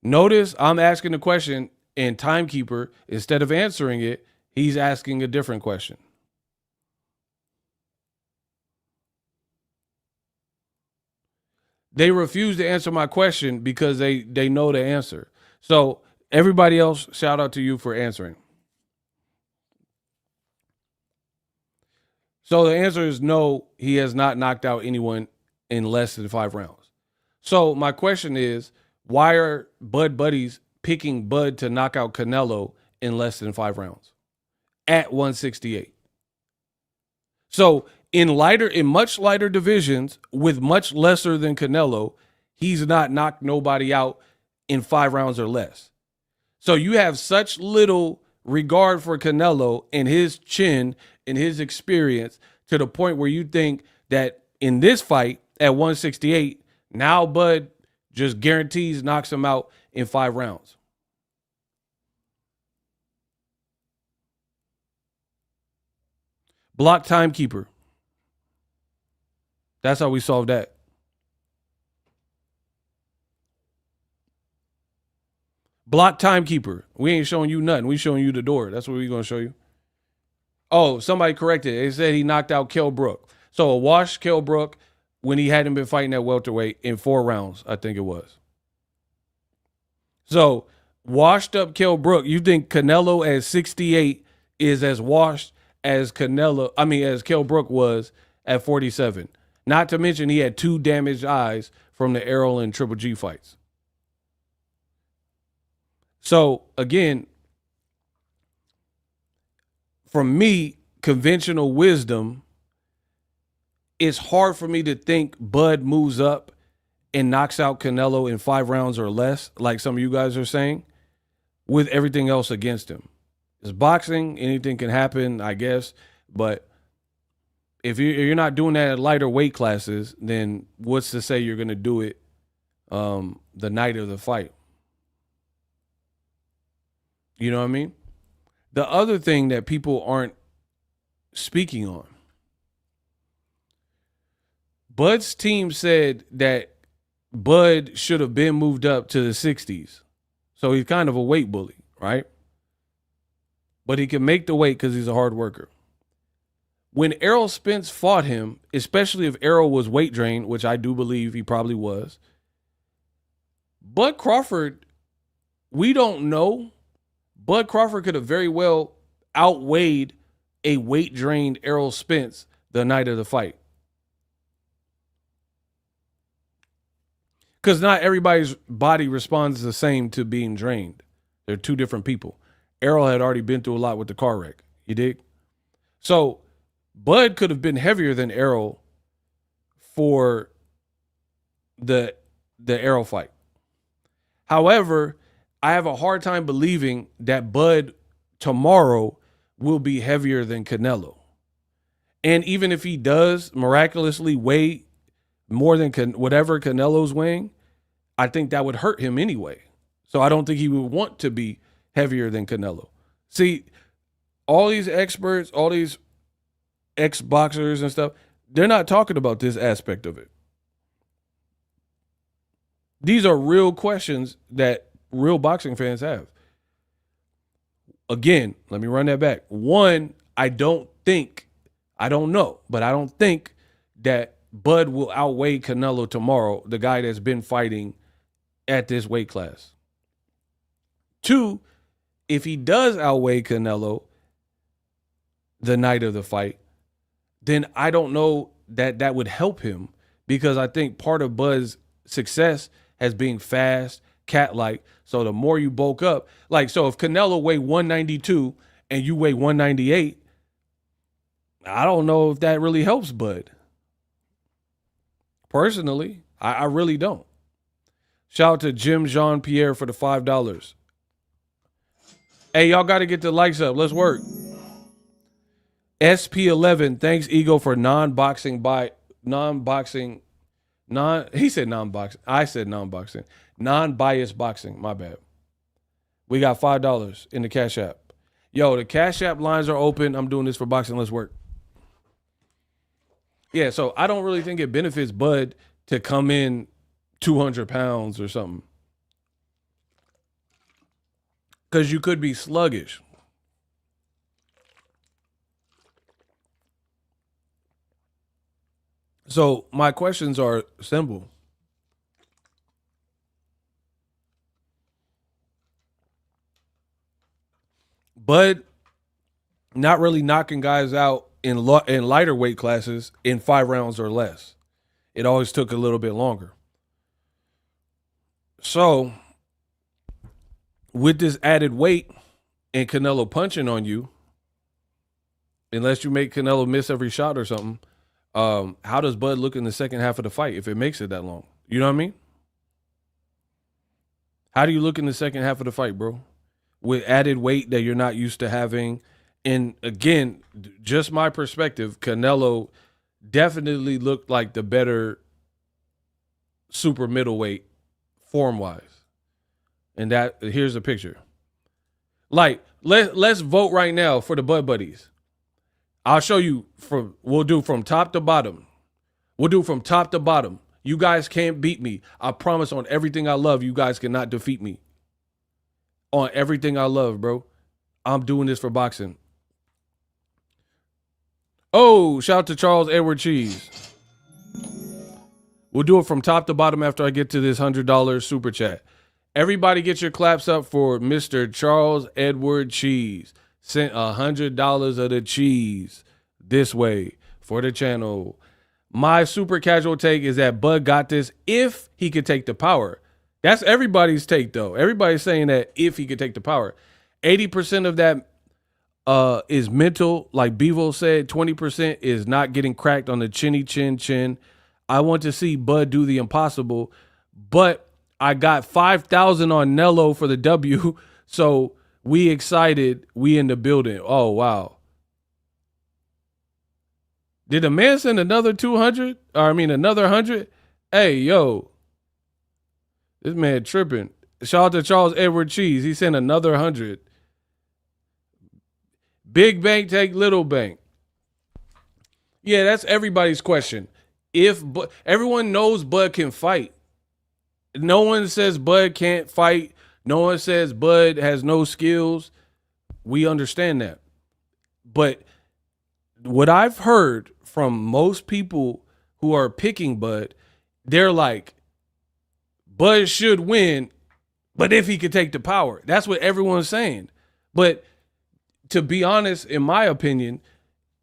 Speaker 1: Notice I'm asking the question, and Timekeeper, instead of answering it, he's asking a different question. They refuse to answer my question because they know the answer. So everybody else, shout out to you for answering. So the answer is no, he has not knocked out anyone in less than 5 rounds. So my question is, Why are Bud buddies picking Bud to knock out Canelo in less than 5 rounds at 168? So in much lighter divisions with much lesser than Canelo, he's not knocked nobody out in 5 rounds or less. So you have such little regard for Canelo and his chin and his experience to the point where you think that in this fight at 168, now Bud just guarantees knocks him out in 5 rounds. Block timekeeper. That's how we solve that. Block timekeeper. We ain't showing you nothing. We showing you the door. That's what we going to show you. Oh, somebody corrected. They said he knocked out Kell Brook. So a wash Kell Brook when he hadn't been fighting at welterweight in 4 rounds, I think it was. So washed up Kell Brook. You think Canelo at 68 is as washed as as Kell Brook was at 47. Not to mention he had 2 damaged eyes from the Errol and Triple G fights. So again, from me, conventional wisdom, it's hard for me to think Bud moves up and knocks out Canelo in 5 rounds or less, like some of you guys are saying, with everything else against him. It's boxing, anything can happen, I guess, but if you're not doing that at lighter weight classes, then what's to say you're going to do it the night of the fight? You know what I mean? The other thing that people aren't speaking on, Bud's team said that Bud should have been moved up to the 60s. So he's kind of a weight bully, right? But he can make the weight because he's a hard worker. When Errol Spence fought him, especially if Errol was weight drained, which I do believe he probably was, Bud Crawford, we don't know. Bud Crawford could have very well outweighed a weight drained Errol Spence the night of the fight. Because not everybody's body responds the same to being drained. They're 2 different people. Errol had already been through a lot with the car wreck. You dig? So Bud could have been heavier than Errol for the Errol fight. However, I have a hard time believing that Bud tomorrow will be heavier than Canelo. And even if he does miraculously weigh more than whatever Canelo's weighing, I think that would hurt him anyway. So I don't think he would want to be heavier than Canelo. See, all these experts, all these ex-boxers and stuff, they're not talking about this aspect of it. These are real questions that real boxing fans have. Again, let me run that back. One, I don't know, but I don't think that Bud will outweigh Canelo tomorrow, the guy that's been fighting at this weight class. 2, if he does outweigh Canelo the night of the fight, then I don't know that that would help him, because I think part of Bud's success has been fast, cat-like. So the more you bulk up, so if Canelo weigh 192 and you weigh 198, I don't know if that really helps Bud. Personally, I really don't. Shout out to Jim Jean-Pierre for the $5. Hey, y'all got to get the likes up. Let's work. SP11, thanks, Ego, for non-boxing. He said non-boxing. I said non-boxing. Non-biased boxing. My bad. We got $5 in the Cash App. Yo, the Cash App lines are open. I'm doing this for boxing. Let's work. Yeah, so I don't really think it benefits Bud to come in 200 pounds or something, because you could be sluggish. So my questions are simple. Bud not really knocking guys out in lighter weight classes in 5 rounds or less. It always took a little bit longer. So with this added weight and Canelo punching on you, unless you make Canelo miss every shot or something, how does Bud look in the second half of the fight if it makes it that long? You know what I mean? How do you look in the second half of the fight, bro? With added weight that you're not used to having. And again, just my perspective, Canelo definitely looked like the better super middleweight form-wise. And that here's a picture. Like, let's vote right now for the Bud Buddies. I'll show you we'll do from top to bottom. We'll do from top to bottom. You guys can't beat me. I promise on everything I love, you guys cannot defeat me. On everything I love, bro. I'm doing this for boxing. Oh, shout out to Charles Edward Cheese. We'll do it from top to bottom after I get to this $100 super chat. Everybody get your claps up for Mr. Charles Edward Cheese. Sent $100 of the cheese this way for the channel. My super casual take is that Bud got this if he could take the power. That's everybody's take, though. Everybody's saying that if he could take the power. 80% of that is mental, like Bevo said. 20% is not getting cracked on the chinny chin. I want to see Bud do the impossible, but I got 5,000 on Nello for the W, so we excited. We in the building. Oh, wow. Did the man send another 200? Or I mean, another 100? Hey, yo. This man tripping. Shout out to Charles Edward Cheese. He sent another 100. Big bank take little bank. Yeah, that's everybody's question. Everyone knows Bud can fight. No one says Bud can't fight. No one says Bud has no skills. We understand that. But what I've heard from most people who are picking Bud, they're like, Bud should win, but if he could take the power. That's what everyone's saying. But to be honest, in my opinion,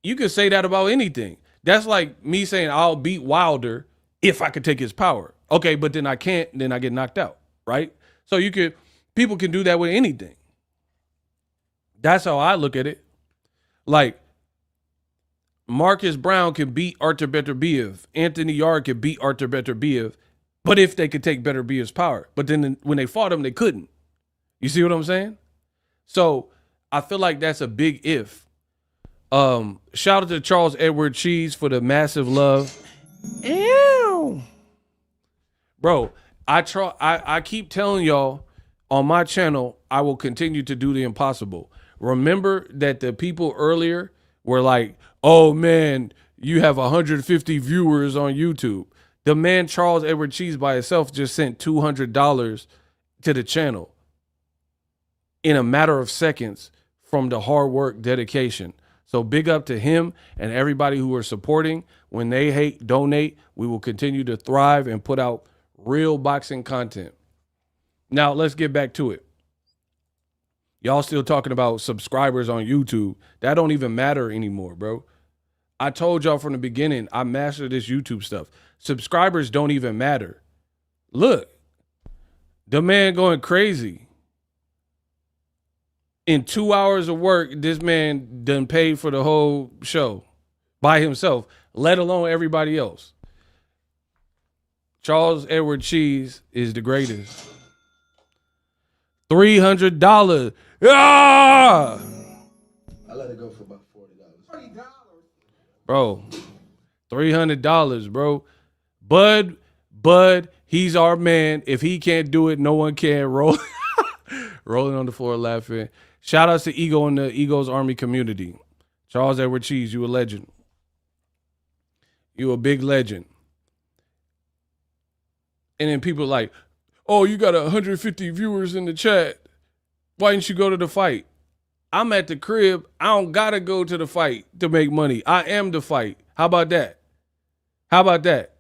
Speaker 1: you could say that about anything. That's like me saying I'll beat Wilder if I could take his power. Okay, but then I can't, then I get knocked out, right? So people can do that with anything. That's how I look at it. Like, Marcus Brown can beat Artur Beterbiev. Anthony Yarde can beat Artur Beterbiev, but if they could take Beterbiev's power. But then when they fought him, they couldn't. You see what I'm saying? So I feel like that's a big if. Shout out to Charles Edward Cheese for the massive love. Ew. Bro, I keep telling y'all on my channel, I will continue to do the impossible. Remember that the people earlier were like, oh man, you have 150 viewers on YouTube. The man Charles Edward Cheese by himself just sent $200 to the channel in a matter of seconds from the hard work, dedication. So big up to him and everybody who are supporting. When they donate, we will continue to thrive and put out real boxing content. Now, let's get back to it. Y'all still talking about subscribers on YouTube. That don't even matter anymore, bro. I told y'all from the beginning, I mastered this YouTube stuff. Subscribers don't even matter. Look, the man going crazy. In 2 hours of work, this man done paid for the whole show by himself, let alone everybody else. Charles Edward Cheese is the greatest. $300. Ah!
Speaker 3: I let it go for about $40.
Speaker 1: Bro, $300, bro. Bud, he's our man. If he can't do it, no one can. Rolling on the floor laughing. Shout outs to Ego and the Ego's Army community. Charles Edward Cheese, you a legend. You a big legend. And then people are like, oh, you got 150 viewers in the chat. Why didn't you go to the fight? I'm at the crib. I don't got to go to the fight to make money. I am the fight. How about that? How about that?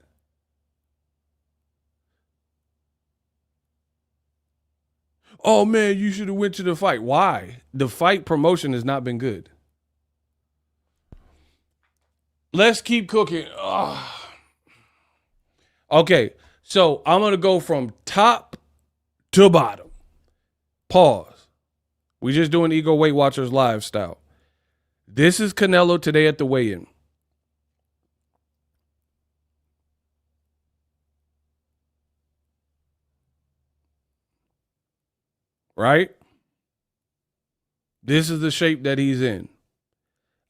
Speaker 1: Oh, man, you should have went to the fight. Why? The fight promotion has not been good. Let's keep cooking. Ugh. Okay, so I'm going to go from top to bottom. Pause. We just doing Ego Weight Watchers live style. This is Canelo today at the weigh-in. Right? This is the shape that he's in.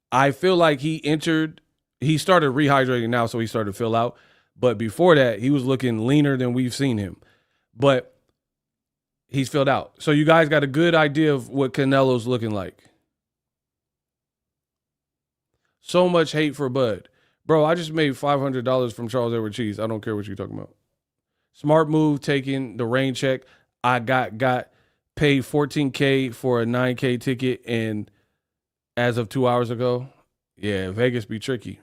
Speaker 1: I feel like he started rehydrating now, so he started to fill out. But before that, he was looking leaner than we've seen him. But he's filled out. So you guys got a good idea of what Canelo's looking like. So much hate for Bud. Bro, I just made $500 from Charles Edward Cheese. I don't care what you're talking about. Smart move, taking the rain check. I got paid $14K for a $9K ticket, and as of 2 hours ago, yeah, Vegas be tricky.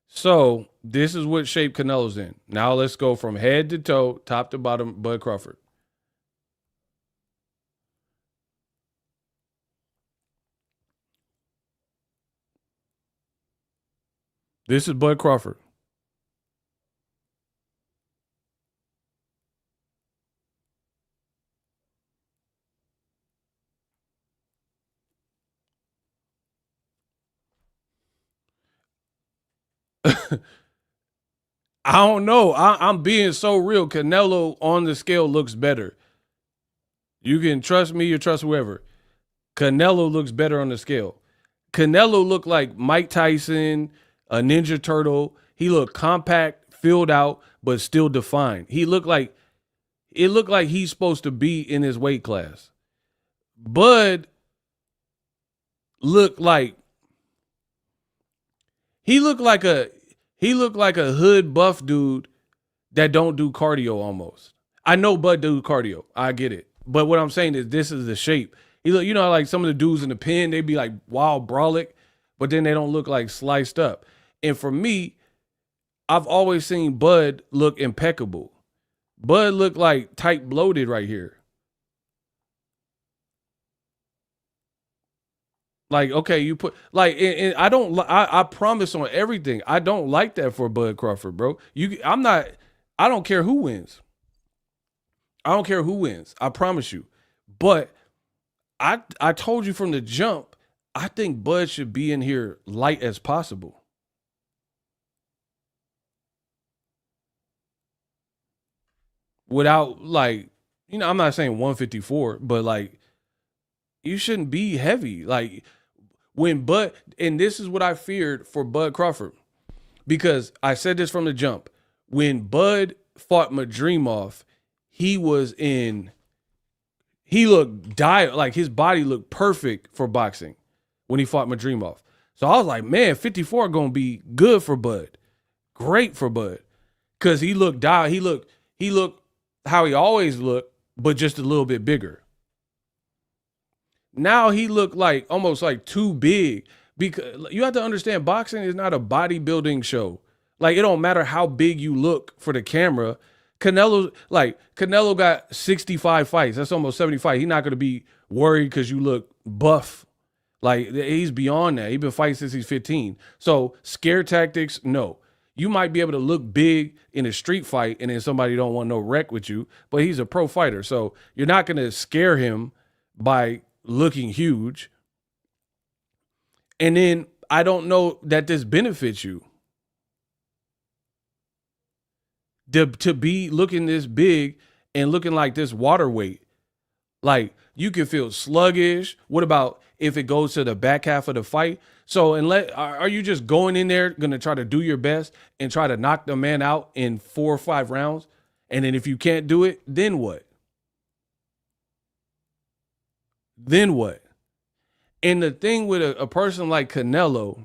Speaker 1: So this is what shape Canelo's in. Now let's go from head to toe, top to bottom, Bud Crawford. This is Bud Crawford. I don't know. I'm being so real. Canelo on the scale looks better. You can trust me or trust whoever. Canelo looks better on the scale. Canelo looked like Mike Tyson, a Ninja Turtle. He looked compact, filled out, but still defined. It looked like he's supposed to be in his weight class. Bud looked like he looked like a hood buff dude that don't do cardio almost. I know Bud do cardio. I get it. But what I'm saying is this is the shape. He look, like some of the dudes in the pen, they be like wild brolic, but then they don't look like sliced up. And for me, I've always seen Bud look impeccable. Bud look like tight bloated right here. Like, okay, you put like, and I promise on everything. I don't like that for Bud Crawford, bro. I don't care who wins. I don't care who wins. I promise you. But I told you from the jump, I think Bud should be in here light as possible. Without like, I'm not saying 154, but like you shouldn't be heavy. Like when Bud, and this is what I feared for Bud Crawford, because I said this from the jump. When Bud fought Madrimov, he looked like his body looked perfect for boxing when he fought Madrimov. So I was like, man, 54 gonna be good for Bud, great for Bud, because he looked dialed. He looked how he always looked, but just a little bit bigger. Now he looked like almost like too big, because you have to understand boxing is not a bodybuilding show. Like it don't matter how big you look for the camera. Canelo got 65 fights. That's almost 70 fights. He's not going to be worried because you look buff. Like he's beyond that. He's been fighting since he's 15. So scare tactics, no. You might be able to look big in a street fight and then somebody don't want no wreck with you, but he's a pro fighter. So you're not going to scare him by looking huge. And then I don't know that this benefits you. To be looking this big and looking like this water weight, like you can feel sluggish. What about if it goes to the back half of the fight? So are you just going in there going to try to do your best and try to knock the man out in 4 or 5 rounds? And then if you can't do it, then what? Then what? And the thing with a person like Canelo,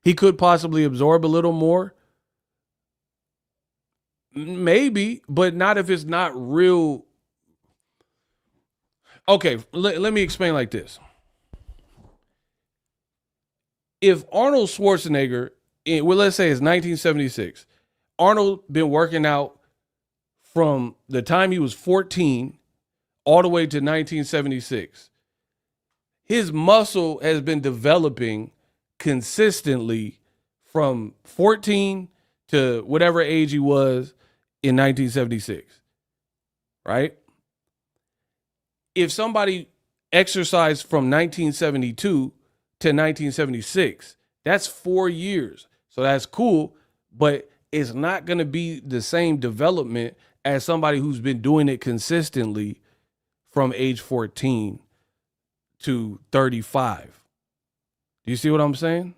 Speaker 1: he could possibly absorb a little more. Maybe, but not if it's not real. Okay, let me explain like this. If Arnold Schwarzenegger, let's say it's 1976, Arnold been working out from the time he was 14 all the way to 1976. His muscle has been developing consistently from 14 to whatever age he was in 1976, right? If somebody exercised from 1972 to 1976, that's 4 years. So that's cool, but it's not going to be the same development as somebody who's been doing it consistently from age 14 to 35. Do you see what I'm saying?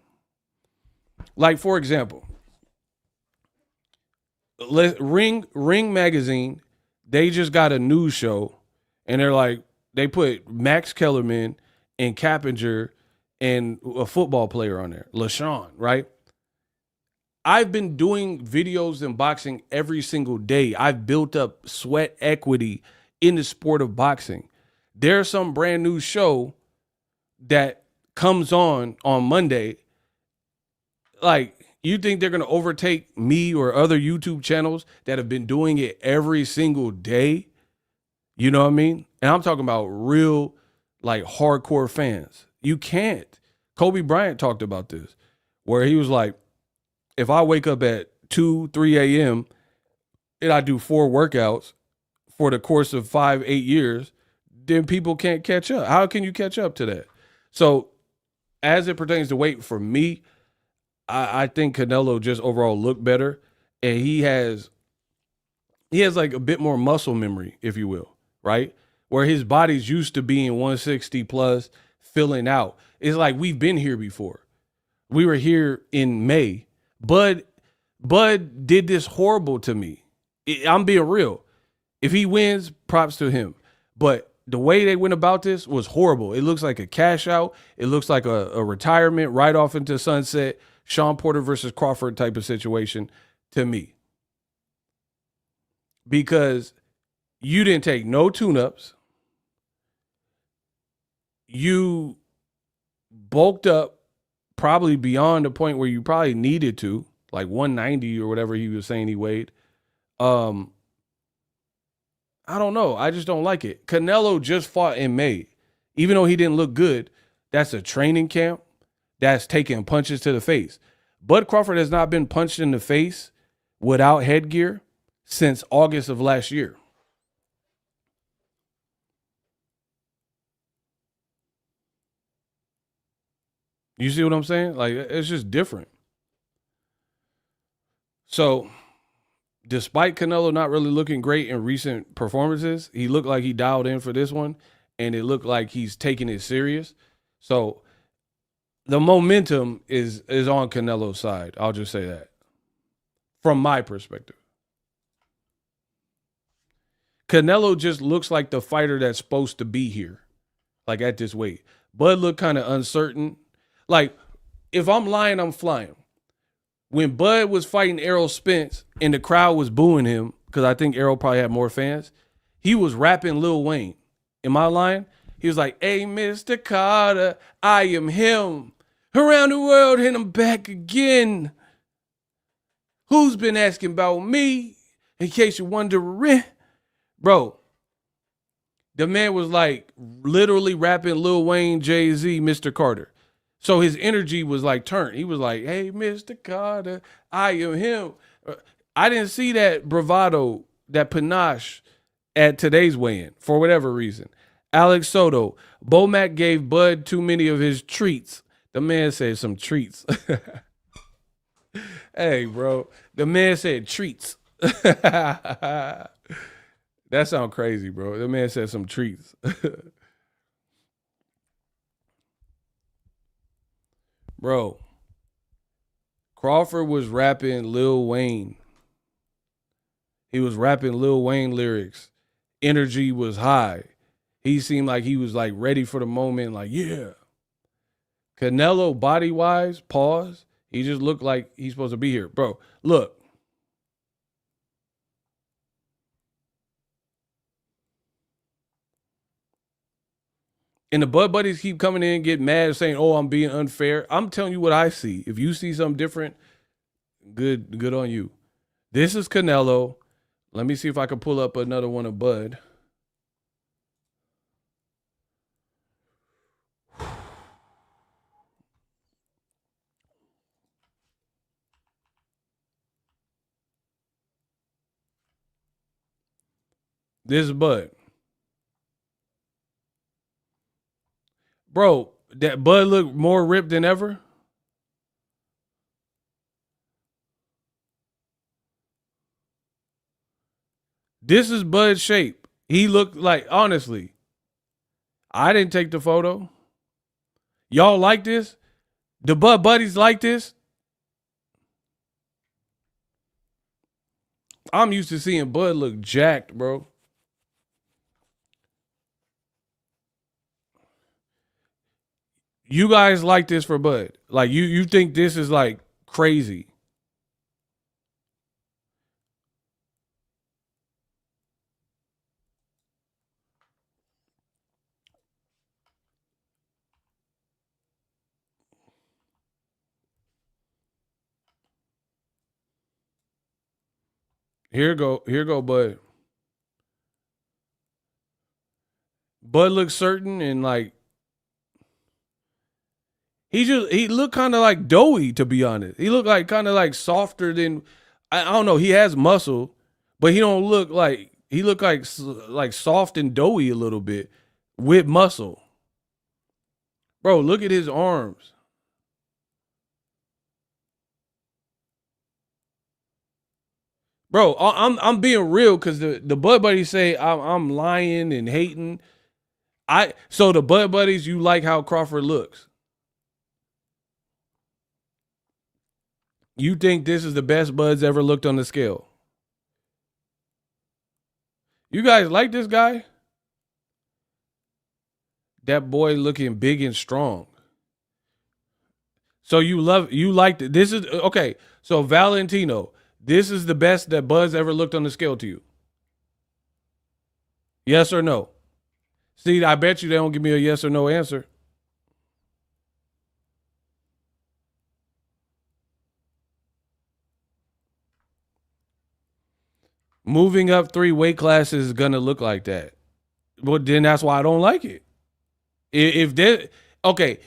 Speaker 1: Like, for example, Ring Magazine, they just got a news show, and they're like, they put Max Kellerman and Cappinger and a football player on there, LaShawn, right? I've been doing videos in boxing every single day. I've built up sweat equity in the sport of boxing. There's some brand new show that comes on Monday. Like, you think they're going to overtake me or other YouTube channels that have been doing it every single day? You know what I mean? And I'm talking about real, like, hardcore fans. You can't. Kobe Bryant talked about this, where he was like, if I wake up at 2, 3 a.m. and I do 4 workouts for the course of 5, 8 years, then people can't catch up. How can you catch up to that? So as it pertains to weight, for me, I think Canelo just overall looked better, and he has like a bit more muscle memory, if you will, right? Where his body's used to being 160 plus, filling out. It's like we've been here before. We were here in May. Bud did this horrible to me. I'm being real. If he wins, props to him. But the way they went about this was horrible. It looks like a cash out. It looks like a retirement right off into sunset. Sean Porter versus Crawford type of situation to me. Because you didn't take no tune-ups. You bulked up probably beyond the point where you probably needed to, like 190 or whatever he was saying he weighed. I don't know. I just don't like it. Canelo just fought in May. Even though he didn't look good, that's a training camp. That's taking punches to the face. Bud Crawford has not been punched in the face without headgear since August of last year. You see what I'm saying? Like, it's just different. So, despite Canelo not really looking great in recent performances, he looked like he dialed in for this one, and it looked like he's taking it serious. So, the momentum is on Canelo's side. I'll just say that. From my perspective. Canelo just looks like the fighter that's supposed to be here, like at this weight. Bud looked kind of uncertain. Like, if I'm lying, I'm flying. When Bud was fighting Errol Spence and the crowd was booing him, because I think Errol probably had more fans, he was rapping Lil Wayne. Am I lying? He was like, hey, Mr. Carter, I am him. Around the world and I'm back again. Who's been asking about me? In case you're wondering. Bro, the man was like literally rapping Lil Wayne, Jay-Z, Mr. Carter. So his energy was like turned. He was like, hey, Mr. Carter, I am him. I didn't see that bravado, that panache at today's weigh-in for whatever reason. Alex Soto, Bomac gave Bud too many of his treats. The man said some treats. Hey, bro. The man said treats. That sounds crazy, bro. The man said some treats. Bro, Crawford was rapping Lil Wayne. He was rapping Lil Wayne lyrics. Energy was high. He seemed like he was like ready for the moment. Like, yeah. Canelo, body-wise, pause. He just looked like he's supposed to be here. Bro, look. And the Bud Buddies keep coming in and get mad saying, oh, I'm being unfair. I'm telling you what I see. If you see something different, good on you. This is Canelo. Let me see if I can pull up another one of Bud. This is Bud. Bro, that Bud look more ripped than ever. This is Bud's shape. He looked like, honestly, I didn't take the photo. Y'all like this? The Bud buddies like this? I'm used to seeing Bud look jacked, bro. You guys like this for Bud? Like you think this is like crazy? Here go, Bud. Bud looks certain and like he looked kind of like doughy, to be honest. He looked like kind of like softer than I don't know. He has muscle, but he don't look like he look like soft and doughy a little bit with muscle. Bro, look at his arms. Bro, I'm being real because the Bud Buddies say I'm lying and hating. So the Bud Buddies, you like how Crawford looks. You think this is the best Bud's ever looked on the scale? You guys like this guy? That boy looking big and strong. So you like this is okay. So Valentino, this is the best that Bud's ever looked on the scale to you. Yes or no? See, I bet you they don't give me a yes or no answer. Moving up 3 weight classes is gonna look like that. Well, then that's why I don't like it. If they okay,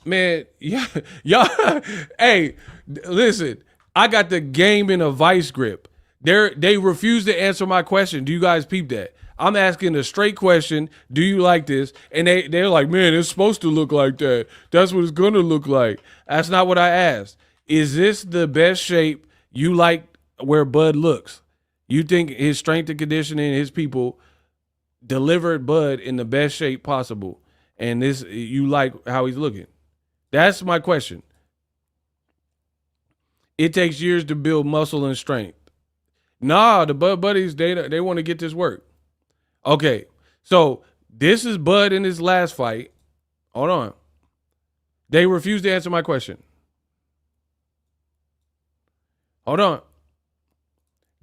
Speaker 1: man, yeah, y'all. Hey, listen, I got the game in a vice grip. They refuse to answer my question. Do you guys peep that? I'm asking a straight question. Do you like this? And they're like, man, it's supposed to look like that. That's what it's gonna look like. That's not what I asked. Is this the best shape you like where Bud looks? You think his strength and conditioning, his people delivered Bud in the best shape possible, and this you like how he's looking? That's my question. It takes years to build muscle and strength. Nah, the Bud buddies they want to get this work. Okay, so this is Bud in his last fight. Hold on. They refuse to answer my question. Hold on.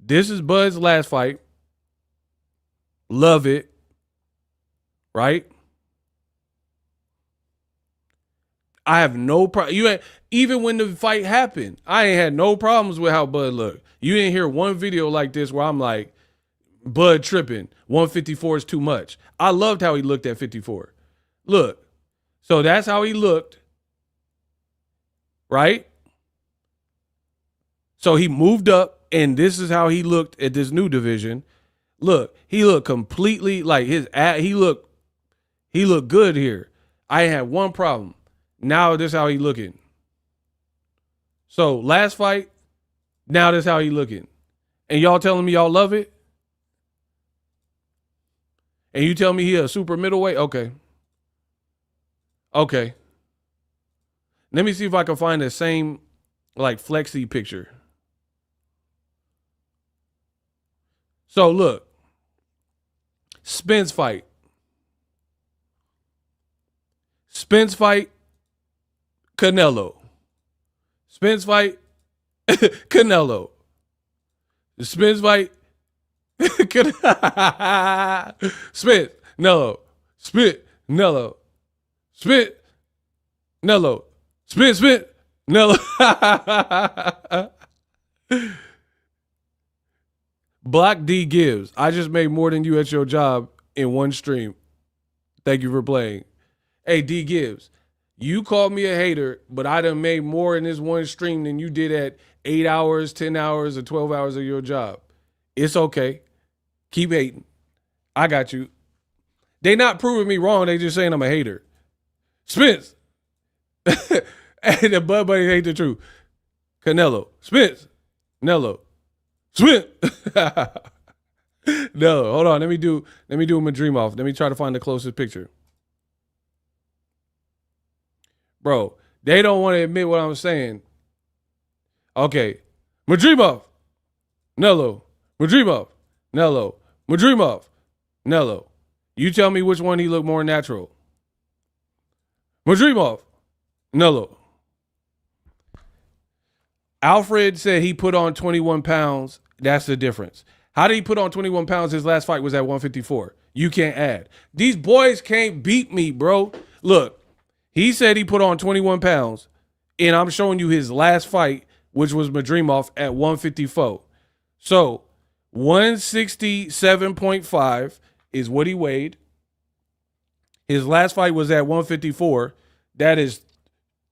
Speaker 1: This is Bud's last fight. Love it. Right? I have no problem. Even when the fight happened, I ain't had no problems with how Bud looked. You didn't hear one video like this where I'm like, Bud tripping. 154 is too much. I loved how he looked at 54. Look. So that's how he looked. Right? So he moved up, and this is how he looked at this new division. Look, he looked completely like he looked good here. I had one problem. Now this how he looking. So last fight, now this how he looking. And y'all telling me y'all love it? And you tell me he a super middleweight? Okay. Okay. Let me see if I can find the same like flexy picture. So look. Spence fight. Spence fight. Canelo. Spence fight. Canelo. Spence fight. Spence. Nello. Spence. Nello. Spence. Nello. Spence. Spence. Nello. Block D gives. I just made more than you at your job in one stream. Thank you for playing. Hey, D gives. You called me a hater, but I done made more in this one stream than you did at 8 hours, 10 hours, or 12 hours of your job. It's okay. Keep hating. I got you. They not proving me wrong. They just saying I'm a hater. Spence. And the Bud Buddy ain't the truth. Canelo. Spence. Nello. Spence. No, hold on. Let me do my dream off. Let me try to find the closest picture. Bro, they don't want to admit what I'm saying. Okay. Madrimov. Nello. Madrimov. Nello. Madrimov. Nello. You tell me which one he looked more natural. Madrimov. Nello. Alfred said he put on 21 pounds. That's the difference. How did he put on 21 pounds? His last fight was at 154. You can't add. These boys can't beat me, bro. Look, he said he put on 21 pounds, and I'm showing you his last fight, which was Madrimov at 154. So 167.5 is what he weighed. His last fight was at 154. That is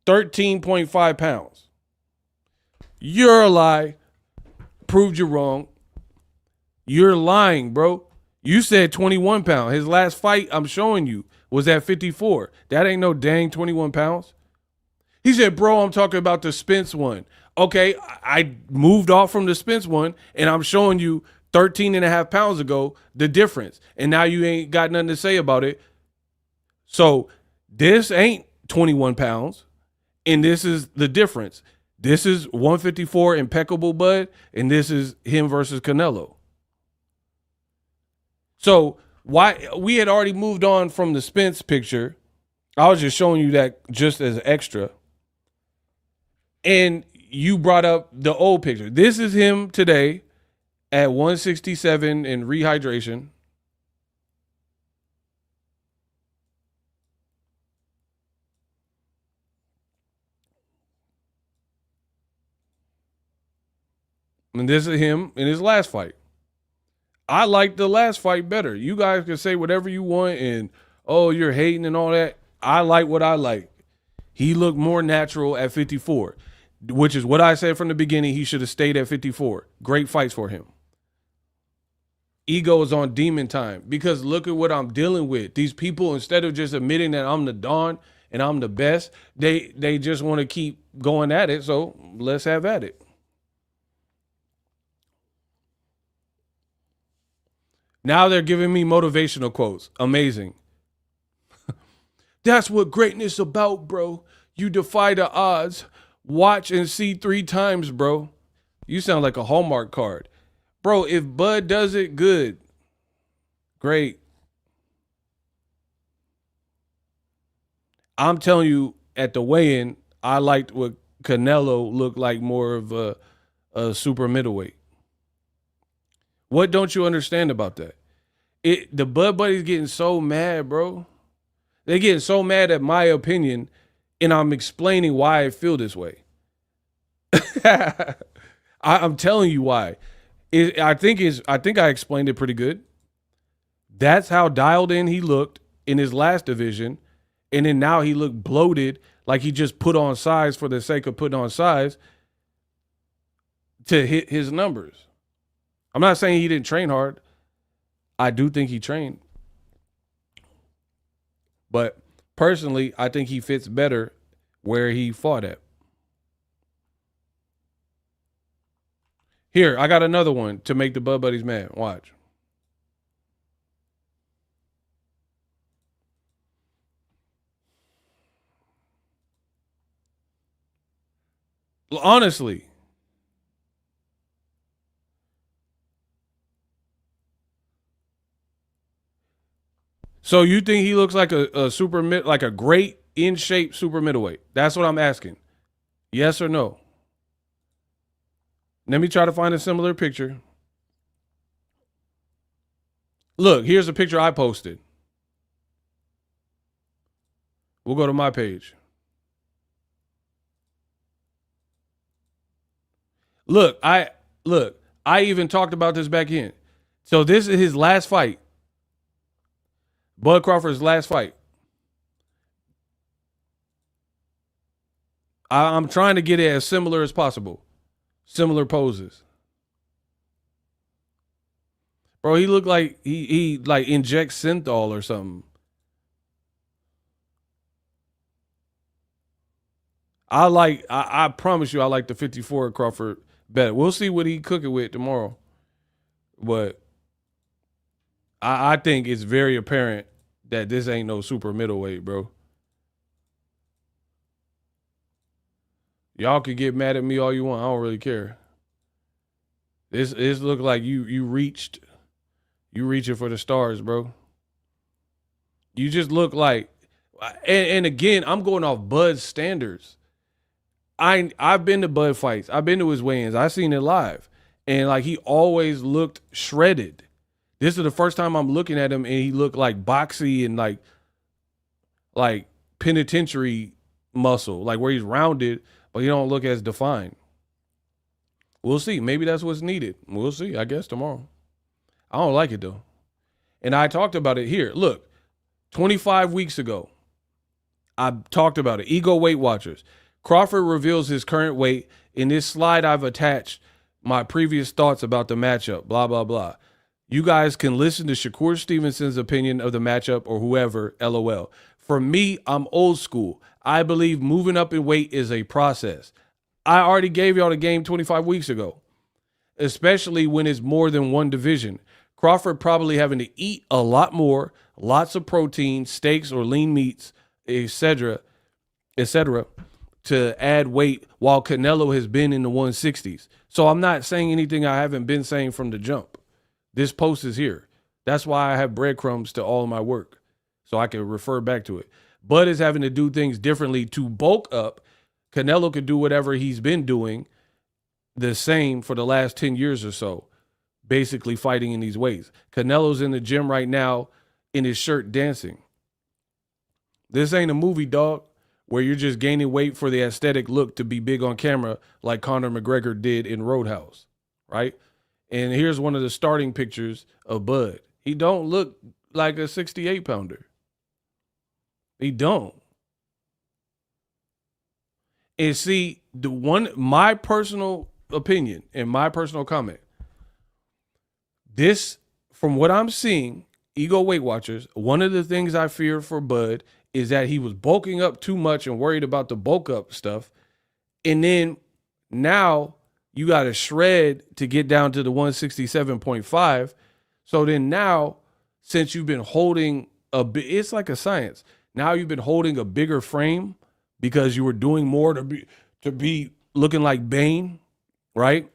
Speaker 1: 13.5 pounds. You're a lie. Proved you wrong. You're lying, bro. You said 21 pounds. His last fight, I'm showing you, was at 54. That ain't no dang 21 pounds. He said, bro, I'm talking about the Spence one. Okay, I moved off from the Spence one, and I'm showing you 13 and a half pounds ago the difference. And now you ain't got nothing to say about it. So this ain't 21 pounds, and this is the difference. This is 154 impeccable Bud, and this is him versus Canelo. So why we had already moved on from the Spence picture. I was just showing you that just as extra. And you brought up the old picture. This is him today at 167 in rehydration. And this is him in his last fight. I like the last fight better. You guys can say whatever you want and, oh, you're hating and all that. I like what I like. He looked more natural at 54, which is what I said from the beginning. He should have stayed at 54. Great fights for him. Ego is on demon time because look at what I'm dealing with. These people, instead of just admitting that I'm the Don and I'm the best, they just want to keep going at it. So let's have at it. Now they're giving me motivational quotes. Amazing. That's what greatness is about, bro. You defy the odds. Watch and see 3 times, bro. You sound like a Hallmark card. Bro, if Bud does it, good. Great. I'm telling you, at the weigh-in, I liked what Canelo looked like more of a super middleweight. What don't you understand about that? The Bud Buddies getting so mad, bro. They're getting so mad at my opinion, and I'm explaining why I feel this way. I'm telling you why. I think I explained it pretty good. That's how dialed in he looked in his last division, and then now he looked bloated, like he just put on size for the sake of putting on size to hit his numbers. I'm not saying he didn't train hard. I do think he trained. But personally, I think he fits better where he fought at. Here, I got another one to make the Bud Buddies mad. Watch. Honestly. So you think he looks like a super like a great in shape super middleweight? That's what I'm asking. Yes or no? Let me try to find a similar picture. Look, here's a picture I posted. We'll go to my page. Look, I even talked about this back in. So this is his last fight. Bud Crawford's last fight. I'm trying to get it as similar as possible. Similar poses. Bro, he looked like he like injects synthol or something. I promise you I like the 54 Crawford better. We'll see what he cooking with tomorrow. But I think it's very apparent that this ain't no super middleweight, bro. Y'all can get mad at me all you want. I don't really care. This look like you reaching for the stars, bro. You just look like and again, I'm going off Bud's standards. I've been to Bud fights. I've been to his weigh-ins. I've seen it live. And like he always looked shredded. This is the first time I'm looking at him and he looked like boxy and like penitentiary muscle, like where he's rounded, but he don't look as defined. We'll see. Maybe that's what's needed. We'll see, I guess, tomorrow. I don't like it though. And I talked about it here. Look, 25 weeks ago, I talked about it. Ego Weight Watchers. Crawford reveals his current weight. In this slide, I've attached my previous thoughts about the matchup, blah, blah, blah. You guys can listen to Shakur Stevenson's opinion of the matchup or whoever, LOL. For me, I'm old school. I believe moving up in weight is a process. I already gave y'all the game 25 weeks ago, especially when it's more than one division. Crawford probably having to eat a lot more, lots of protein, steaks or lean meats, etc., to add weight, while Canelo has been in the 160s. So I'm not saying anything I haven't been saying from the jump. This post is here. That's why I have breadcrumbs to all of my work, so I can refer back to it. Bud is having to do things differently to bulk up. Canelo could do whatever he's been doing the same for the last 10 years or so, basically fighting in these weights. Canelo's in the gym right now in his shirt dancing. This ain't a movie, dog, where you're just gaining weight for the aesthetic look to be big on camera like Conor McGregor did in Roadhouse, right? And here's one of the starting pictures of Bud. He don't look like a 68-pounder. He don't. And see, my personal opinion and my personal comment, this, from what I'm seeing, Ego Weight Watchers, one of the things I fear for Bud is that he was bulking up too much and worried about the bulk up stuff. And then now you got to shred to get down to the 167.5. So then now, since you've been holding it's like a science. Now you've been holding a bigger frame because you were doing more to be looking like Bane, right?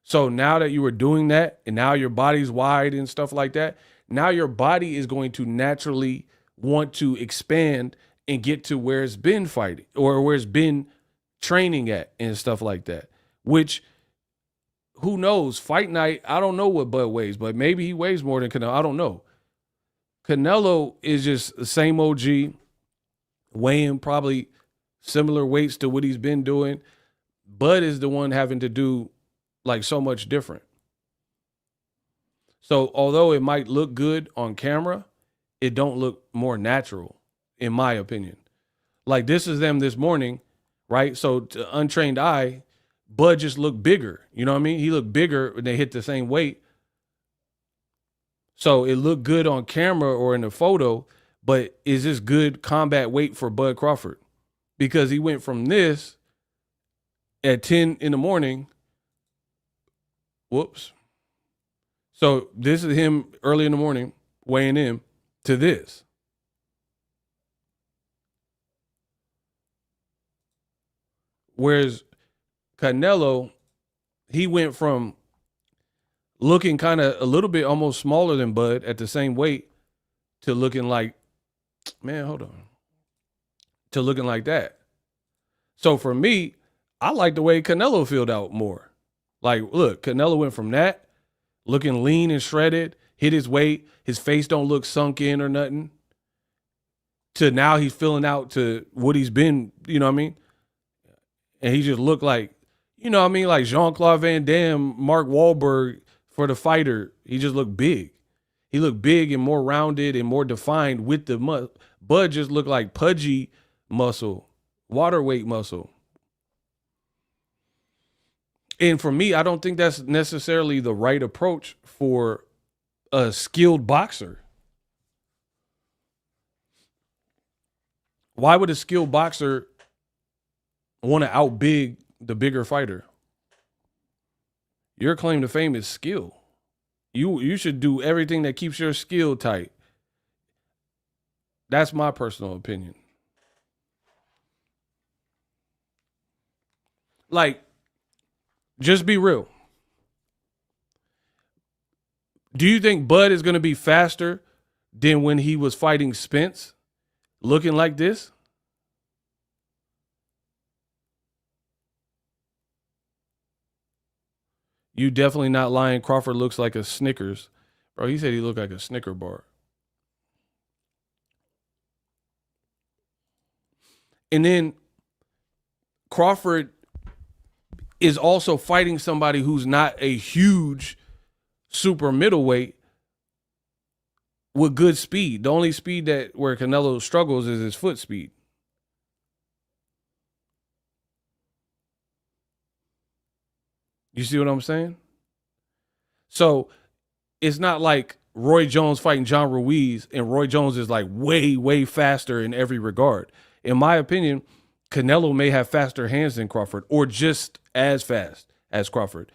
Speaker 1: So now that you were doing that and now your body's wide and stuff like that, now your body is going to naturally want to expand and get to where it's been fighting or where it's been training at and stuff like that, which who knows? Fight night, I don't know what Bud weighs, but maybe he weighs more than Canelo. I don't know. Canelo is just the same OG, weighing probably similar weights to what he's been doing. Bud is the one having to do like so much different. So although it might look good on camera, it don't look more natural, in my opinion. Like this is them this morning, right? So to untrained eye, Bud just looked bigger. You know what I mean? He looked bigger when they hit the same weight. So it looked good on camera or in the photo, but is this good combat weight for Bud Crawford? Because he went from this at 10 in the morning. Whoops. So this is him early in the morning weighing in to this. Whereas Canelo, he went from looking kind of a little bit almost smaller than Bud at the same weight to looking like, man, hold on, to looking like that. So for me, I like the way Canelo filled out more. Like, look, Canelo went from that, looking lean and shredded, hit his weight, his face don't look sunk in or nothing, to now he's filling out to what he's been, you know what I mean? And he just looked like, you know what I mean, like Jean-Claude Van Damme, Mark Wahlberg for the fighter. He just looked big. He looked big and more rounded and more defined with the muscle. Bud just looked like pudgy muscle, water weight muscle. And for me, I don't think that's necessarily the right approach for a skilled boxer. Why would a skilled boxer want to outbig the bigger fighter? Your claim to fame is skill. You should do everything that keeps your skill tight. That's my personal opinion. Like, just be real. Do you think Bud is going to be faster than when he was fighting Spence looking like this? You definitely not lying. Crawford looks like a Snickers. Bro, he said he looked like a Snicker bar. And then Crawford is also fighting somebody who's not a huge super middleweight with good speed. The only speed that where Canelo struggles is his foot speed. You see what I'm saying? So it's not like Roy Jones fighting John Ruiz and Roy Jones is like way, way faster in every regard. In my opinion, Canelo may have faster hands than Crawford or just as fast as Crawford.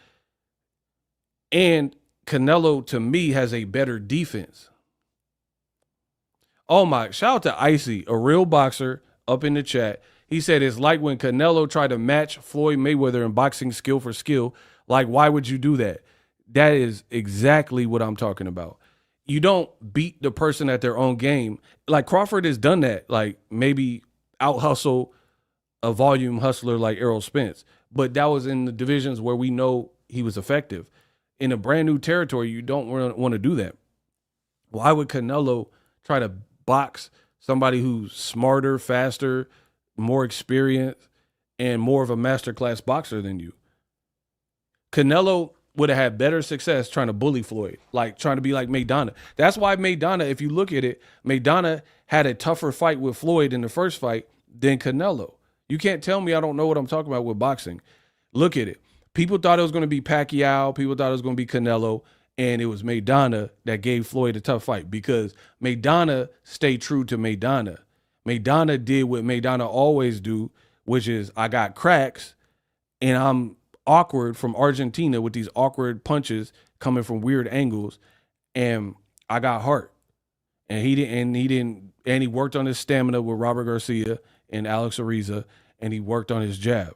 Speaker 1: And Canelo, to me, has a better defense. Oh my, shout out to Icy, a real boxer up in the chat. He said it's like when Canelo tried to match Floyd Mayweather in boxing skill for skill. Like, why would you do that? That is exactly what I'm talking about. You don't beat the person at their own game. Like Crawford has done that, like maybe out hustle a volume hustler like Errol Spence. But that was in the divisions where we know he was effective. In a brand new territory, you don't want to do that. Why would Canelo try to box somebody who's smarter, faster, more experienced, and more of a masterclass boxer than you? Canelo would have had better success trying to bully Floyd, like trying to be like Maidana. That's why Maidana, if you look at it, Maidana had a tougher fight with Floyd in the first fight than Canelo. You can't tell me I don't know what I'm talking about with boxing. Look at it. People thought it was going to be Pacquiao. People thought it was going to be Canelo. And it was Maidana that gave Floyd a tough fight because Maidana stayed true to Maidana. Maidana did what Maidana always do, which is I got cracks and I'm awkward from Argentina with these awkward punches coming from weird angles, and I got heart. And he worked on his stamina with Robert Garcia and Alex Ariza, and he worked on his jab.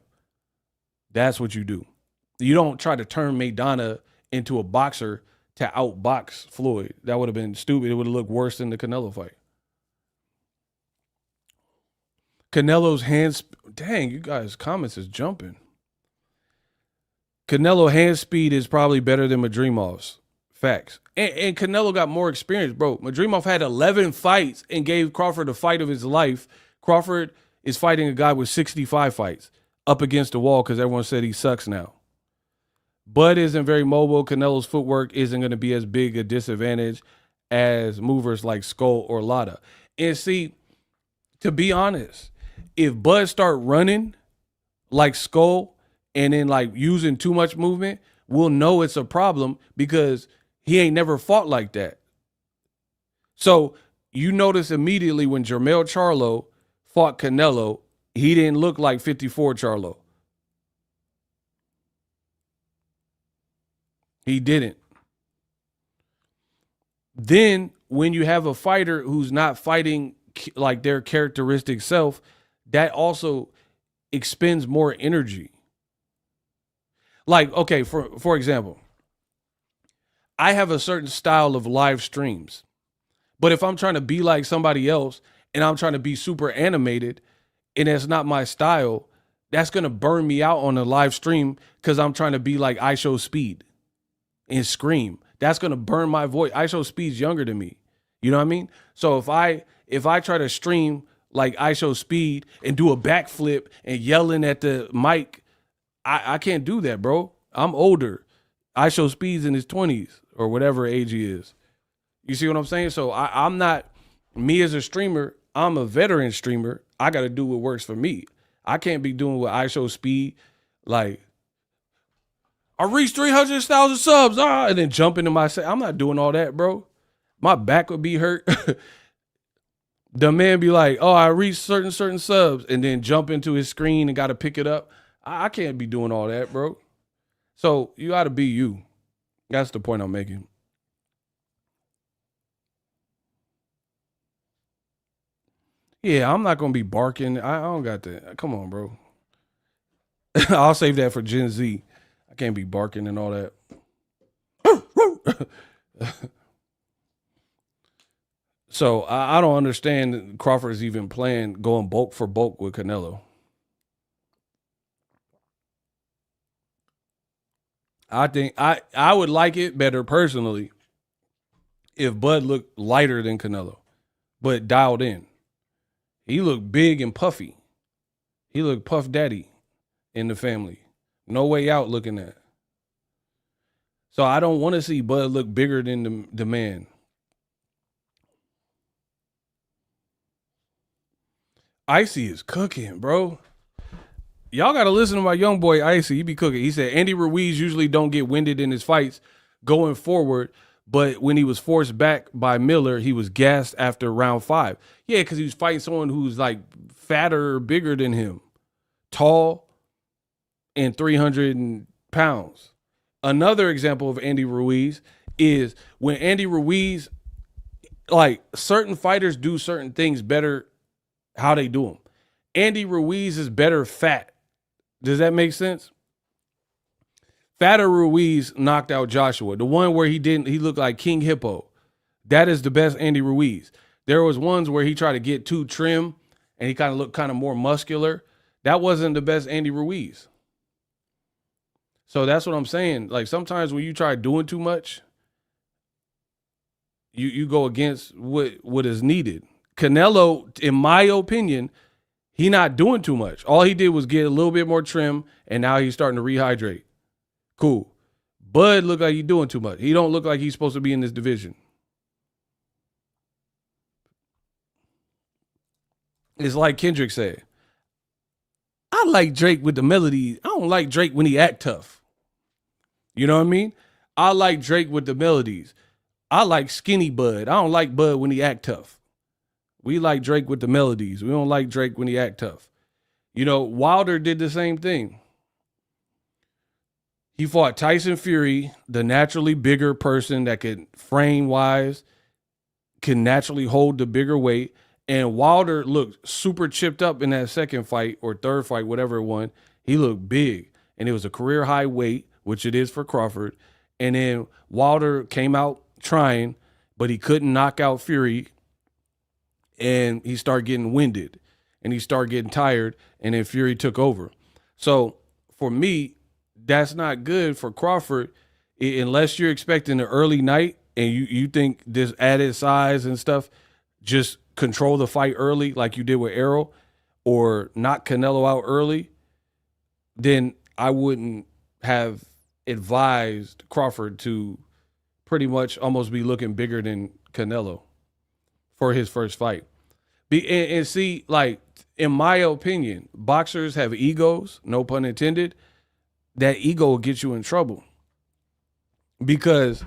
Speaker 1: That's what you do. You don't try to turn Maidana into a boxer to outbox Floyd. That would have been stupid. It would have looked worse than the Canelo fight. Canelo's hands, dang, you guys' comments is jumping. Canelo hand speed is probably better than Madrimov's. Facts. And Canelo got more experience, bro. Madrimov had 11 fights and gave Crawford the fight of his life. Crawford is fighting a guy with 65 fights up against the wall because everyone said he sucks now. Bud isn't very mobile. Canelo's footwork isn't going to be as big a disadvantage as movers like Skull or Lada. And see, to be honest, if Bud start running like Skull and then like using too much movement, we'll know it's a problem because he ain't never fought like that. So you notice immediately when Jermell Charlo fought Canelo, he didn't look like 54 Charlo. He didn't. Then when you have a fighter who's not fighting like their characteristic self, that also expends more energy. Like, okay, for example, I have a certain style of live streams, but if I'm trying to be like somebody else and I'm trying to be super animated and that's not my style, that's going to burn me out on a live stream because I'm trying to be like I Show Speed and scream. That's going to burn my voice. I Show Speed's younger than me. You know what I mean? So if I try to stream like I Show Speed and do a backflip and yelling at the mic, I can't do that, bro. I'm older. I Show Speed's in his 20s or whatever age he is. You see what I'm saying? So I'm not, me as a streamer, I'm a veteran streamer. I got to do what works for me. I can't be doing what I Show Speed like, I reached 300,000 subs. And then jump into my set. I'm not doing all that, bro. My back would be hurt. The man be like, oh, I reached certain subs, and then jump into his screen and got to pick it up. I can't be doing all that, bro. So you got to be you. That's the point I'm making. Yeah, I'm not going to be barking. I don't got that. Come on, bro. I'll save that for Gen Z. I can't be barking and all that. So I don't understand Crawford's even playing going bulk for bulk with Canelo. I think I would like it better personally if Bud looked lighter than Canelo, but dialed in. He looked big and puffy. He looked Puff Daddy in the family. No way out looking at. So I don't want to see Bud look bigger than the man. Icy is cooking, bro. Y'all got to listen to my young boy Icy. He be cooking. He said Andy Ruiz usually don't get winded in his fights going forward, but when he was forced back by Miller, he was gassed after round 5. Yeah, because he was fighting someone who's like fatter or bigger than him, tall, and 300 pounds. Another example of Andy Ruiz is when Andy Ruiz, like certain fighters do certain things better. How they do them. Andy Ruiz is better fat. Does that make sense? Fatter Ruiz knocked out Joshua. The one where he looked like King Hippo. That is the best Andy Ruiz. There was ones where he tried to get too trim and he kind of looked kind of more muscular. That wasn't the best Andy Ruiz. So that's what I'm saying. Like sometimes when you try doing too much, you go against what is needed. Canelo, in my opinion, he not doing too much. All he did was get a little bit more trim, and now he's starting to rehydrate. Cool. Bud look like he's doing too much. He don't look like he's supposed to be in this division. It's like Kendrick said, I like Drake with the melodies. I don't like Drake when he act tough. You know what I mean? I like Drake with the melodies. I like skinny Bud. I don't like Bud when he act tough. We like Drake with the melodies. We don't like Drake when he act tough. You know, Wilder did the same thing. He fought Tyson Fury, the naturally bigger person that could frame-wise, can naturally hold the bigger weight. And Wilder looked super chipped up in that second fight or third fight, whatever it was. He looked big. And it was a career high weight, which it is for Crawford. And then Wilder came out trying, but he couldn't knock out Fury. And he started getting winded and he started getting tired, and then Fury took over. So for me, that's not good for Crawford unless you're expecting an early night and you think this added size and stuff, just control the fight early like you did with Errol or knock Canelo out early, then I wouldn't have advised Crawford to pretty much almost be looking bigger than Canelo for his first fight. And see, like, in my opinion, boxers have egos, no pun intended. That ego will get you in trouble because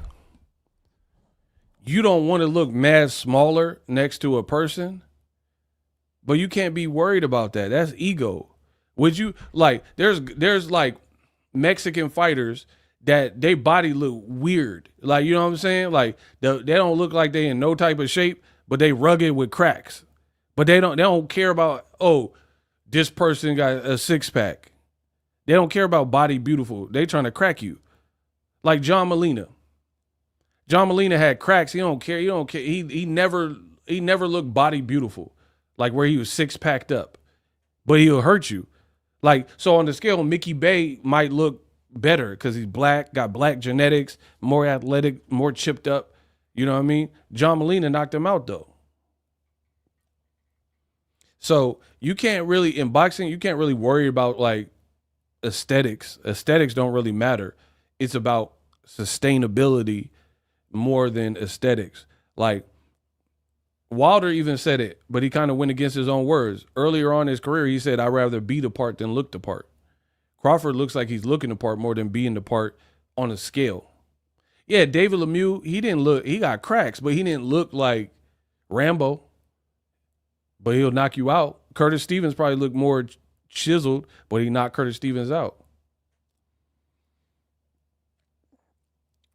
Speaker 1: you don't want to look mad smaller next to a person, but you can't be worried about that. That's ego. Would you, like, there's like Mexican fighters that they body look weird. Like, you know what I'm saying? Like, they don't look like they in no type of shape, but they rugged with cracks. But they don't care about, oh, this person got a six pack. They don't care about body beautiful. They trying to crack you. Like John Molina. John Molina had cracks. He don't care. He never looked body beautiful. Like where he was six packed up. But he'll hurt you. Like, so on the scale, Mickey Bay might look better because he's black, got black genetics, more athletic, more chipped up. You know what I mean? John Molina knocked him out though. So you can't really, in boxing, you can't really worry about like aesthetics. Aesthetics don't really matter. It's about sustainability more than aesthetics. Like Wilder even said it, but he kind of went against his own words. Earlier on in his career, he said, I'd rather be the part than look the part. Crawford looks like he's looking the part more than being the part on a scale. Yeah, David Lemieux, he got cracks, but he didn't look like Rambo. But he'll knock you out. Curtis Stevens probably looked more chiseled, but he knocked Curtis Stevens out.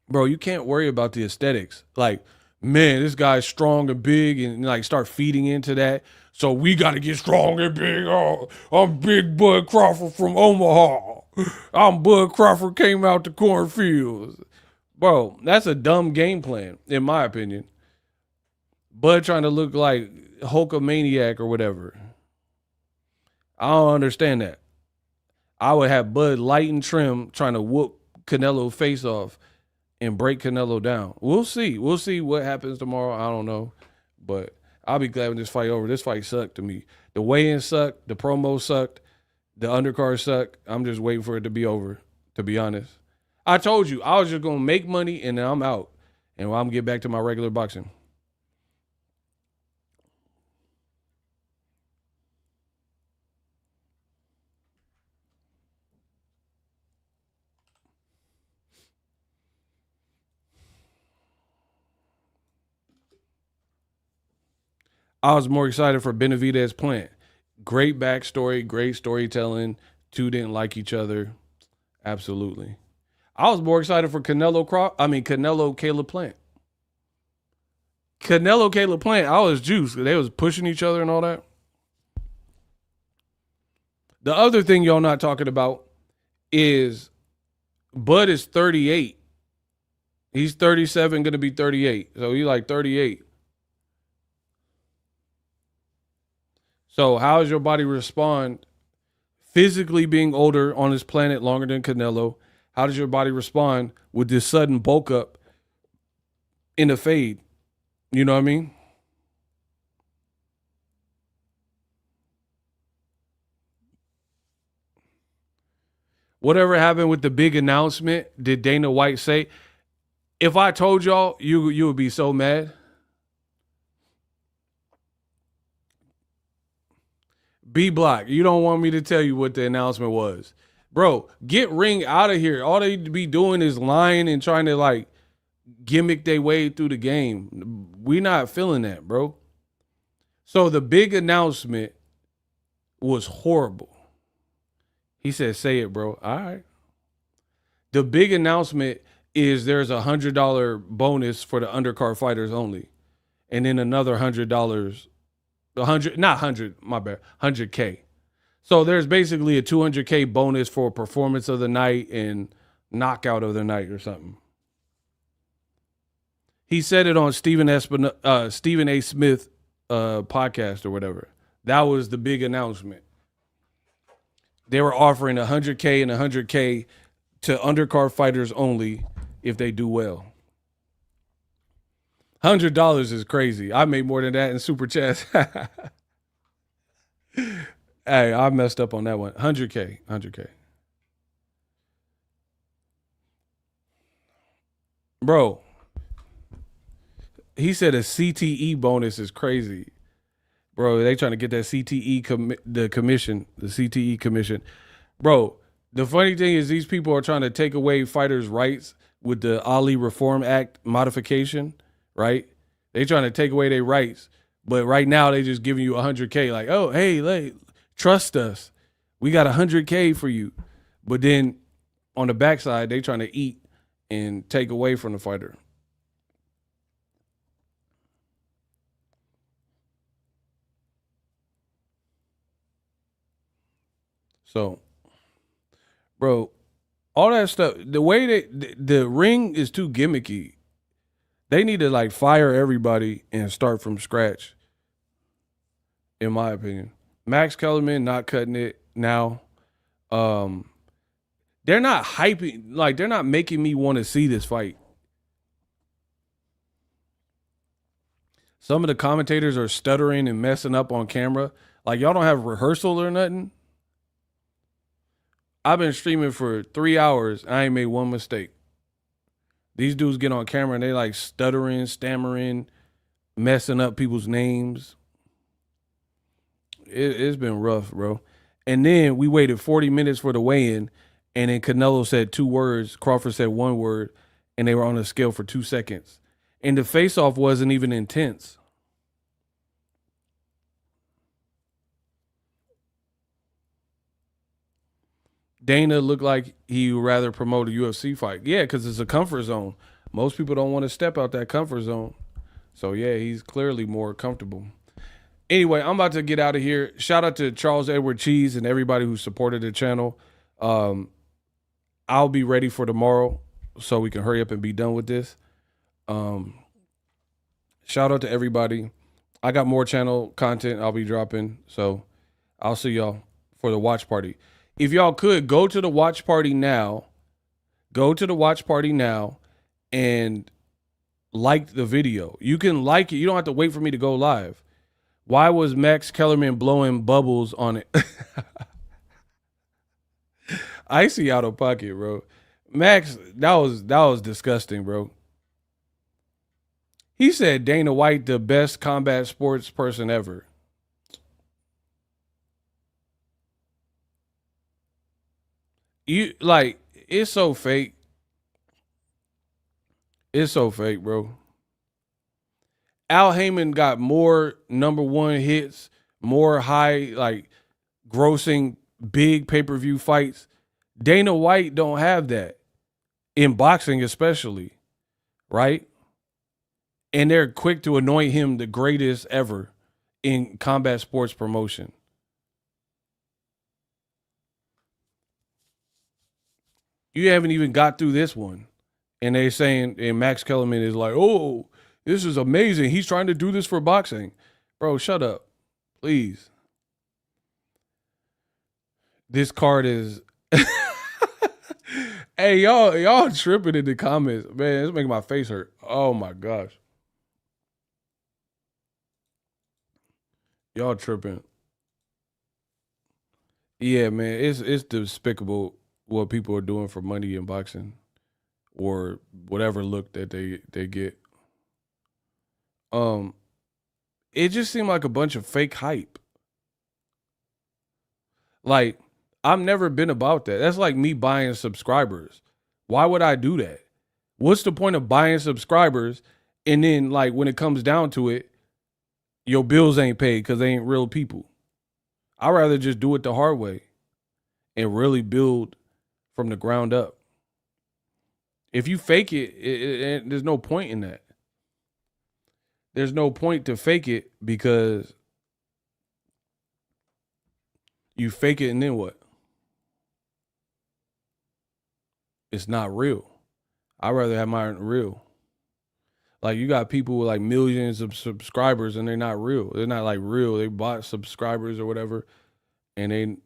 Speaker 1: Bro, you can't worry about the aesthetics. Like, man, this guy's strong and big, and like start feeding into that. So we got to get strong and big. Oh, I'm Big Bud Crawford from Omaha. I'm Bud Crawford, came out the cornfields. Bro, that's a dumb game plan, in my opinion. Bud trying to look like Hulkamaniac or whatever. I don't understand that. I would have Bud light and trim trying to whoop Canelo face off and break Canelo down. We'll see. We'll see what happens tomorrow. I don't know. But I'll be glad when this fight over. This fight sucked to me. The weigh-in sucked. The promo sucked. The undercard sucked. I'm just waiting for it to be over, to be honest. I told you, I was just going to make money and then I'm out. And I'm going to get back to my regular boxing. I was more excited for Benavidez Plant. Great backstory, great storytelling. Two didn't like each other. Absolutely. I was more excited for Canelo Caleb Plant. Canelo Caleb Plant, I was juiced. They was pushing each other and all that. The other thing y'all not talking about is Bud is 38. He's 37, going to be 38. So he's like 38. So how does your body respond physically being older on this planet longer than Canelo? How does your body respond with this sudden bulk up in the fade? You know what I mean? Whatever happened with the big announcement, did Dana White say? If I told y'all, you would be so mad. B Block, you don't want me to tell you what the announcement was. Bro, get Ring out of here. All they be doing is lying and trying to like gimmick their way through the game. We not feeling that, bro. So the big announcement was horrible. He said, say it, bro. All right. The big announcement is there's $100 bonus for the undercard fighters only. And then another $100, not 100, my bad, 100K. So there's basically a 200K bonus for performance of the night and knockout of the night or something. He said it on Stephen A. Smith podcast or whatever. That was the big announcement. They were offering 100K and 100K to undercard fighters only if they do well. $100 is crazy. I made more than that in Super Chats. Hey, I messed up on that one. 100K. Bro, he said a CTE bonus is crazy. Bro, they trying to get that the CTE commission. Bro, the funny thing is these people are trying to take away fighters' rights with the Ali Reform Act modification, right? They trying to take away their rights. But right now they just giving you 100K like, oh, hey, trust us. We got 100K for you. But then on the backside, they trying to eat and take away from the fighter. So, bro, all that stuff, the way the ring is too gimmicky. They need to like fire everybody and start from scratch, in my opinion. Max Kellerman not cutting it now. They're not hyping, like they're not making me want to see this fight. Some of the commentators are stuttering and messing up on camera. Like y'all don't have rehearsal or nothing. I've been streaming for 3 hours. I ain't made one mistake. These dudes get on camera and they like stuttering, stammering, messing up people's names. It's been rough, bro. And then we waited 40 minutes for the weigh-in, and then Canelo said 2 words, Crawford said 1 word, and they were on a scale for 2 seconds. And the face-off wasn't even intense. Dana looked like he would rather promote a UFC fight. Yeah, because it's a comfort zone. Most people don't want to step out that comfort zone. So, yeah, he's clearly more comfortable. Anyway, I'm about to get out of here. Shout out to Charles Edward Cheese and everybody who supported the channel. I'll be ready for tomorrow so we can hurry up and be done with this. Shout out to everybody. I got more channel content I'll be dropping. So I'll see y'all for the watch party. If y'all could, go to the watch party now. Go to the watch party now and like the video. You can like it. You don't have to wait for me to go live. Why was Max Kellerman blowing bubbles on it? Icy out of pocket, bro. Max, that was disgusting, bro. He said Dana White the best combat sports person ever. You like it's so fake. It's so fake, bro. Al Heyman got more #1 hits, more high, like, grossing big pay-per-view fights. Dana White don't have that. In boxing especially, right? And they're quick to anoint him the greatest ever in combat sports promotion. You haven't even got through this one. And they're saying, and Max Kellerman is like, oh, this is amazing. He's trying to do this for boxing. Bro, shut up. Please. This card is... Hey, y'all tripping in the comments. Man, it's making my face hurt. Oh, my gosh. Y'all tripping. Yeah, man, it's despicable what people are doing for money in boxing or whatever look that they get. It just seemed like a bunch of fake hype. Like, I've never been about that. That's like me buying subscribers. Why would I do that? What's the point of buying subscribers and then, like, when it comes down to it, your bills ain't paid because they ain't real people? I'd rather just do it the hard way and really build from the ground up. If you fake it, there's no point in that. There's no point to fake it because you fake it and then what? It's not real. I'd rather have mine real. Like, you got people with like millions of subscribers and they're not real. They're not like real. They bought subscribers or whatever, and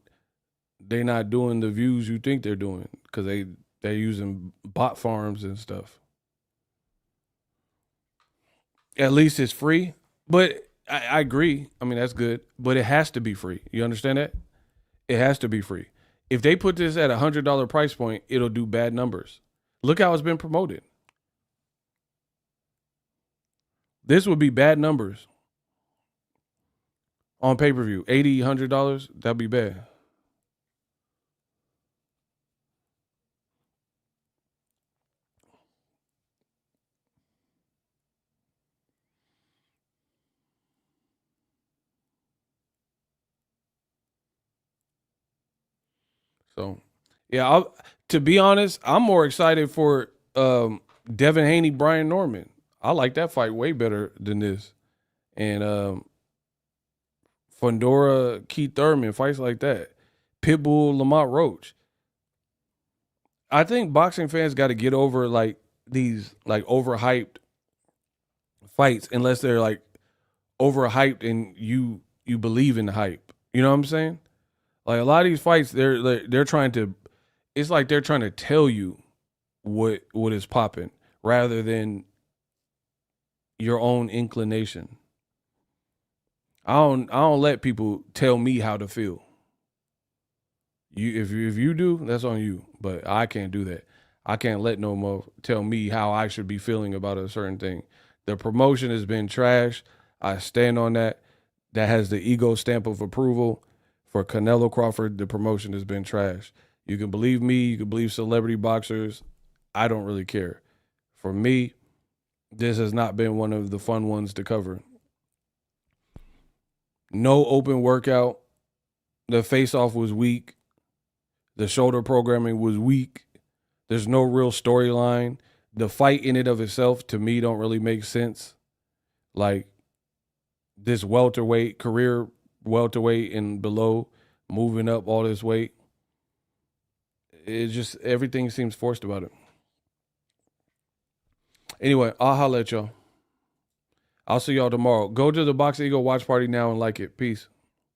Speaker 1: they're not doing the views you think they're doing because they're using bot farms and stuff. At least it's free, but I agree. I mean, that's good, but it has to be free. You understand that? It has to be free. If they put this at $100 price point, it'll do bad numbers. Look how it's been promoted. This would be bad numbers on pay-per-view. $80, $100, that'd be bad. So, yeah, to be honest, I'm more excited for Devin Haney, Brian Norman. I like that fight way better than this. And Fondora, Keith Thurman, fights like that. Pitbull, Lamont Roach. I think boxing fans got to get over like these like overhyped fights, unless they're like overhyped and you believe in the hype. You know what I'm saying? Like, a lot of these fights, they're trying to, it's like they're trying to tell you what is popping rather than your own inclination. I don't let people tell me how to feel. If you do, that's on you. But I can't do that. I can't let no more tell me how I should be feeling about a certain thing. The promotion has been trash. I stand on that. That has the ego stamp of approval For Canelo Crawford, the promotion has been trash. You can believe me, you can believe celebrity boxers. I don't really care. For me, this has not been one of the fun ones to cover. No open workout. The face-off was weak. The shoulder programming was weak. There's no real storyline. The fight in and of itself, to me, don't really make sense. Like, this welterweight, career welterweight and below, moving up all this weight. It just, everything seems forced about it. Anyway, I'll holler at y'all. I'll see y'all tomorrow. Go to the Boxingego watch party now and like it. Peace.